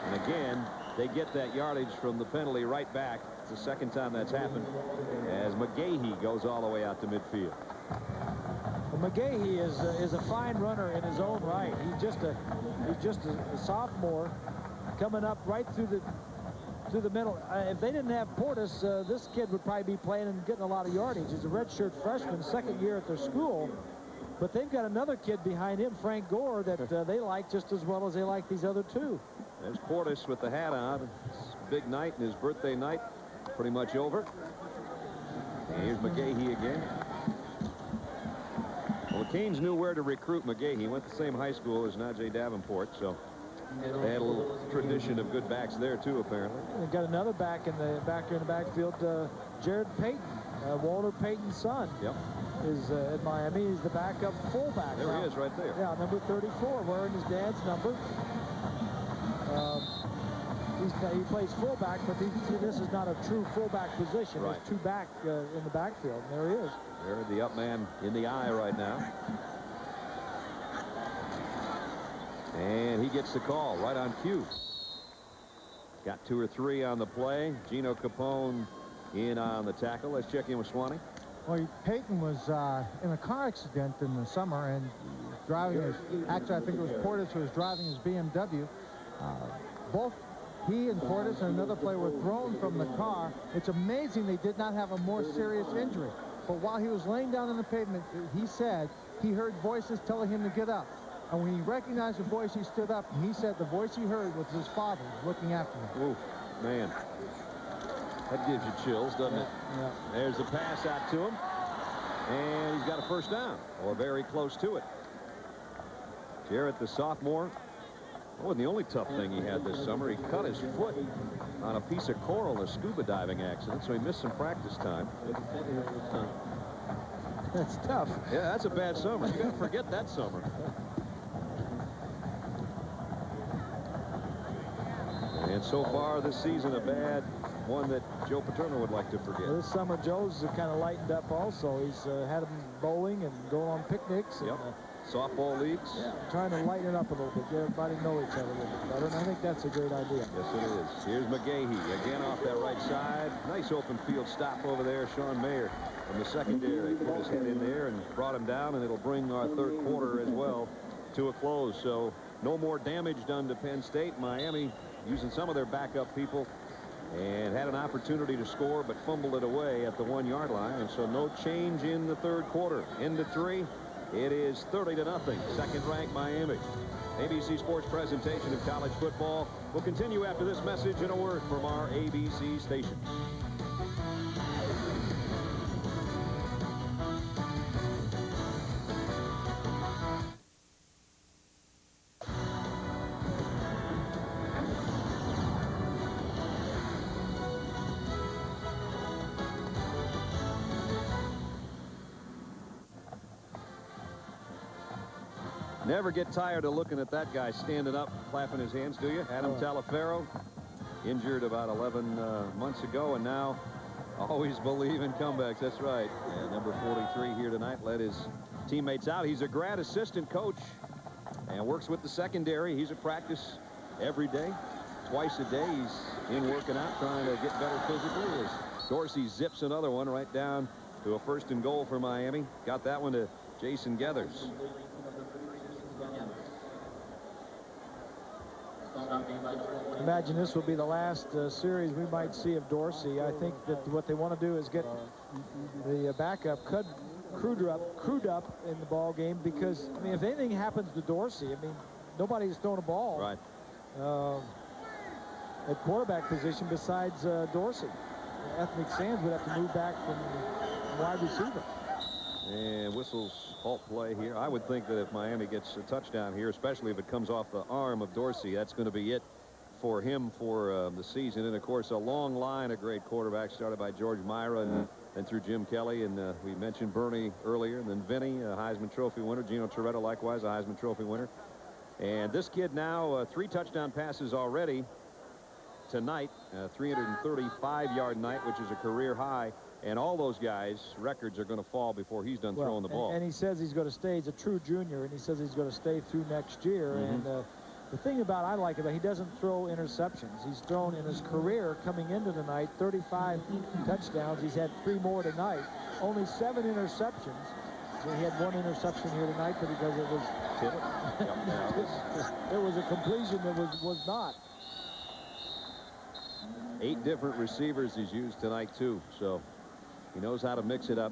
S13: And again, they get that yardage from the penalty right back. It's the 2nd time that's happened as McGahee goes all the way out to midfield.
S11: Well, McGahee is a fine runner in his own right. He's just a sophomore coming up right through the middle. If they didn't have Portis, this kid would probably be playing and getting a lot of yardage. He's a redshirt freshman, 2nd year at their school. But they've got another kid behind him, Frank Gore, that they like just as well as they like these other 2.
S13: There's Portis with the hat on. It's a big night, and his birthday night pretty much over. And here's McGahee again. Well, the Canes knew where to recruit McGahee. He went to the same high school as Najee Davenport, so they had a little tradition of good backs there, too, apparently.
S11: They've got another back in the backfield, Jared Payton, Walter Payton's son.
S13: Yep.
S11: Is at Miami. He's the backup fullback.
S13: There he is right there.
S11: Yeah, number 34, wearing his dad's number. he plays fullback, but this is not a true fullback position.
S13: Right.
S11: There's two back in the backfield, and there he is.
S13: There, the up man in the eye right now. And he gets the call right on cue. Got 2 or 3 on the play. Gino Capone in on the tackle. Let's check in with Swanee.
S8: Well, Peyton was in a car accident in the summer and driving his, actually I think it was Portis who was driving his BMW. Both he and Portis and another player were thrown from the car. It's amazing they did not have a more serious injury. But while he was laying down on the pavement, he said he heard voices telling him to get up. And when he recognized the voice, he stood up, and he said the voice he heard was his father looking after him.
S13: Ooh, man. That gives you chills, doesn't it?
S11: Yeah.
S13: There's the pass out to him. And he's got a first down, or very close to it. Jarrett, the sophomore, wasn't the only tough thing he had this summer. He cut his foot on a piece of coral in a scuba diving accident, so he missed some practice time.
S11: That's tough.
S13: Yeah, that's a bad summer. You got to forget that summer. And so far this season, a bad one that Joe Paterno would like to forget.
S11: This summer, Joe's kind of lightened up also. He's had him bowling and going on picnics. And,
S13: softball leagues.
S11: Yeah, trying to lighten it up a little bit, get everybody to know each other a little bit better, and I think that's a great idea.
S13: Yes, it is. Here's McGahee again off that right side. Nice open field stop over there. Sean Mayer from the secondary put his head in there and brought him down, and it'll bring our third quarter as well to a close. So no more damage done to Penn State. Miami using some of their backup people and had an opportunity to score but fumbled it away at the 1-yard line, and so no change in the third quarter. Into 3. It is 30-0. Second-ranked Miami. ABC Sports presentation of college football will continue after this message and a word from our ABC station. Never get tired of looking at that guy standing up, clapping his hands, do you? Adam Talaferro, injured about 11 months ago, and now always believe in comebacks. That's right. And number 43 here tonight led his teammates out. He's a grad assistant coach and works with the secondary. He's at practice every day, twice a day. He's in working out, trying to get better physically. As Dorsey zips another one right down to a 1st and goal for Miami. Got that one to Jason Geathers.
S11: Imagine this will be the last series we might see of Dorsey. I think that what they want to do is get the backup crewed up in the ball game, because I mean, if anything happens to Dorsey, I mean, nobody's throwing a ball at quarterback position besides Dorsey. Ethnic Sands would have to move back from wide receiver.
S13: And whistles halt play here. I would think that if Miami gets a touchdown here, especially if it comes off the arm of Dorsey, that's going to be it for him for the season. And of course, a long line of great quarterbacks, started by George Myra and then through Jim Kelly, and we mentioned Bernie earlier, and then Vinny, a Heisman Trophy winner. Gino Toretta, likewise a Heisman Trophy winner. And this kid now 3 touchdown passes already tonight, 335-yard night, which is a career high. And all those guys' records are going to fall before he's done throwing the ball.
S11: And he says he's going to stay. He's a true junior, and he says he's going to stay through next year. And the thing about I like about he doesn't throw interceptions. He's thrown in his career coming into tonight 35 touchdowns. He's had 3 more tonight. Only 7 interceptions. So he had 1 interception here tonight because it was it was a completion that was not.
S13: 8 different receivers he's used tonight too. So he knows how to mix it up.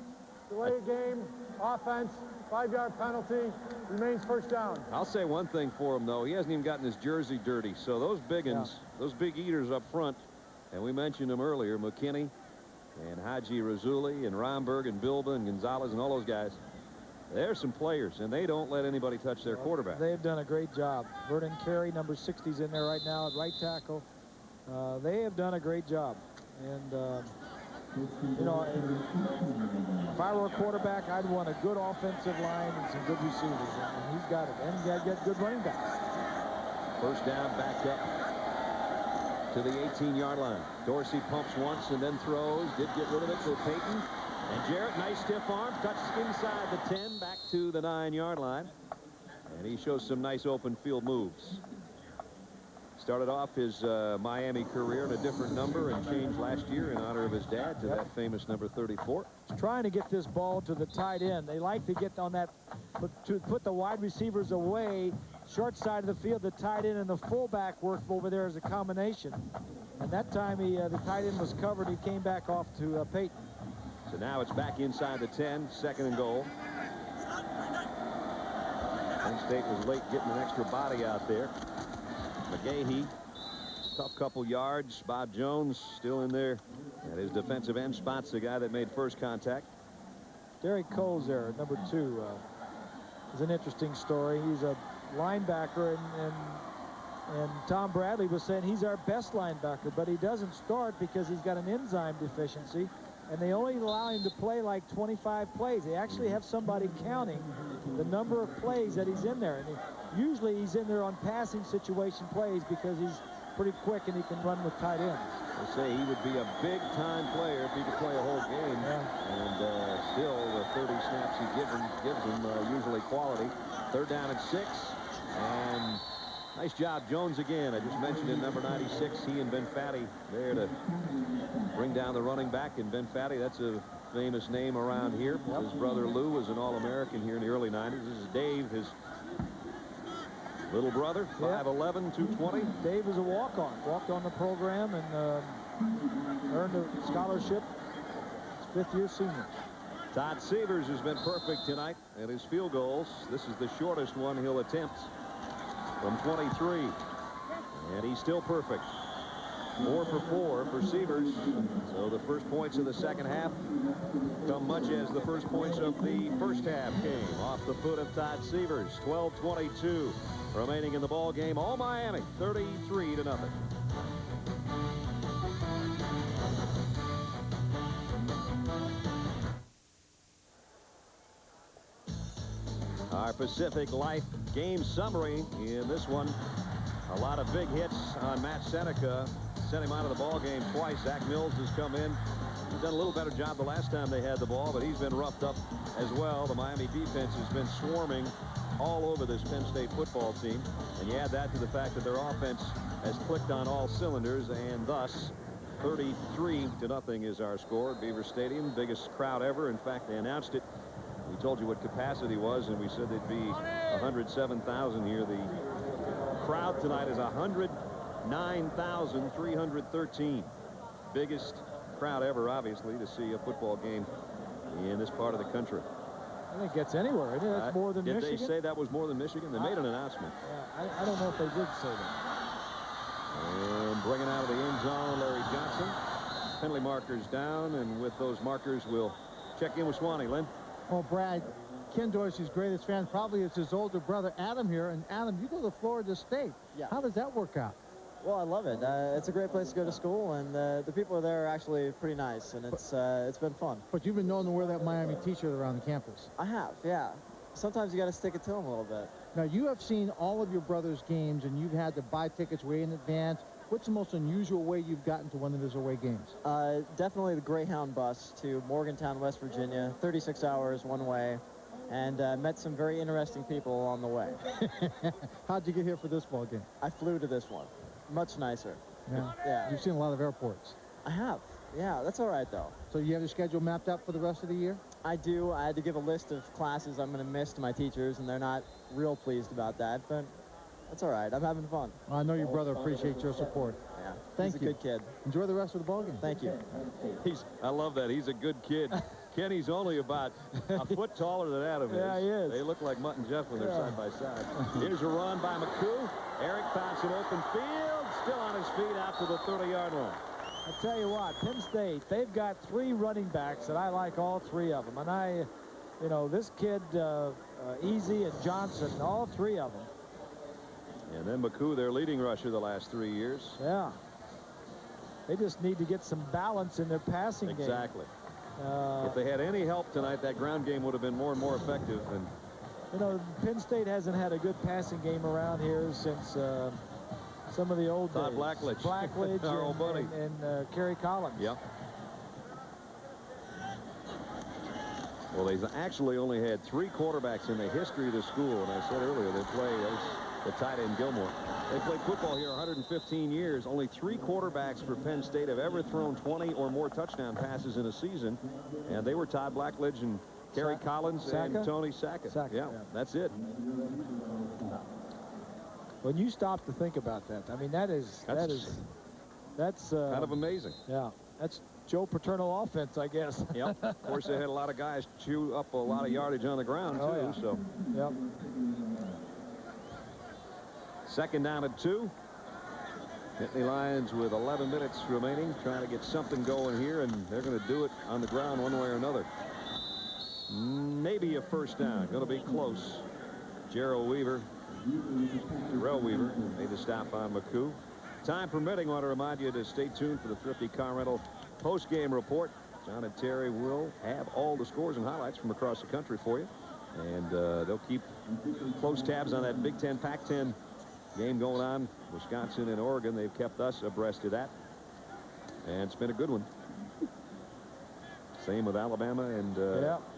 S4: Delay a game, offense, 5-yard penalty, remains first down.
S13: I'll say one thing for him, though. He hasn't even gotten his jersey dirty. So those big uns, those big eaters up front, and we mentioned them earlier, McKinney and Haji Razuli and Romberg and Bilba and Gonzalez and all those guys. There's some players, and they don't let anybody touch their quarterback.
S11: They've done a great job. Vernon Carey, number 60's in there right now at right tackle. They have done a great job. And, you know, if I were a quarterback, I'd want a good offensive line and some good receivers. And he's got it. And he's got good running backs.
S13: First down, back up. to the 18-yard line. Dorsey pumps once and then throws. Did get rid of it for Payton. And Jarrett, nice stiff arm, cuts inside the 10, back to the 9-yard line. And he shows some nice open field moves. Started off his Miami career in a different number and changed last year in honor of his dad to that famous number 34.
S11: He's trying to get this ball to the tight end. They like to get on that, to put the wide receivers away. Short side of the field, the tight end and the fullback worked over there as a combination. And that time the tight end was covered. He came back off to Payton.
S13: So now it's back inside the 10, 2nd and goal. Penn State was late getting an extra body out there. McGahee, tough couple yards. Bob Jones still in there at his defensive end spot's the guy that made first contact.
S11: Derek Coles there, number 2, is an interesting story. He's a linebacker, and Tom Bradley was saying he's our best linebacker, but he doesn't start because he's got an enzyme deficiency, and they only allow him to play like 25 plays. They actually have somebody counting the number of plays that he's in there, and usually he's in there on passing situation plays because he's pretty quick and he can run with tight ends.
S13: They say he would be a big-time player if he could play a whole game, and still the 30 snaps he gives him usually quality. 3rd down and 6, and nice job, Jones again. I just mentioned it, number 96. He and Ben Fatty there to bring down the running back. And Ben Fatty, that's a famous name around here. His brother Lou was an All-American here in the early 90s. This is Dave, his little brother, 5'11", 220.
S11: Dave is a walked on the program and earned a scholarship. His 5th-year senior.
S13: Todd Severs has been perfect tonight at his field goals. This is the shortest one he'll attempt from 23. And he's still perfect. 4 for 4 for Severs. So the first points of the second half come much as the first points of the first half came off the foot of Todd Severs. 12:22 remaining in the ball game. All Miami 33-0. Our Pacific Life game summary in this one. A lot of big hits on Matt Seneca. Sent him out of the ball game twice. Zach Mills has come in. He's done a little better job the last time they had the ball, but he's been roughed up as well. The Miami defense has been swarming all over this Penn State football team. And you add that to the fact that their offense has clicked on all cylinders, and thus 33-0 is our score at Beaver Stadium. Biggest crowd ever. In fact, they announced it. We told you what capacity was, and we said there'd be 107,000 here. The crowd tonight is 109,313. Biggest crowd ever, obviously, to see a football game in this part of the country.
S11: I think it gets anywhere. That's more than Michigan.
S13: Did they say that was more than Michigan? They made an announcement.
S11: Yeah, I don't know if they did say that.
S13: And bringing out of the end zone, Larry Johnson. Penalty markers down, and with those markers, we'll check in with Swanee. Lynn?
S8: Well, Brad, Ken Dorsey's greatest fan probably is his older brother, Adam, here. And, Adam, you go to Florida State.
S14: Yeah.
S8: How does that work out?
S14: Well, I love it. It's a great place to go to school, and the people there are actually pretty nice, and it's been fun.
S8: But you've been known to wear that Miami T-shirt around the campus.
S14: I have, yeah. Sometimes you got to stick it to them a little bit.
S8: Now, you have seen all of your brother's games, and you've had to buy tickets way in advance. What's the most unusual way you've gotten to one of his away games?
S14: Definitely the Greyhound bus to Morgantown, West Virginia, 36 hours one way, and met some very interesting people along the way.
S8: How'd you get here for this ball game?
S14: I flew to this one. Much nicer.
S8: Yeah. You've seen a lot of airports.
S14: I have. Yeah, that's all right, though.
S8: So you have your schedule mapped out for the rest of the year?
S14: I do. I had to give a list of classes I'm going to miss to my teachers, and they're not real pleased about that, but that's all right. I'm having fun.
S8: I know your brother appreciates your support.
S14: Yeah.
S8: Thank you.
S14: He's a good kid.
S8: Enjoy the rest of the ball game.
S14: Thank you.
S13: I love that. He's a good kid. Kenny's only about a foot taller than Adam is.
S11: Yeah, he is.
S13: They look like Mutt and Jeff when they're side by side. Here's a run by McCoo. Eric Thompson, open field, still on his feet out to the 30-yard line.
S11: I tell you what, Penn State, they've got 3 running backs, and I like all 3 of them. And this kid, Easy and Johnson, all 3 of them.
S13: And then McCoo, their leading rusher the last 3 years.
S11: Yeah. They just need to get some balance in their passing game.
S13: Exactly. If they had any help tonight, that ground game would have been more and more effective. And
S11: Penn State hasn't had a good passing game around here since some of the old
S13: Todd
S11: days.
S13: Blackledge.
S11: Blackledge
S13: Our old buddy.
S11: And Kerry Collins.
S13: Yep. Well, they've actually only had 3 quarterbacks in the history of the school. And I said earlier, they play the tight end Gilmore. They played football here 115 years. Only 3 quarterbacks for Penn State have ever thrown 20 or more touchdown passes in a season. And they were Todd Blackledge and Kerry Collins and Tony Sackett. Yeah, that's it.
S11: When you stop to think about that, I mean, that's
S13: kind of amazing.
S11: Yeah, that's Joe Paterno offense, I guess.
S13: Yep. Of course, they had a lot of guys chew up a lot of yardage on the ground, too.
S11: Yeah.
S13: So.
S11: Yep.
S13: 2nd down and 2. Nittany Lions with 11 minutes remaining, trying to get something going here, and they're going to do it on the ground one way or another. Maybe a first down. Going to be close. Terrell Weaver made the stop on McCoo. Time permitting, I want to remind you to stay tuned for the Thrifty Car Rental post-game report. John and Terry will have all the scores and highlights from across the country for you. And they'll keep close tabs on that Big Ten, Pac-10 game going on. Wisconsin and Oregon, they've kept us abreast of that. And it's been a good one. Same with Alabama and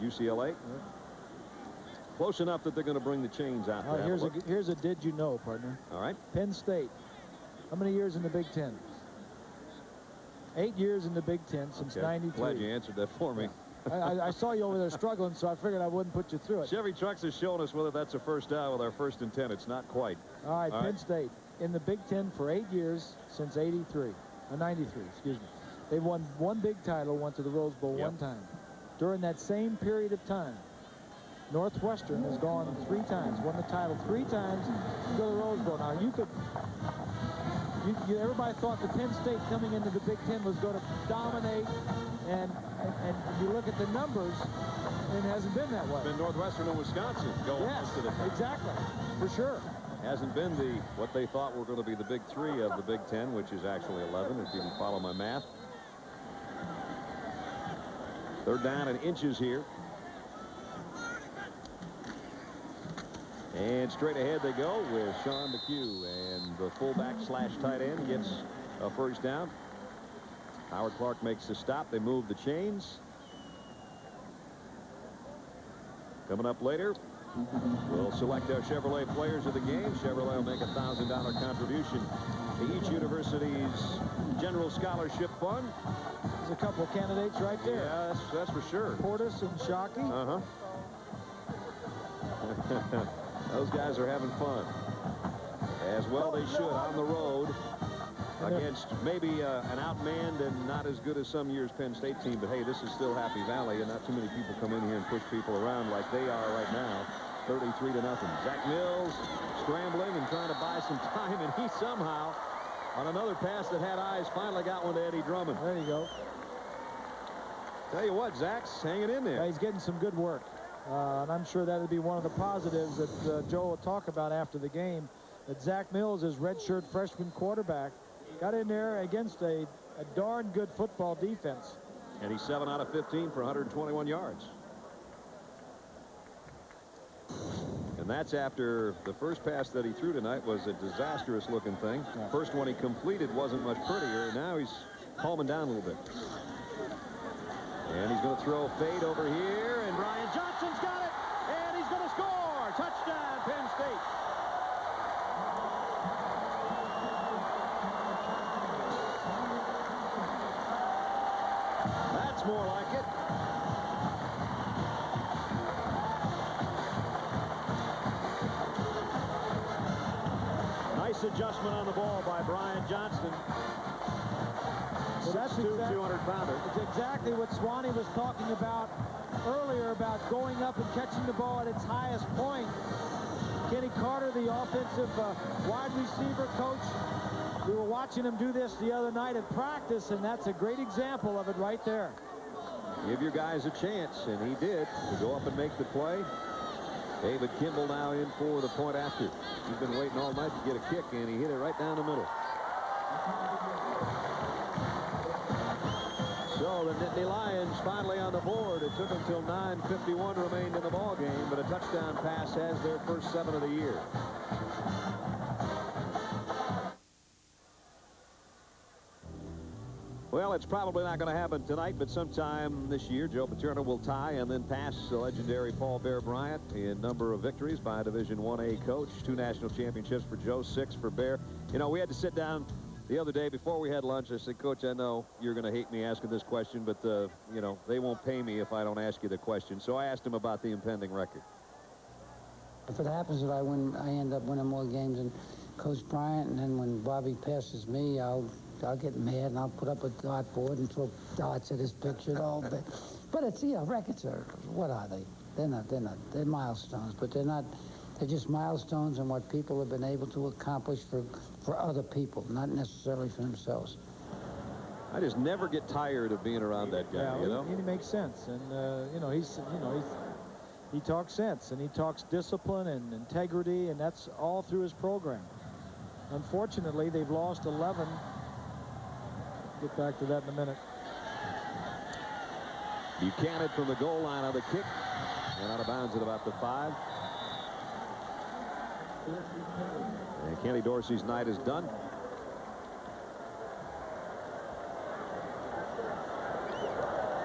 S13: UCLA. Close enough that they're going to bring the chains out.
S11: Here's a did you know, partner.
S13: All right.
S11: Penn State. How many years in the Big Ten? 8 years in the Big Ten since '93.
S13: Glad you answered that for me.
S11: I saw you over there struggling, so I figured I wouldn't put you through it.
S13: Chevy Trucks is showing us whether that's a first down with our 1st and 10. It's not quite.
S11: All right, Penn State in the Big Ten for 8 years since '93. 93, excuse me. They've won 1 big title, went to the Rose Bowl 1 time. During that same period of time, Northwestern has gone 3 times, won the title 3 times, to go to the Rose Bowl. Now, everybody thought that Penn State coming into the Big Ten was going to dominate, and you look at the numbers, and it hasn't been that way.
S13: It's been Northwestern and Wisconsin going to the
S11: exactly, for sure.
S13: Hasn't been what they thought were going to be the big 3 of the Big Ten, which is actually 11, if you can follow my math. 3rd down and inches here. And straight ahead they go with Sean McHugh, and the fullback / tight end gets a first down. Howard Clark makes the stop. They move the chains. Coming up later, we'll select our Chevrolet players of the game. Chevrolet will make a $1,000 contribution to each university's general scholarship fund.
S11: There's a couple of candidates right there.
S13: Yeah, that's for sure.
S11: Portis and Shockey.
S13: Those guys are having fun. As well they should on the road against maybe an outmanned and not as good as some years Penn State team. But, hey, this is still Happy Valley, and not too many people come in here and push people around like they are right now. 33-0. Zach Mills scrambling and trying to buy some time, and he somehow, on another pass that had eyes, finally got one to Eddie Drummond.
S11: There you go.
S13: Tell you what, Zach's hanging in there.
S11: Yeah, he's getting some good work. And I'm sure that would be one of the positives that Joe will talk about after the game, that Zach Mills, his redshirt freshman quarterback, got in there against a darn good football defense.
S13: And he's 7 out of 15 for 121 yards. And that's after the first pass that he threw tonight was a disastrous looking thing.
S11: Yeah.
S13: First one he completed wasn't much prettier. Now he's calming down a little bit. And he's going to throw a fade over here, and Brian Johnson's got it, and he's going to score. Touchdown, Penn State. That's more like it. Nice adjustment on the ball by Brian Johnston.
S11: Well, that's
S13: 200-pounder.
S11: It's exactly what Swanee was talking about earlier, about going up and catching the ball at its highest point. Kenny Carter, the offensive wide receiver coach, we were watching him do this the other night at practice, and that's a great example of it right there.
S13: Give your guys a chance, and he did, to go up and make the play. David Kimball now in for the point after. He's been waiting all night to get a kick, and he hit it right down the middle. So the Nittany Lions finally on the board. It took until 9:51 remained in the ball game, but a touchdown pass has their first 7 of the year. Well, it's probably not going to happen tonight, but sometime this year, Joe Paterno will tie and then pass the legendary Paul Bear Bryant in number of victories by a Division I-A coach. 2 national championships for Joe, 6 for Bear. You know, we had to sit down the other day before we had lunch. I said, Coach, I know you're going to hate me asking this question, but, you know, they won't pay me if I don't ask you the question. So I asked him about the impending record.
S15: If it happens that I end up winning more games than Coach Bryant, and then when Bobby passes me, I'll get mad and I'll put up a dartboard and throw darts at his picture and all. But it's, you know, records are, what are they? They're milestones, but they're just milestones in what people have been able to accomplish for other people, not necessarily for themselves.
S13: I just never get tired of being around that guy,
S11: yeah,
S13: you know?
S11: He makes sense, and you know, he talks sense, and he talks discipline and integrity, and that's all through his program. Unfortunately, they've lost 11. Get back to that in a minute.
S13: Buchanan from the goal line on the kick, and out of bounds at about the 5. And Kenny Dorsey's night is done.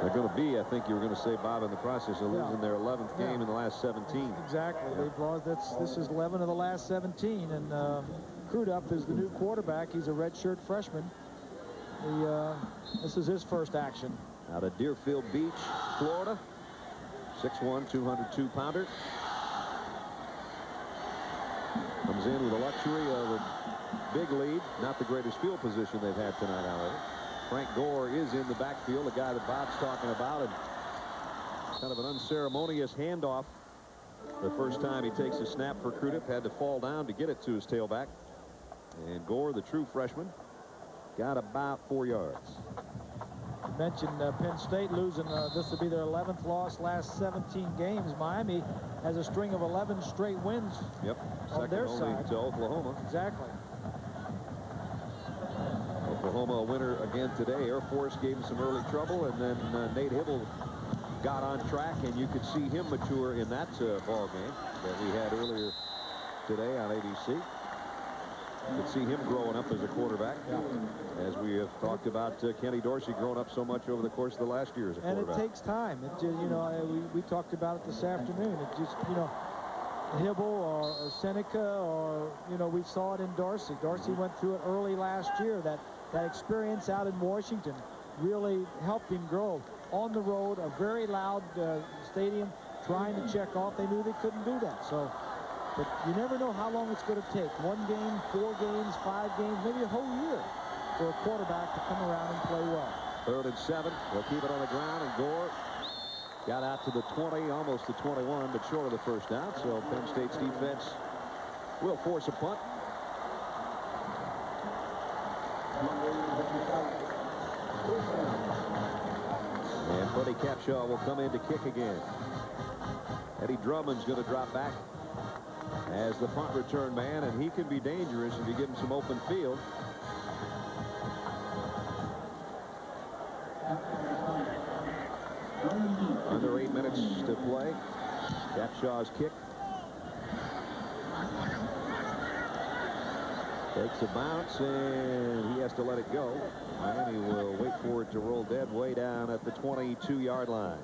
S13: They're going to be, I think you were going to say, Bob, in the process of losing their 11th game in the last 17.
S11: Exactly. They've lost. This is 11 of the last 17, and Crudup is the new quarterback. He's a redshirt freshman. This is his first action.
S13: Out of Deerfield Beach, Florida. 6'1", 202-pounder. Comes in with the luxury of a big lead. Not the greatest field position they've had tonight, however. Frank Gore is in the backfield, the guy that Bob's talking about, and kind of an unceremonious handoff. The first time he takes a snap for Crudup, had to fall down to get it to his tailback. And Gore, the true freshman, got about 4 yards.
S11: You mentioned Penn State losing. This will be their 11th loss last 17 games. Miami has a string of 11 straight wins.
S13: Yep.
S11: On their
S13: Second only
S11: side
S13: to Oklahoma.
S11: Exactly.
S13: Oklahoma a winner again today. Air Force gave him some early trouble, and then Nate Hibble got on track, and you could see him mature in that ball game that we had earlier today on ABC. You could see him growing up as a quarterback, as we have talked about Kenny Dorsey growing up so much over the course of the last year as a quarterback.
S11: And it takes time. It just, you know, we talked about it this afternoon. It just, you know, Hibble or Seneca, or, you know, we saw it in Dorsey. Dorsey went through it early last year. That experience out in Washington really helped him grow. On the road, a very loud stadium, trying to check off. They knew they couldn't do that. So, but you never know how long it's going to take. 1 game, 4 games, 5 games, maybe a whole year for a quarterback to come around and play well.
S13: 3rd and 7. They'll keep it on the ground, and Gore got out to the 20, almost the 21, but short of the first down. So Penn State's defense will force a punt. And Buddy Capshaw will come in to kick again. Eddie Drummond's going to drop back as the punt return man, and he can be dangerous if you give him some open field. Under 8 minutes to play. Capshaw's kick takes a bounce, and he has to let it go. Miami will wait for it to roll dead way down at the 22-yard line.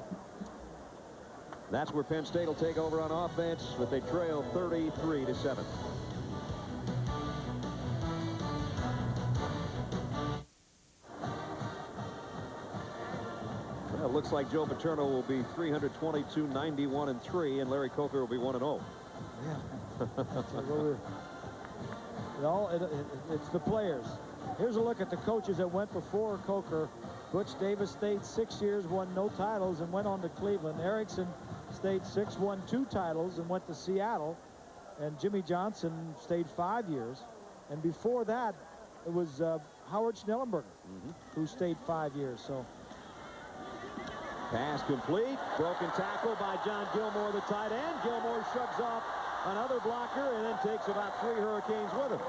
S13: That's where Penn State will take over on offense, but they trail 33-7. Well, it looks like Joe Paterno will be 322, 91-3, and Larry Coker will be 1-0.
S11: Yeah. It's the players. Here's a look at the coaches that went before Coker. Butch Davis stayed 6 years, won no titles, and went on to Cleveland. Erickson stayed 6, won 2 titles, and went to Seattle. And Jimmy Johnson stayed 5 years. And before that, it was Howard Schnellenberger, who stayed 5 years. So,
S13: pass complete. Broken tackle by John Gilmore, the tight end. Gilmore shrugs off another blocker and then takes about 3 Hurricanes with him.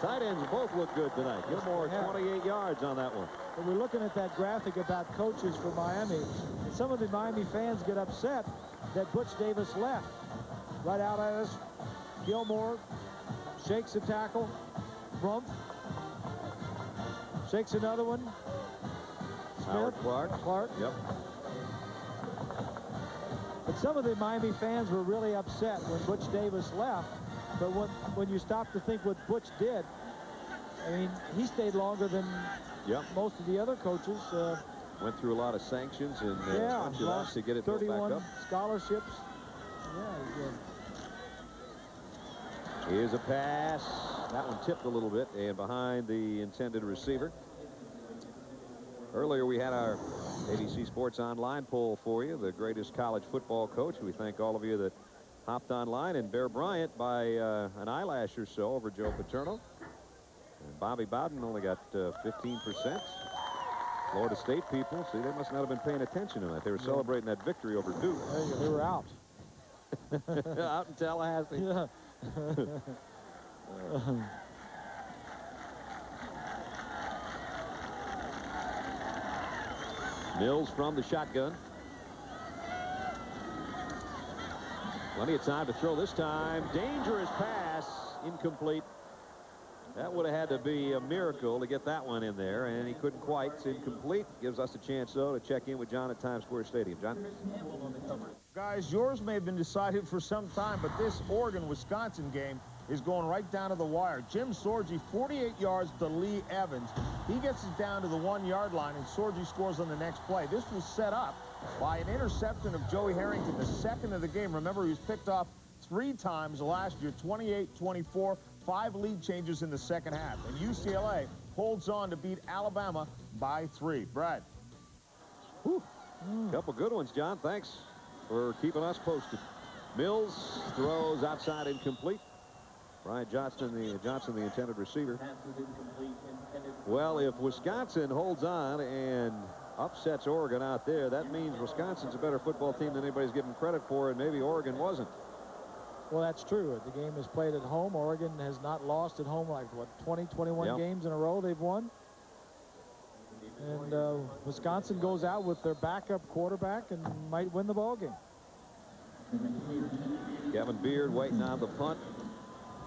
S13: Tight ends both look good tonight. Gilmore 28 yards on that one.
S11: But we're looking at that graphic about coaches for Miami. And some of the Miami fans get upset that Butch Davis left. Right out at us. Gilmore shakes a tackle. Rumpf shakes another one. Smith.
S13: Clark. Yep.
S11: But some of the Miami fans were really upset when Butch Davis left. But when you stop to think what Butch did, I mean, he stayed longer than most of the other coaches.
S13: Went through a lot of sanctions and
S11: lost
S13: to get it built back
S11: 31
S13: up.
S11: scholarships. Yeah, he did.
S13: Here's a pass. That one tipped a little bit and behind the intended receiver. Earlier we had our ABC Sports Online poll for you, the greatest college football coach. We thank all of you that hopped online, and Bear Bryant by an eyelash or so over Joe Paterno. And Bobby Bowden only got 15%. Florida State people, see, they must not have been paying attention to that. They were celebrating that victory over Duke.
S11: They were out.
S13: Out in Tallahassee.
S11: Yeah.
S13: Mills from the shotgun. Plenty of time to throw this time. Dangerous pass. Incomplete. That would have had to be a miracle to get that one in there, and he couldn't quite. It's incomplete. Gives us a chance, though, to check in with John at Times Square Stadium. John?
S9: Guys, yours may have been decided for some time, but this Oregon-Wisconsin game is going right down to the wire. Jim Sorgi, 48 yards to Lee Evans. He gets it down to the 1-yard line, and Sorgi scores on the next play. This was set up by an interception of Joey Harrington, the second of the game. Remember, he was picked off 3 times last year, 28-24, 5 lead changes in the second half. And UCLA holds on to beat Alabama by 3. Brad.
S13: Couple good ones, John. Thanks for keeping us posted. Mills throws outside, incomplete. Brian Johnson, the intended receiver. Well, if Wisconsin holds on and upsets Oregon out there, that means Wisconsin's a better football team than anybody's given credit for, and maybe Oregon wasn't.
S11: Well, that's true. The game is played at home. Oregon has not lost at home like, what, 20, 21 games in a row they've won. And Wisconsin goes out with their backup quarterback and might win the ball game.
S13: Kevin Beard waiting on the punt.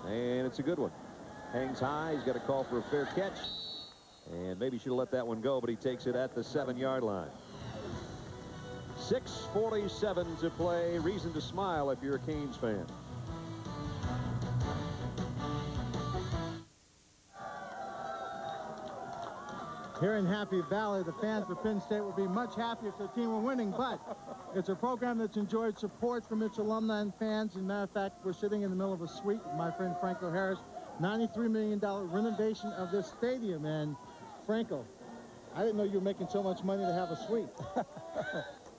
S13: And it's a good one. Hangs high. He's got a call for a fair catch. And maybe should have let that one go, but he takes it at the 7-yard line. 6:47 to play. Reason to smile if you're a Canes fan.
S8: Here in Happy Valley, the fans for Penn State would be much happier if their team were winning, but it's a program that's enjoyed support from its alumni and fans. As a matter of fact, we're sitting in the middle of a suite with my friend Franco Harris. $93 million renovation of this stadium. And Franco, I didn't know you were making so much money to have a suite.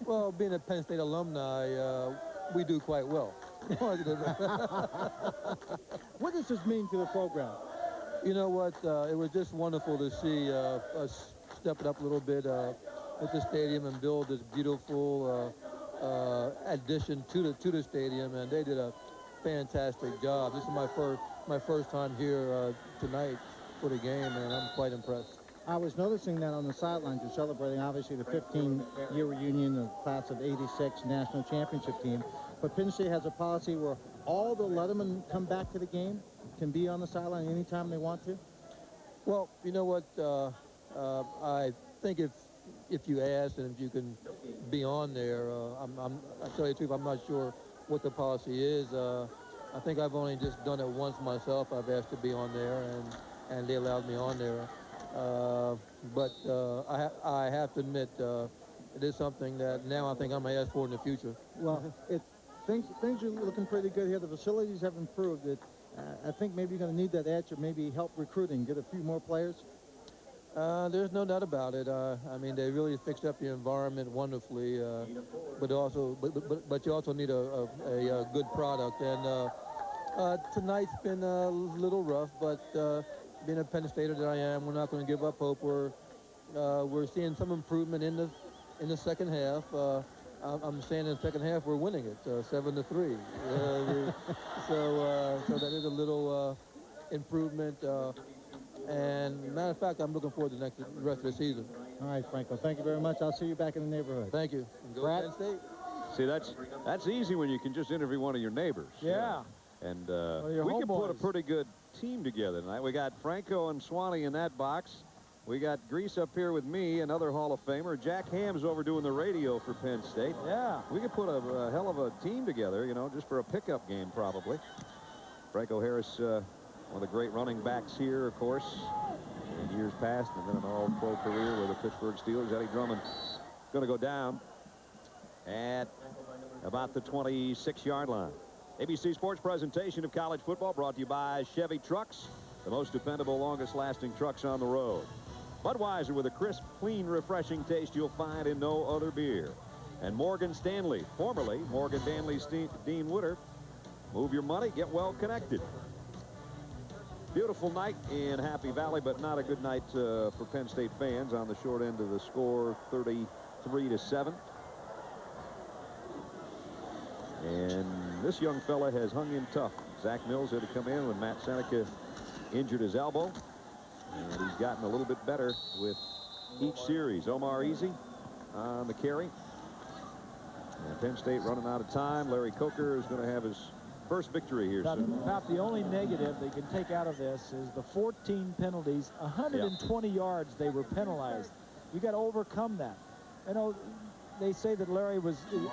S16: Well, being a Penn State alumni, we do quite well.
S8: What does this mean to the program?
S16: You know what? It was just wonderful to see us step it up a little bit with the stadium and build this beautiful addition to the stadium, and they did a fantastic job. This is my first time here tonight for the game, and I'm quite impressed.
S8: I was noticing that on the sidelines you're celebrating obviously the 15-year reunion of the class of '86 national championship team, but Penn State has a policy where all the lettermen come back to the game can be on the sideline anytime they want to?
S16: Well, you know what? I think if you ask and if you can be on there, I tell you the truth, I'm not sure what the policy is. I think I've only just done it once myself. I've asked to be on there, and they allowed me on there. But I have to admit, it is something that now I think I'm going to ask for in the future.
S8: Well, things are looking pretty good here. The facilities have improved. I think maybe you're going to need that edge or maybe help recruiting, get a few more players.
S16: There's no doubt about it. I mean, they really fixed up the environment wonderfully, but you also need a good product. And tonight's been a little rough, but being a Penn Stater that I am, we're not going to give up hope. We're seeing some improvement in the second half. I'm saying in the second half we're winning it 7-3. So that is a little improvement. And matter of fact, I'm looking forward to the rest of the season.
S8: All right, Franco. Thank you very much. I'll see you back in the neighborhood.
S16: Thank you. And go
S8: Brad?
S16: Penn State.
S13: See, that's easy when you can just interview one of your neighbors.
S11: Yeah.
S13: And we can put a pretty good team together tonight. We got Franco and Swanee in that box. We got Grease up here with me, another Hall of Famer. Jack Ham's over doing the radio for Penn State.
S11: Yeah.
S13: We could put a hell of a team together, you know, just for a pickup game, probably. Franco Harris, one of the great running backs here, of course, in years past, and then an all-pro career with the Pittsburgh Steelers. Eddie Drummond going to go down at about the 26-yard line. ABC Sports presentation of college football brought to you by Chevy Trucks, the most dependable, longest-lasting trucks on the road. Budweiser, with a crisp, clean, refreshing taste you'll find in no other beer. And Morgan Stanley, formerly Morgan Stanley's Dean Witter. Move your money, get well connected. Beautiful night in Happy Valley, but not a good night for Penn State fans. On the short end of the score, 33-7. And this young fella has hung in tough. Zach Mills had to come in when Matt Seneca injured his elbow. And he's gotten a little bit better with each series. Omar Easy on the carry. And Penn State running out of time. Larry Coker is going to have his first victory here soon.
S11: About the only negative they can take out of this is the 14 penalties, 120 yards they were penalized. You got to overcome that. You know, they say that Larry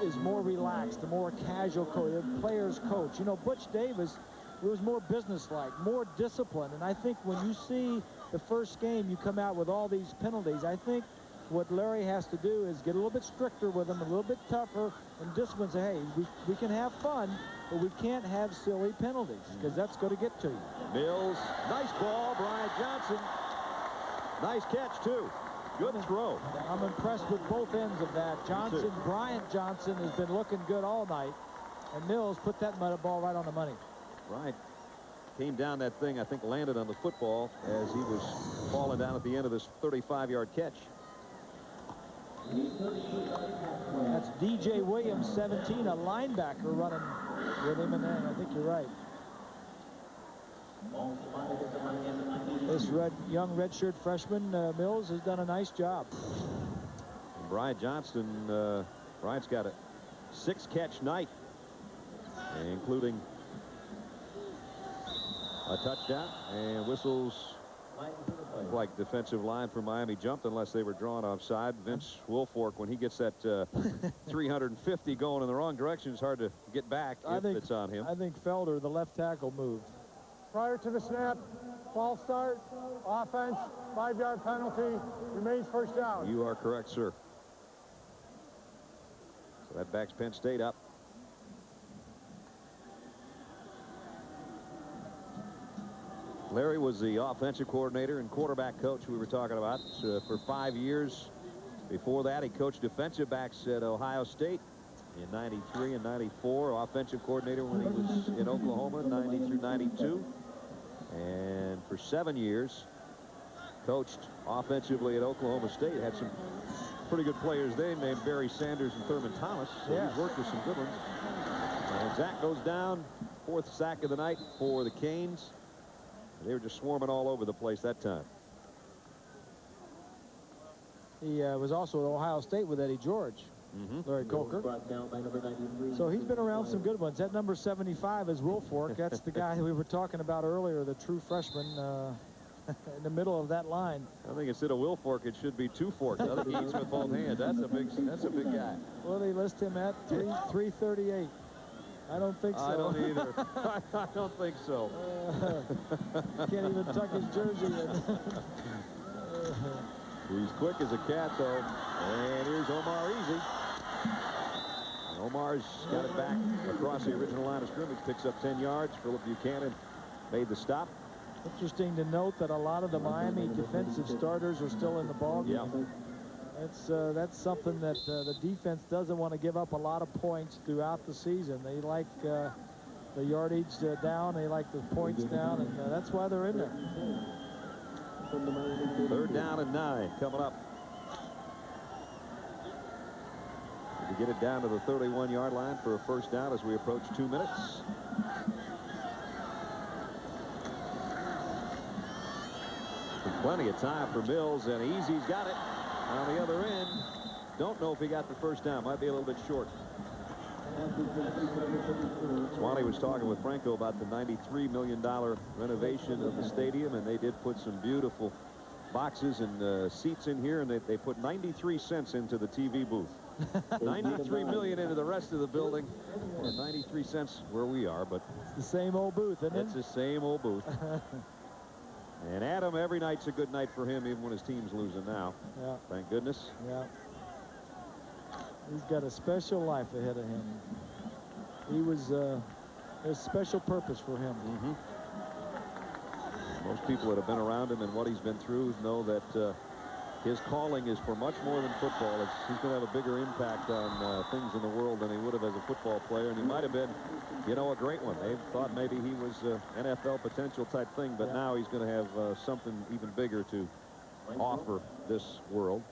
S11: is more relaxed, a more casual coach, a player's coach. You know, Butch Davis was more businesslike, more disciplined. And I think when you see the first game, you come out with all these penalties. I think what Larry has to do is get a little bit stricter with them, a little bit tougher, and discipline. Say, hey, we can have fun, but we can't have silly penalties, because that's going to get to you.
S13: Mills, nice ball, Bryant Johnson. Nice catch, too. Good throw.
S11: I'm impressed with both ends of that. Johnson, Bryant Johnson has been looking good all night, and Mills put that ball right on the money.
S13: Right. Came down that thing, I think landed on the football as he was falling down at the end of this 35-yard catch.
S11: That's DJ Williams, 17, a linebacker running with him, and I think you're right. This young redshirt freshman, Mills, has done a nice job.
S13: And Bryant Johnston, Bryant's got a 6-catch night, including a touchdown, and whistles like defensive line for Miami jumped unless they were drawn offside. Vince Wilfork, when he gets that 350 going in the wrong direction, it's hard to get back if it's on him.
S11: I think Felder, the left tackle, moved.
S4: Prior to the snap, false start, offense, 5-yard penalty, remains first down.
S13: You are correct, sir. So that backs Penn State up. Larry was the offensive coordinator and quarterback coach we were talking about for 5 years. Before that, he coached defensive backs at Ohio State in 93 and 94. Offensive coordinator when he was in Oklahoma, 90 through 92. And for 7 years, coached offensively at Oklahoma State. Had some pretty good players there named Barry Sanders and Thurman Thomas. So he's worked with some good ones. And Zach goes down, 4th sack of the night for the Canes. They were just swarming all over the place that time.
S11: He was also at Ohio State with Eddie George, Larry Coker. So he's been around some good ones. That number 75 is Wilfork. That's the guy we were talking about earlier, the true freshman in the middle of that line.
S13: I think instead of Wilfork, it should be two forks. I think he eats with both hands. That's a big guy.
S11: Well, they list him at 338. I don't think so.
S13: I don't either. I don't think so.
S11: Can't even tuck his jersey in.
S13: He's quick as a cat, though. And here's Omar Easy. And Omar's got it back across the original line of scrimmage. Picks up 10 yards. Philip Buchanan made the stop.
S11: Interesting to note that a lot of the Miami defensive starters are still in the ballgame. That's something that the defense doesn't want to give up a lot of points throughout the season. They like the yardage down, they like the points down, and that's why they're in there.
S13: 3rd down and 9 coming up. To get it down to the 31-yard line for a first down as we approach 2 minutes. Plenty of time for Mills, and Easy's got it. On the other end, don't know if he got the first down. Might be a little bit short. Swanee was talking with Franco about the $93 million renovation of the stadium, and they did put some beautiful boxes and seats in here, and they put 93 cents into the TV booth. 93 million into the rest of the building, and 93 cents where we are. But
S11: it's the same old booth, isn't it?
S13: It's the same old booth. And Adam, every night's a good night for him, even when his team's losing now.
S11: Yeah.
S13: Thank goodness.
S11: Yeah. He's got a special life ahead of him. He was there's a special purpose for him.
S13: Most people that have been around him and what he's been through know that his calling is for much more than football. He's going to have a bigger impact on things in the world than he would have as a football player, and he might have been, you know, a great one. They thought maybe he was NFL potential type thing, but now he's going to have something even bigger to offer this world,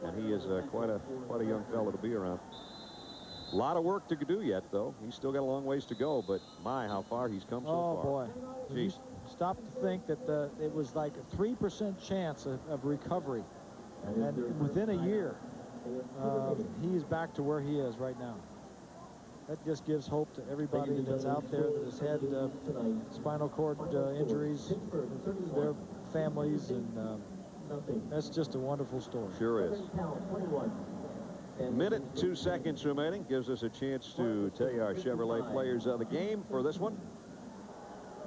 S13: and he is quite a young fellow to be around. A lot of work to do yet, though. He's still got a long ways to go, but my, how far he's come so far.
S11: Oh boy.
S13: Jeez.
S11: Stop to think that it was like a 3% chance of recovery, and within a year he's back to where he is right now. That just gives hope to everybody that's out there that has had spinal cord injuries, their families, and that's just a wonderful story.
S13: Sure is. Minute 2 seconds remaining gives us a chance to tell you our Chevrolet players of the game for this one.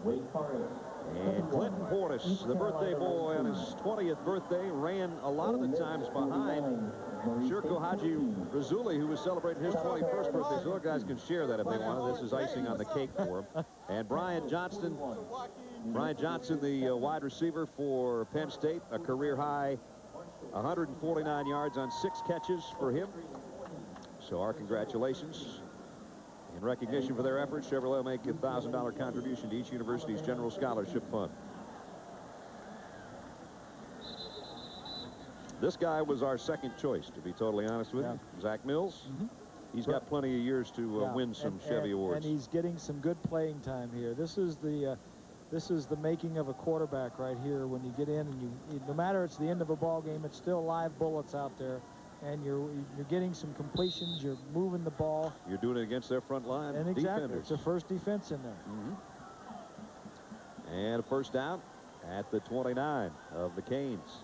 S13: And Clinton Portis, the birthday boy on his 20th birthday, ran a lot of the times behind Shirko Haji Razuli, who was celebrating his 21st birthday. So other guys can share that if they want. This is icing on the cake for him. And Brian Johnson, the wide receiver for Penn State, a career high 149 yards on 6 catches for him. So our congratulations. In recognition for their efforts, Chevrolet will make a $1,000 contribution to each university's general scholarship fund. This guy was our second choice, to be totally honest with you. Zach Mills. He's got plenty of years to win some Chevy awards.
S11: And he's getting some good playing time here. This is the making of a quarterback right here. When you get in and no matter it's the end of a ball game, it's still live bullets out there. And you're getting some completions. You're moving the ball.
S13: You're doing it against their front line.
S11: And exactly,
S13: defenders.
S11: it's the first defense in there.
S13: And a first down at the 29 of the Canes.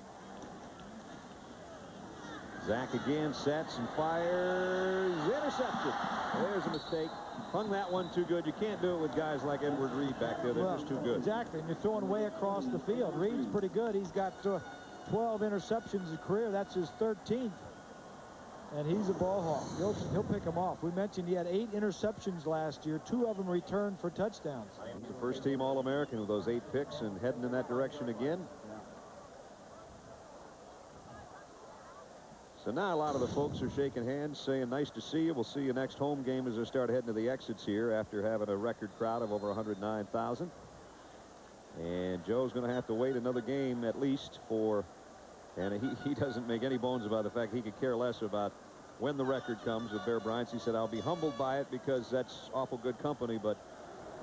S13: Zach again sets and fires. Interception. There's a mistake. Hung that one too good. You can't do it with guys like Edward Reed back there. They're just too good.
S11: Exactly. And you're throwing way across the field. Reed's pretty good. He's got 12 interceptions in his career. That's his 13th. And he's a ball hawk. He'll pick them off. We mentioned he had 8 interceptions last year. 2 of them returned for touchdowns.
S13: He's the first team All-American with those 8 picks and heading in that direction again. So now a lot of the folks are shaking hands, saying nice to see you. We'll see you next home game as they start heading to the exits here after having a record crowd of over 109,000. And Joe's going to have to wait another game at least for... And he doesn't make any bones about the fact he could care less about when the record comes with Bear Bryant's. He said, I'll be humbled by it because that's awful good company, but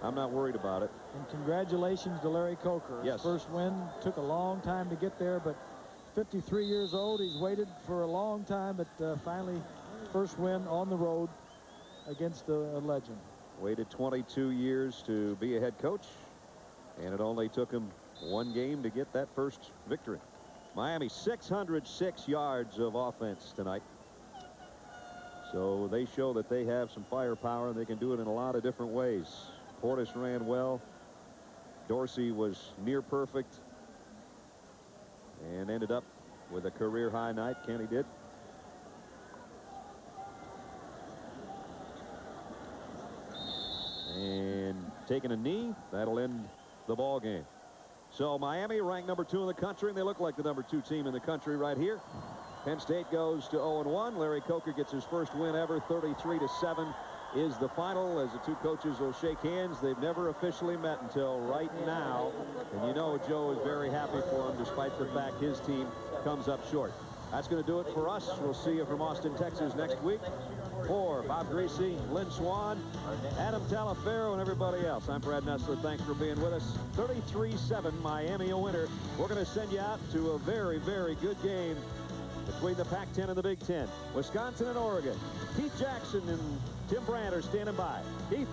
S13: I'm not worried about it.
S11: And congratulations to Larry Coker.
S13: Yes.
S11: His first win took a long time to get there, but 53 years old. He's waited for a long time, but finally first win on the road against a legend.
S13: Waited 22 years to be a head coach, and it only took him 1 game to get that first victory. Miami 606 yards of offense tonight. So they show that they have some firepower and they can do it in a lot of different ways. Portis ran well. Dorsey was near perfect and ended up with a career high night. Kenny did. And taking a knee, that'll end the ball game. So Miami ranked number 2 in the country, and they look like the number 2 team in the country right here. Penn State goes to 0-1. Larry Coker gets his first win ever. 33-7 is the final as the 2 coaches will shake hands. They've never officially met until right now. And you know Joe is very happy for him despite the fact his team comes up short. That's going to do it for us. We'll see you from Austin, Texas next week. For Bob Greasy, Lynn Swan, Adam Talaferro, and everybody else, I'm Brad Nessler. Thanks for being with us. 33-7, Miami a winner. We're going to send you out to a very, very good game between the Pac-10 and the Big Ten. Wisconsin and Oregon. Keith Jackson and Tim Brandt are standing by. Keith?